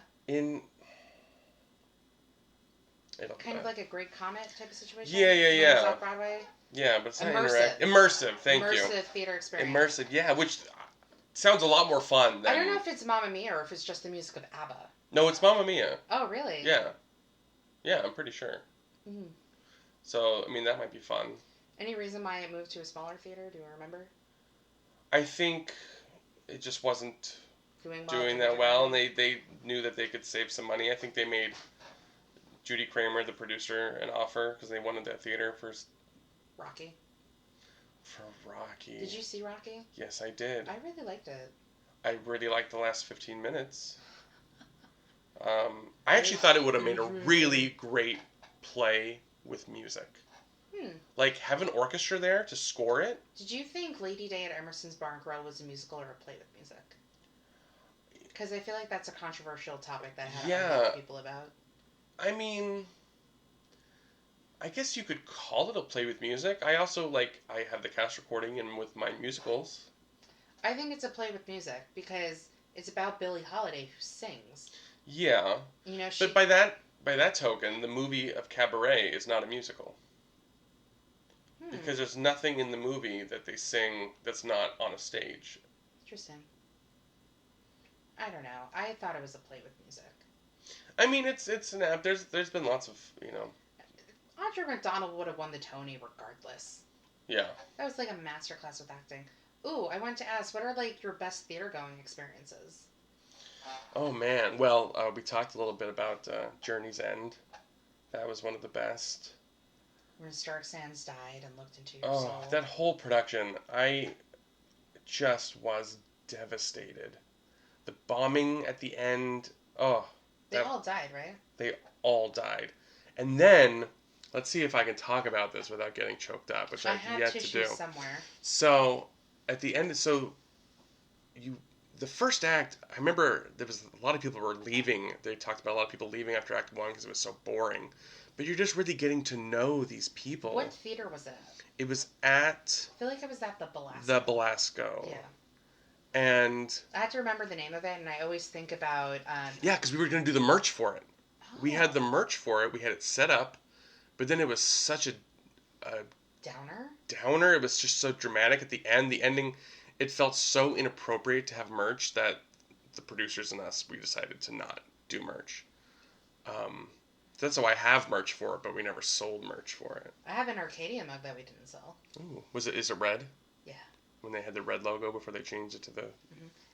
Kind of like a Great Comet type of situation. Yeah. Off Broadway. Yeah, but it's not interactive. Immersive. Thank you. Immersive theater experience. Immersive. Yeah, which sounds a lot more fun than... I don't know if it's Mamma Mia or if it's just the music of ABBA. No, it's Mamma Mia. Oh, really? Yeah. Yeah, I'm pretty sure. Mm. So, I mean, that might be fun. Any reason why it moved to a smaller theater? Do you remember? I think it just wasn't doing that well, and they knew that they could save some money. I think they made Judy Kramer, the producer, an offer because they wanted that theater for Rocky. For Rocky. Did you see Rocky? Yes, I did. I really liked it. I really liked the last 15 minutes. I actually thought it would have made a really great play with music. Like, have an orchestra there to score it. Did you think Lady Day at Emerson's Bar and Grill was a musical or a play with music? Because I feel like that's a controversial topic that I had to people about. I mean, I guess you could call it a play with music. I also, I have the cast recording and with my musicals. I think it's a play with music because it's about Billie Holiday who sings. Yeah. You know, but by that token, the movie of Cabaret is not a musical. Because there's nothing in the movie that they sing that's not on a stage. Interesting. I don't know. I thought it was a play with music. I mean, it's an app. There's been lots of, Audra McDonald would have won the Tony regardless. Yeah. That was like a masterclass with acting. Ooh, I wanted to ask, what are your best theater going experiences? Oh man, well, we talked a little bit about Journey's End. That was one of the best. When Stark Sands died and looked into your soul. Oh, that whole production, I just was devastated. The bombing at the end, They all died, right? They all died. And then, let's see if I can talk about this without getting choked up, which I've yet to do. Somewhere. So, at the end, the first act, I remember there was a lot of people were leaving. They talked about a lot of people leaving after Act 1 because it was so boring. But you're just really getting to know these people. What theater was it at? It was at... I feel like it was at the Belasco. The Belasco. Yeah. And... I have to remember the name of it, and I always think about... Yeah, because we were going to do the merch for it. Oh. We had the merch for it. We had it set up. But then it was such a... Downer. It was just so dramatic at the end. The ending, it felt so inappropriate to have merch that the producers and us, we decided to not do merch. That's why I have merch for it, but we never sold merch for it. I have an Arcadia mug that we didn't sell. Ooh. Is it red? Yeah. When they had the red logo before they changed it to the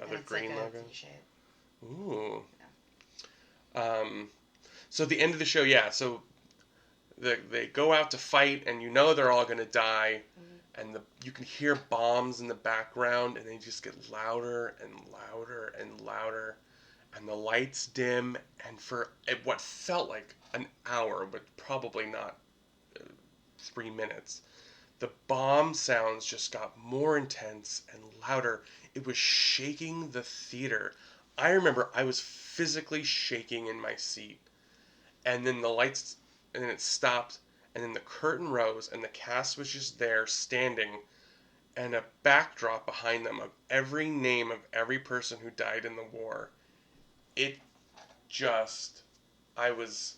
other green logo? Ooh. Yeah. So at the end of the show, so they go out to fight, and they're all going to die, and you can hear bombs in the background, and they just get louder and louder and louder. And the lights dim, and for what felt like an hour, but probably not 3 minutes, the bomb sounds just got more intense and louder. It was shaking the theater. I remember I was physically shaking in my seat. And then the lights, and then it stopped, and then the curtain rose, and the cast was just there standing, and a backdrop behind them of every name of every person who died in the war. I was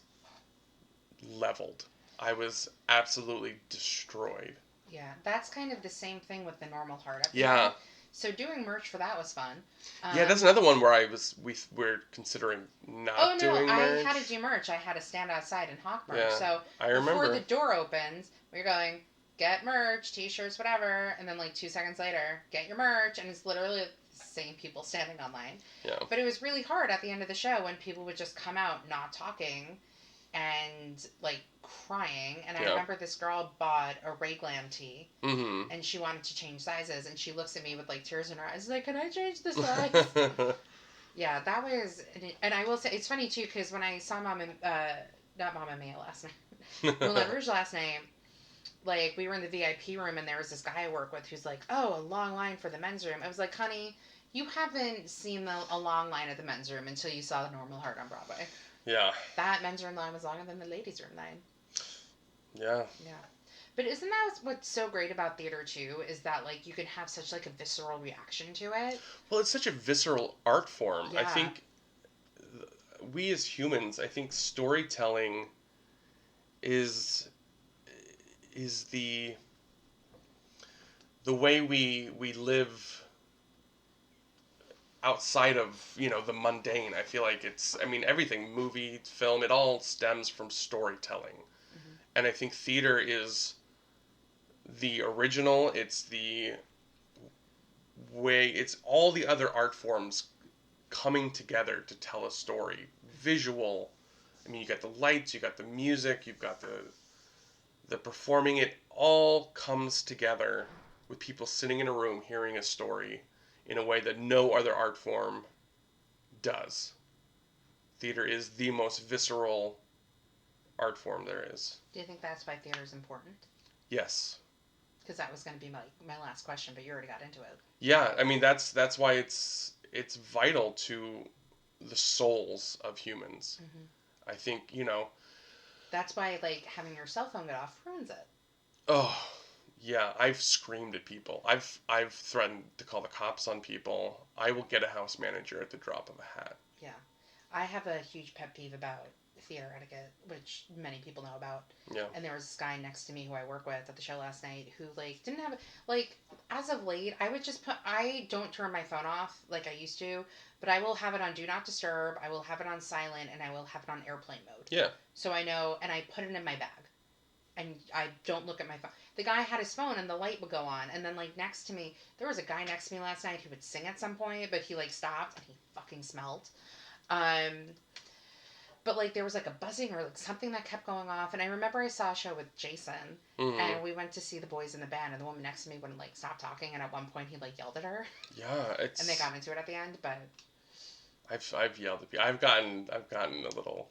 leveled. I was absolutely destroyed. Yeah, that's kind of the same thing with the normal Heart episode. Yeah. So doing merch for that was fun. Yeah, that's another one where we're considering not doing merch. I had to do merch. I had to stand outside and hawk merch. Yeah, so I remember. Before the door opens, we were going, get merch, t-shirts, whatever, and then 2 seconds later, get your merch, and it's literally the same people standing online. Yeah. But it was really hard at the end of the show when people would just come out not talking, and like crying. And I remember this girl bought a Raglan tee, and she wanted to change sizes, and she looks at me with like tears in her eyes, like, "Can I change the size?" Yeah, that was, and I will say it's funny too because when I saw Mom and not Mom and Mia last night, Moulin Rouge last night, like we were in the VIP room and there was this guy I work with who's like, "Oh, a long line for the men's room." I was like, "Honey, you haven't seen a long line at the men's room until you saw the Normal Heart on Broadway." Yeah. That men's room line was longer than the ladies' room line. Yeah. Yeah. But isn't that what's so great about theater too? Is that like you can have such like a visceral reaction to it. Well, it's such a visceral art form. Yeah. I think we as humans, I think storytelling is the way we live outside of, the mundane. I feel like everything, movie, film, it all stems from storytelling. And I think theater is the original. It's the way, it's all the other art forms coming together to tell a story. Visual. You got the lights, you got the music, you've got the performing. It all comes together with people sitting in a room hearing a story in a way that no other art form does. Theater is the most visceral art form there is. Do you think that's why theater is important? Yes. Because that was going to be my last question, but you already got into it. Yeah, that's why it's vital to the souls of humans. I think, That's why, like, having your cell phone get off ruins it. Oh, yeah, I've screamed at people. I've threatened to call the cops on people. I will get a house manager at the drop of a hat. Yeah. I have a huge pet peeve about theater etiquette, which many people know about. Yeah. And there was this guy next to me who I work with at the show last night who, like, didn't have, like, as of late, I don't turn my phone off like I used to, but I will have it on Do Not Disturb, I will have it on silent, and I will have it on airplane mode. Yeah. So I know, and I put it in my bag. And I don't look at my phone. The guy had his phone and the light would go on. And then, like, next to me, there was a guy next to me last night who would sing at some point, but he, like, stopped and he fucking smelled. But, like, there was, like, a buzzing or, like, something that kept going off. And I remember I saw a show with Jason, and we went to see the boys in the band, and the woman next to me wouldn't, like, stop talking. And at one point, he, like, yelled at her. Yeah, it's... And they got into it at the end, but... I've yelled at people. I've gotten a little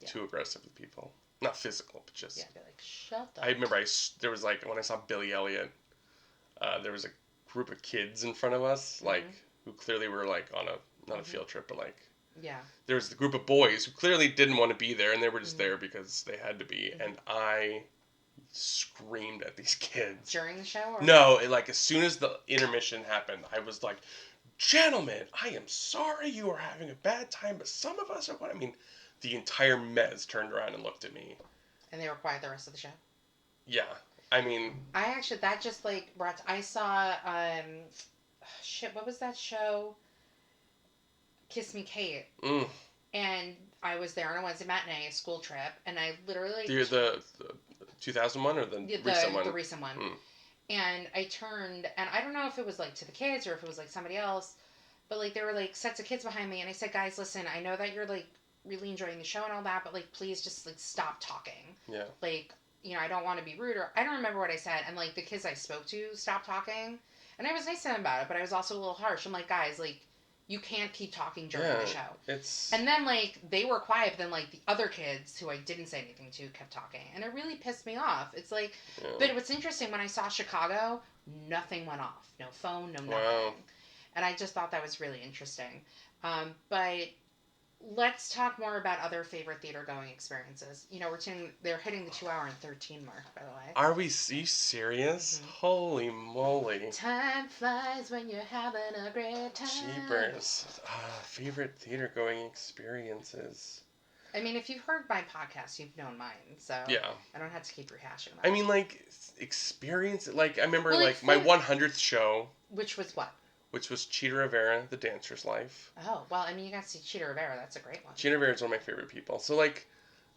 too aggressive with people. Not physical, but just... Yeah, be like, shut up. I remember there was, like, when I saw Billy Elliot, there was a group of kids in front of us, like, who clearly were, like, on not a field trip, but, like... Yeah. There was the group of boys who clearly didn't want to be there, and they were just there because they had to be, and I screamed at these kids. During the show? Or No, like, as soon as the intermission happened, I was like, "Gentlemen, I am sorry you are having a bad time, but some of us are..." The entire mez turned around and looked at me. And they were quiet the rest of the show? Yeah. That just, like, brought... I saw, what was that show? Kiss Me Kate. And I was there on a Wednesday matinee, a school trip, and I literally... The 2001 or the recent one? The recent one. And I turned, and I don't know if it was, like, to the kids or if it was, like, somebody else, but, like, there were, like, sets of kids behind me, and I said, "Guys, listen, I know that you're, like, really enjoying the show and all that, but, like, please just, like, stop talking." Yeah. Like, I don't want to be rude, or I don't remember what I said, and, like, the kids I spoke to stopped talking, and I was nice to them about it, but I was also a little harsh. I'm like, "Guys, like, you can't keep talking during the show." And then, like, they were quiet, but then, like, the other kids who I didn't say anything to kept talking, and it really pissed me off. It's like, but what's interesting, when I saw Chicago, nothing went off. No phone, no nothing. Wow. And I just thought that was really interesting. But let's talk more about other favorite theater-going experiences. They're hitting the 2-hour and 13 mark, by the way. Are you serious? Holy moly. Time flies when you're having a great time. Jeepers. Favorite theater-going experiences. If you've heard my podcast, you've known mine, so yeah. I don't have to keep rehashing that. Experience, like, I remember, my 100th show. Which was what? Which was Cheetah Rivera, The Dancer's Life. Oh, well, you got to see Cheetah Rivera. That's a great one. Cheetah Rivera is one of my favorite people. So, like,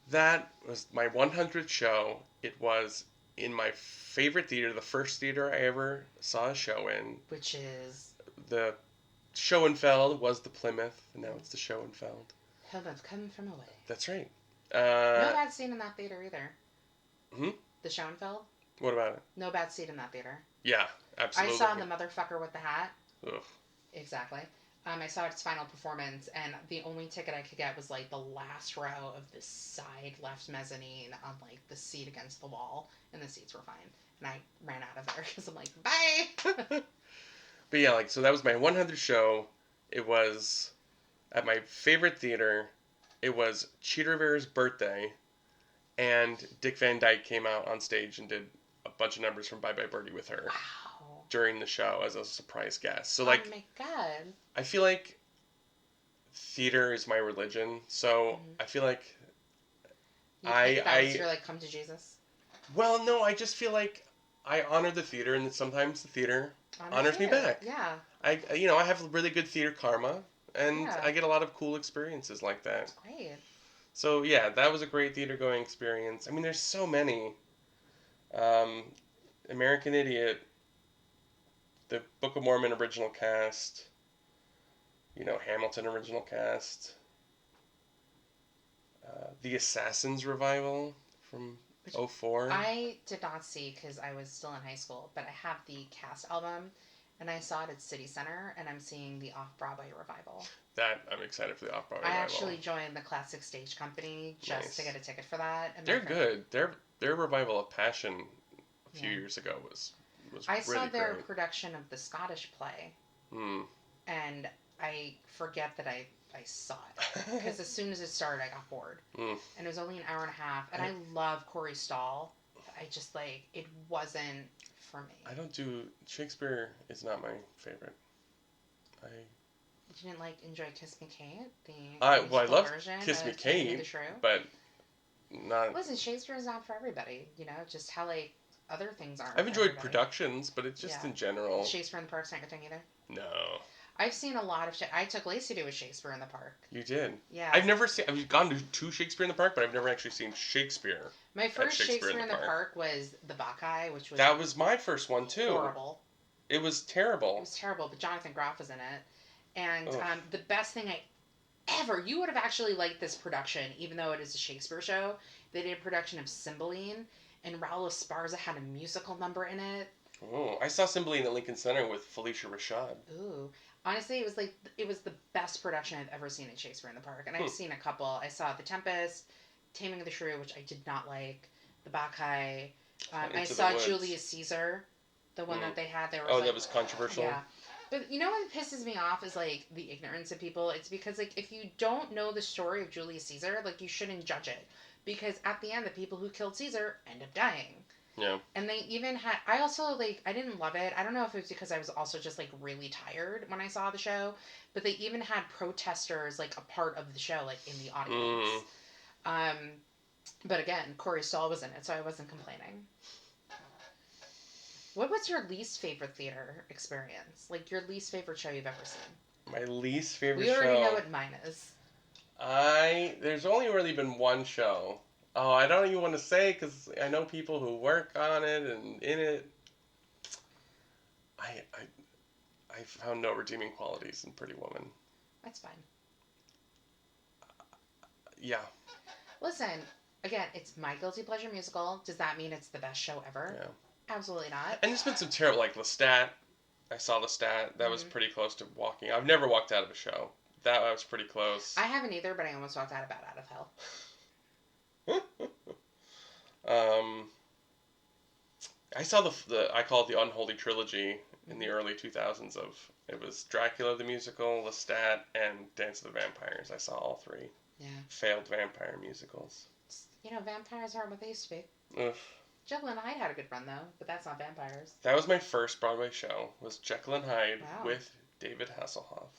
that was my 100th show. It was in my favorite theater, the first theater I ever saw a show in. Which is? The Schoenfeld was the Plymouth, and now it's the Schoenfeld. Hell, I've come from away. That's right. No bad seat in that theater either. Hmm? The Schoenfeld? What about it? No bad seat in that theater. Yeah, absolutely. I saw the motherfucker with the hat. Ugh. Exactly. I saw its final performance, and the only ticket I could get was like the last row of the side left mezzanine on like the seat against the wall, and the seats were fine. And I ran out of there because I'm like, bye. But yeah, like, so that was my 100th show. It was at my favorite theater. It was Cheetah Rivera's birthday, and Dick Van Dyke came out on stage and did a bunch of numbers from Bye Bye Birdie with her. Wow. During the show as a surprise guest. So, like, oh my god. I feel like theater is my religion. So, I feel like that was your, like, come to Jesus? Well, no, I just feel like I honor the theater, and sometimes the theater honors me back. Yeah. I have really good theater karma, and I get a lot of cool experiences like that. That's great. So, yeah, that was a great theater going experience. I mean, there's so many. American Idiot, the Book of Mormon original cast, Hamilton original cast, the Assassins revival from 2004. I did not see because I was still in high school, but I have the cast album, and I saw it at City Center, and I'm seeing the Off-Broadway revival. That, I'm excited for the Off-Broadway revival. I actually joined the Classic Stage Company just to get a ticket for that. And they're good. Their revival of Passion a few years ago was I really saw their great. Production of the Scottish play, and I forget that I saw it because as soon as it started, I got bored, and it was only an hour and a half. And I love Corey Stoll. I just it wasn't for me. I don't do Shakespeare. Is not my favorite. You didn't enjoy Kiss Me Kate? I love Kiss Me Kate, but not. Listen, Shakespeare is not for everybody. Just how other things aren't. I've enjoyed productions, but it's just in general. Shakespeare in the Park's not your thing either? No. I've seen a lot of shit. I took Lacey to a Shakespeare in the Park. You did? Yeah. I've gone to two Shakespeare in the Park, but I've never actually seen Shakespeare. My first Shakespeare in the Park was The Bacchae, which was... That was my first one, too. Horrible. It was terrible. It was terrible, but Jonathan Groff was in it. And the best thing you would have actually liked this production, even though it is a Shakespeare show. They did a production of Cymbeline, and Raul Esparza had a musical number in it. Oh, I saw Cymbeline at Lincoln Center with Felicia Rashad. Ooh. Honestly, it was the best production I've ever seen at Shakespeare in the Park. And I've seen a couple. I saw The Tempest, Taming of the Shrew, which I did not like, The Bacchae. I saw Julius Caesar, the one that they had. That was controversial? Yeah. But what pisses me off is, the ignorance of people. It's because, if you don't know the story of Julius Caesar, you shouldn't judge it. Because at the end, the people who killed Caesar end up dying. Yeah. And they even had... I also, I didn't love it. I don't know if it was because I was also just, really tired when I saw the show. But they even had protesters, a part of the show, in the audience. But again, Corey Stoll was in it, so I wasn't complaining. What was your least favorite theater experience? Your least favorite show you've ever seen? My least favorite show... We already show... know what mine is. There's only really been one show. Oh, I don't even want to say because I know people who work on it and in it. I found no redeeming qualities in Pretty Woman. That's fine. Yeah. Listen, again, it's my guilty pleasure musical. Does that mean it's the best show ever? Yeah. Absolutely not. And there's been some terrible, Lestat. I saw Lestat. That was pretty close to walking. I've never walked out of a show. That was pretty close. I haven't either, but I almost walked out of Hell. I saw I call it the Unholy Trilogy in the early 2000s it was Dracula the musical, Lestat, and Dance of the Vampires. I saw all three. Yeah. Failed vampire musicals. Vampires aren't what they used to be. Ugh. Jekyll and Hyde had a good run though, but that's not vampires. That was my first Broadway show. Was Jekyll and Hyde with David Hasselhoff.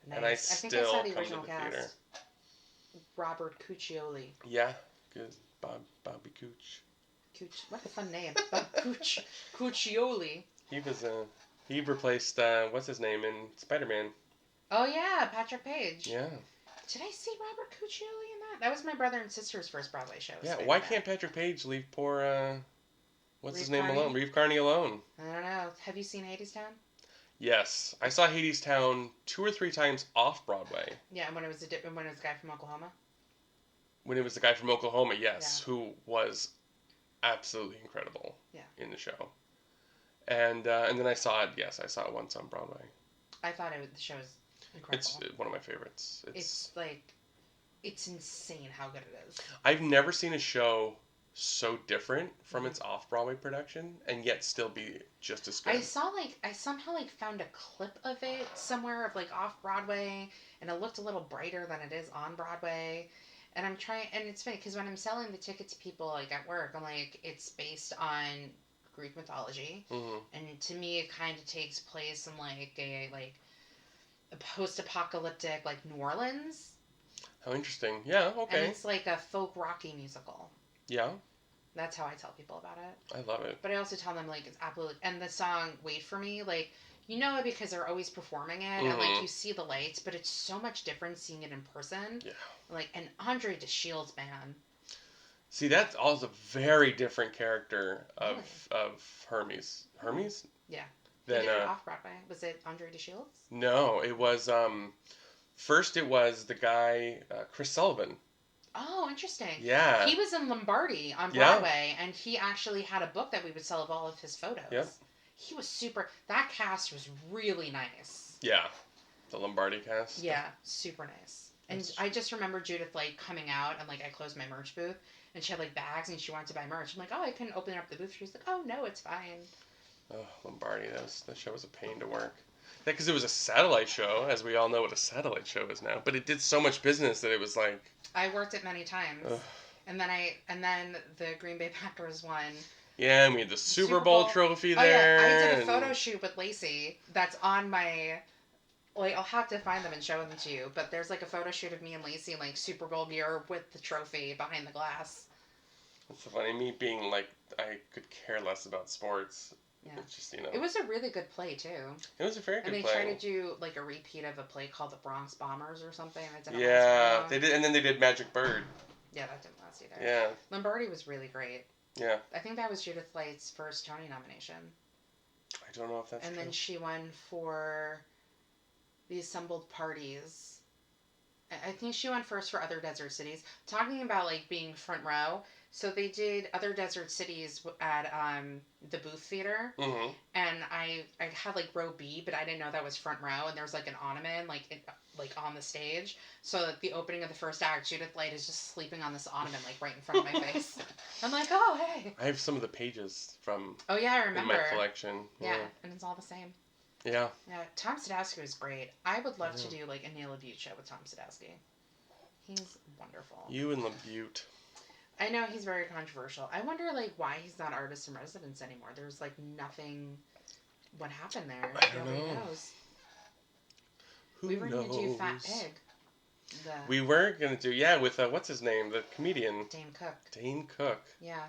Nice. And I still come to the theater. Robert Cuccioli. Yeah, good. Bobby Cooch. What a fun name. Bob Cuccioli. He replaced, what's his name in Spider-Man? Oh yeah, Patrick Page. Yeah. Did I see Robert Cuccioli in that? That was my brother and sister's first Broadway show. Yeah, why can't Patrick Page leave poor, what's his name alone? Reeve Carney alone. I don't know. Have you seen Hadestown? Yes. I saw Hadestown 2 or 3 times off Broadway. Yeah, when it was a guy from Oklahoma? when it was the guy from Oklahoma, yes, who was absolutely incredible in the show. And then I saw it. Yes, I saw it once on Broadway. I thought the show was incredible. It's one of my favorites. It's like, it's insane how good it is. I've never seen a show so different from its off-Broadway production and yet still be just as good. I somehow found a clip of it somewhere of off-Broadway, and it looked a little brighter than it is on Broadway. And I'm trying, and it's funny because when I'm selling the ticket to people at work, I'm like, it's based on Greek mythology, and to me it kind of takes place in a post-apocalyptic New Orleans. How interesting. Yeah, okay. And it's a folk rocky musical. Yeah. That's how I tell people about it. I love it. But I also tell them it's absolutely, and the song Wait For Me, you know it because they're always performing it, and you see the lights, but it's so much different seeing it in person. Yeah. And Andre DeShields, man. See, that's also a very different character of Hermes. Hermes? Yeah. Then, did it off Broadway. Was it Andre DeShields? No, it was first it was the guy Chris Sullivan. Oh, interesting. Yeah. He was in Lombardi on Broadway, and he actually had a book that we would sell of all of his photos. Yep. He was super. That cast was really nice. Yeah. The Lombardi cast. Yeah, super nice. And I just remember Judith coming out, and I closed my merch booth, and she had bags, and she wanted to buy merch. I'm like, oh, I couldn't open up the booth. She was like, oh no, it's fine. Oh, Lombardi, that show was a pain to work. Yeah, because it was a satellite show, as we all know what a satellite show is now. But it did so much business that it was I worked it many times, and then the Green Bay Packers won. Yeah, and we had the Super Bowl trophy there. Oh yeah, I did a photo shoot with Lacey. That's on my. I'll have to find them and show them to you. But there's a photo shoot of me and Lacey in Super Bowl gear with the trophy behind the glass. It's so funny. Me being I could care less about sports. Yeah. It's just, It was a really good play, too. It was a very good play. And they tried to do, a repeat of a play called The Bronx Bombers or something. Yeah, they did, and then they did Magic Bird. Yeah, that didn't last either. Yeah. Lombardi was really great. Yeah. I think that was Judith Light's first Tony nomination. I don't know if that's true. And then she won for The Assembled Parties. I think she won first for Other Desert Cities. Talking about, being front row... So they did Other Desert Cities at the Booth Theater, and I had row B, but I didn't know that was front row, and there was an ottoman on the stage. So at the opening of the first act, Judith Light is just sleeping on this ottoman right in front of my face. I'm like, oh hey. I have some of the pages from. Oh yeah, I remember. In my collection. Yeah, and it's all the same. Yeah. Yeah, Tom Sadowski was great. I would love to do a Neil LaBute show with Tom Sadowski. He's wonderful. You and LaBute. I know he's very controversial. I wonder, why he's not artist in residence anymore. There's, nothing... What happened there? Nobody knows. We were going to do Fat Pig. We were going to do, with, what's his name? The comedian. Dane Cook. Yeah.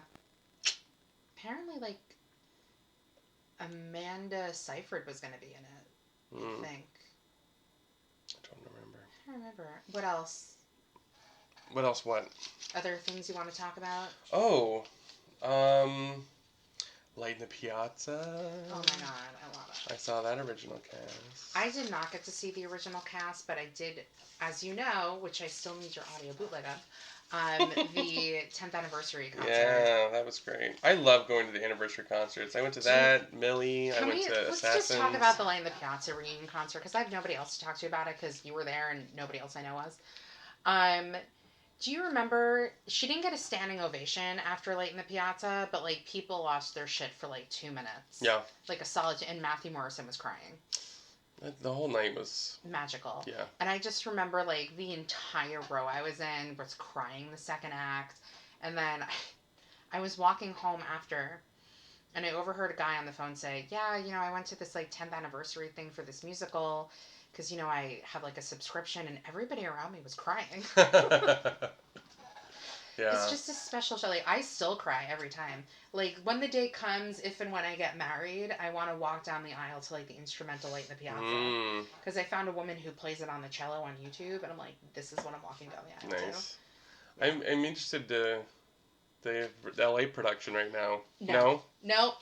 Apparently, Amanda Seyfried was going to be in it, I think. I don't remember. What else? What else? What? Other things you want to talk about? Oh, Light in the Piazza. Oh my god, I love it. I saw that original cast. I did not get to see the original cast, but I did, as you know, which I still need your audio bootleg of, the 10th anniversary concert. Yeah, that was great. I love going to the anniversary concerts. I went to that, Millie, I went to Assassins. Let's just talk about the Light in the Piazza reunion concert, because I have nobody else to talk to about it, because you were there and nobody else I know was. Do you remember, she didn't get a standing ovation after Light in the Piazza, but, people lost their shit for, 2 minutes. Yeah. A solid, and Matthew Morrison was crying. The whole night was... magical. Yeah. And I just remember, the entire row I was in was crying the second act, and then I was walking home after, and I overheard a guy on the phone say, yeah, I went to this, 10th anniversary thing for this musical... Because, I have, a subscription, and everybody around me was crying. Yeah. It's just a special show. I still cry every time. When the day comes, if and when I get married, I want to walk down the aisle to, the instrumental Light in the Piazza. Because I found a woman who plays it on the cello on YouTube, and I'm like, this is what I'm walking down the aisle to. Yeah. I'm interested to the LA production right now. No? Nope.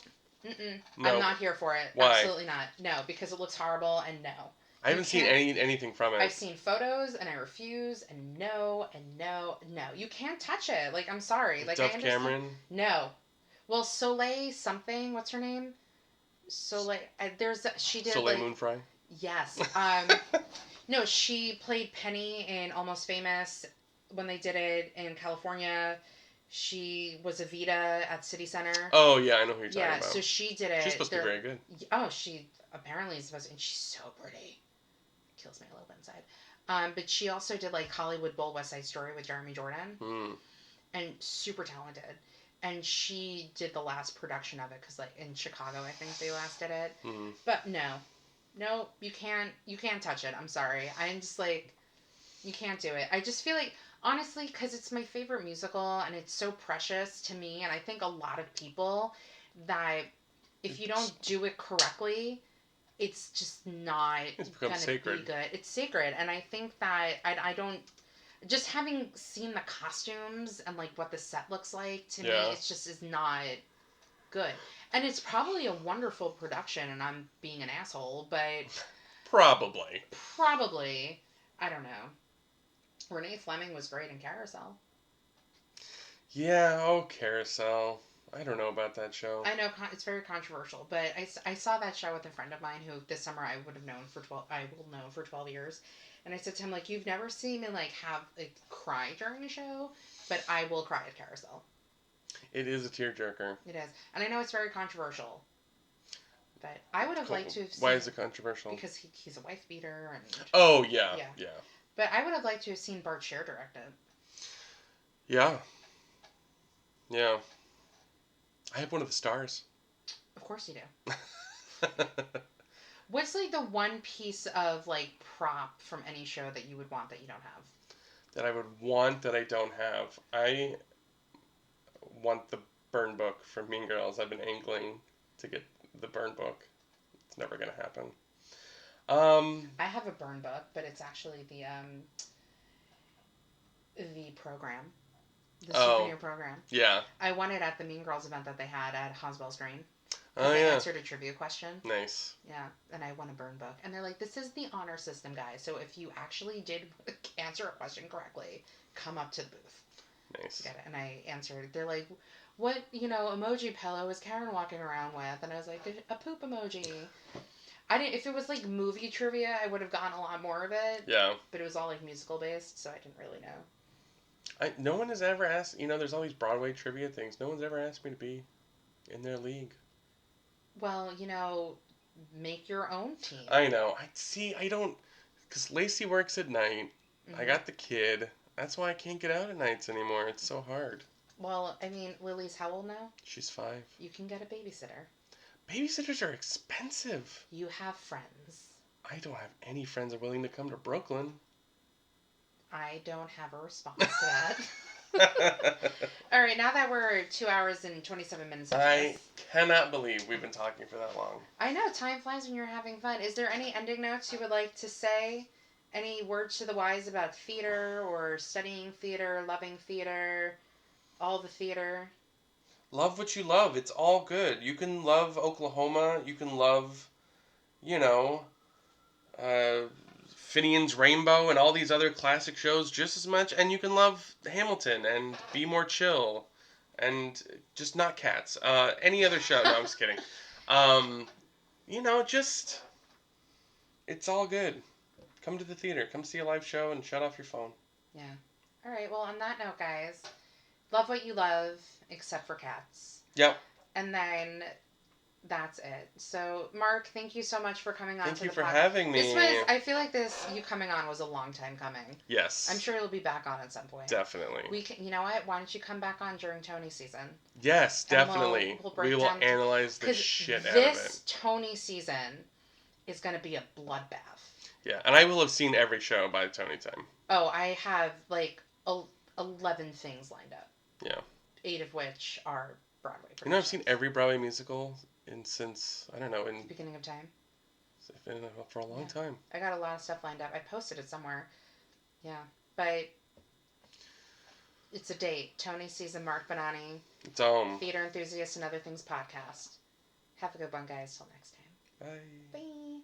No. I'm not here for it. Why? Absolutely not. No, because it looks horrible, and no. I haven't seen anything from it. I've seen photos, and I refuse, and no, and no, no. You can't touch it. Like, I'm sorry. Like, Duff I understand. Cameron? No. Well, Soleil something. What's her name? Soleil. She did Soleil like, Moonfry? Yes. No, she played Penny in Almost Famous when they did it in California. She was Evita at City Center. Oh, yeah, I know who you're talking about. Yeah, so she did it. She's supposed to be very good. Oh, she apparently is supposed to, and she's so pretty. Kills me a little bit inside. But she also did like Hollywood Bowl, West Side Story with Jeremy Jordan. And super talented. And she did the last production of it because like in Chicago, I think they last did it. But no, you can't touch it. I'm sorry. I'm just like, you can't do it. I just feel like, honestly, because it's my favorite musical and it's so precious to me, and I think a lot of people, that if you don't do it correctly, it's just not going to be good. It's sacred. And I think that I don't, just having seen the costumes and like what the set looks like, to me, it's just is not good. And it's probably a wonderful production, and I'm being an asshole, but... Probably. I don't know. Renee Fleming was great in Carousel. Yeah, Carousel. I don't know about that show. I know, it's very controversial, but I saw that show with a friend of mine who this summer I will know for 12 years. And I said to him, like, you've never seen me, like, cry during a show, but I will cry at Carousel. It is a tearjerker. It is. And I know it's very controversial. But I would have liked to have seen... Why is it controversial? Because he's a wife beater. And oh, yeah. But I would have liked to have seen Bart Scher direct it. Yeah. Yeah. I have one of the stars. Of course you do. What's, like, the one piece of, like, prop from any show that you would want that you don't have? That I would want that I don't have? I want the burn book from Mean Girls. I've been angling to get the burn book. It's never going to happen. I have a burn book, but it's actually the program. The souvenir program. Yeah. I won it at the Mean Girls event that they had at Hoswell's Green. Oh, yeah. I answered a trivia question. Nice. Yeah, and I won a burn book. And they're like, this is the honor system, guys. So if you actually did answer a question correctly, come up to the booth. Nice. Get it. And I answered. They're like, what, emoji pillow is Karen walking around with? And I was like, a poop emoji. If it was like movie trivia, I would have gotten a lot more of it. Yeah. But it was all like musical based, so I didn't really know. No one has ever asked, there's all these Broadway trivia things. No one's ever asked me to be in their league. Well, make your own team. I know. I don't, because Lacey works at night. Mm-hmm. I got the kid. That's why I can't get out at nights anymore. It's so hard. Well, I mean, Lily's how old now? She's 5. You can get a babysitter. Babysitters are expensive. You have friends. I don't have any friends that are willing to come to Brooklyn. I don't have a response to that. All right, now that we're 2 hours and 27 minutes into I cannot believe we've been talking for that long. I know, time flies when you're having fun. Is there any ending notes you would like to say? Any words to the wise about theater or studying theater, loving theater, all the theater? Love what you love. It's all good. You can love Oklahoma. You can love, Finian's Rainbow and all these other classic shows just as much. And you can love Hamilton and Be More Chill and just not Cats. Any other show. No, I'm just kidding. It's all good. Come to the theater. Come see a live show and shut off your phone. Yeah. All right. Well, on that note, guys, love what you love, except for cats. Yep. And then that's it. So, Marc, thank you so much for coming on. Thank you for having me. I feel like you coming on was a long time coming. Yes. I'm sure you'll be back on at some point. Definitely. You know what? Why don't you come back on during Tony season? Yes, definitely. We will analyze the shit out of it. This Tony season is going to be a bloodbath. Yeah, and I will have seen every show by Tony time. Oh, I have 11 things lined up. Yeah. 8 of which are Broadway productions. I've seen every Broadway musical since, I don't know, in... Beginning of time? It's been for a long time. I got a lot of stuff lined up. I posted it somewhere. Yeah. But it's a date. Tony season, Marc Bonnani. It's home. Theater Enthusiast and Other Things podcast. Have a good one, guys. Till next time. Bye. Bye.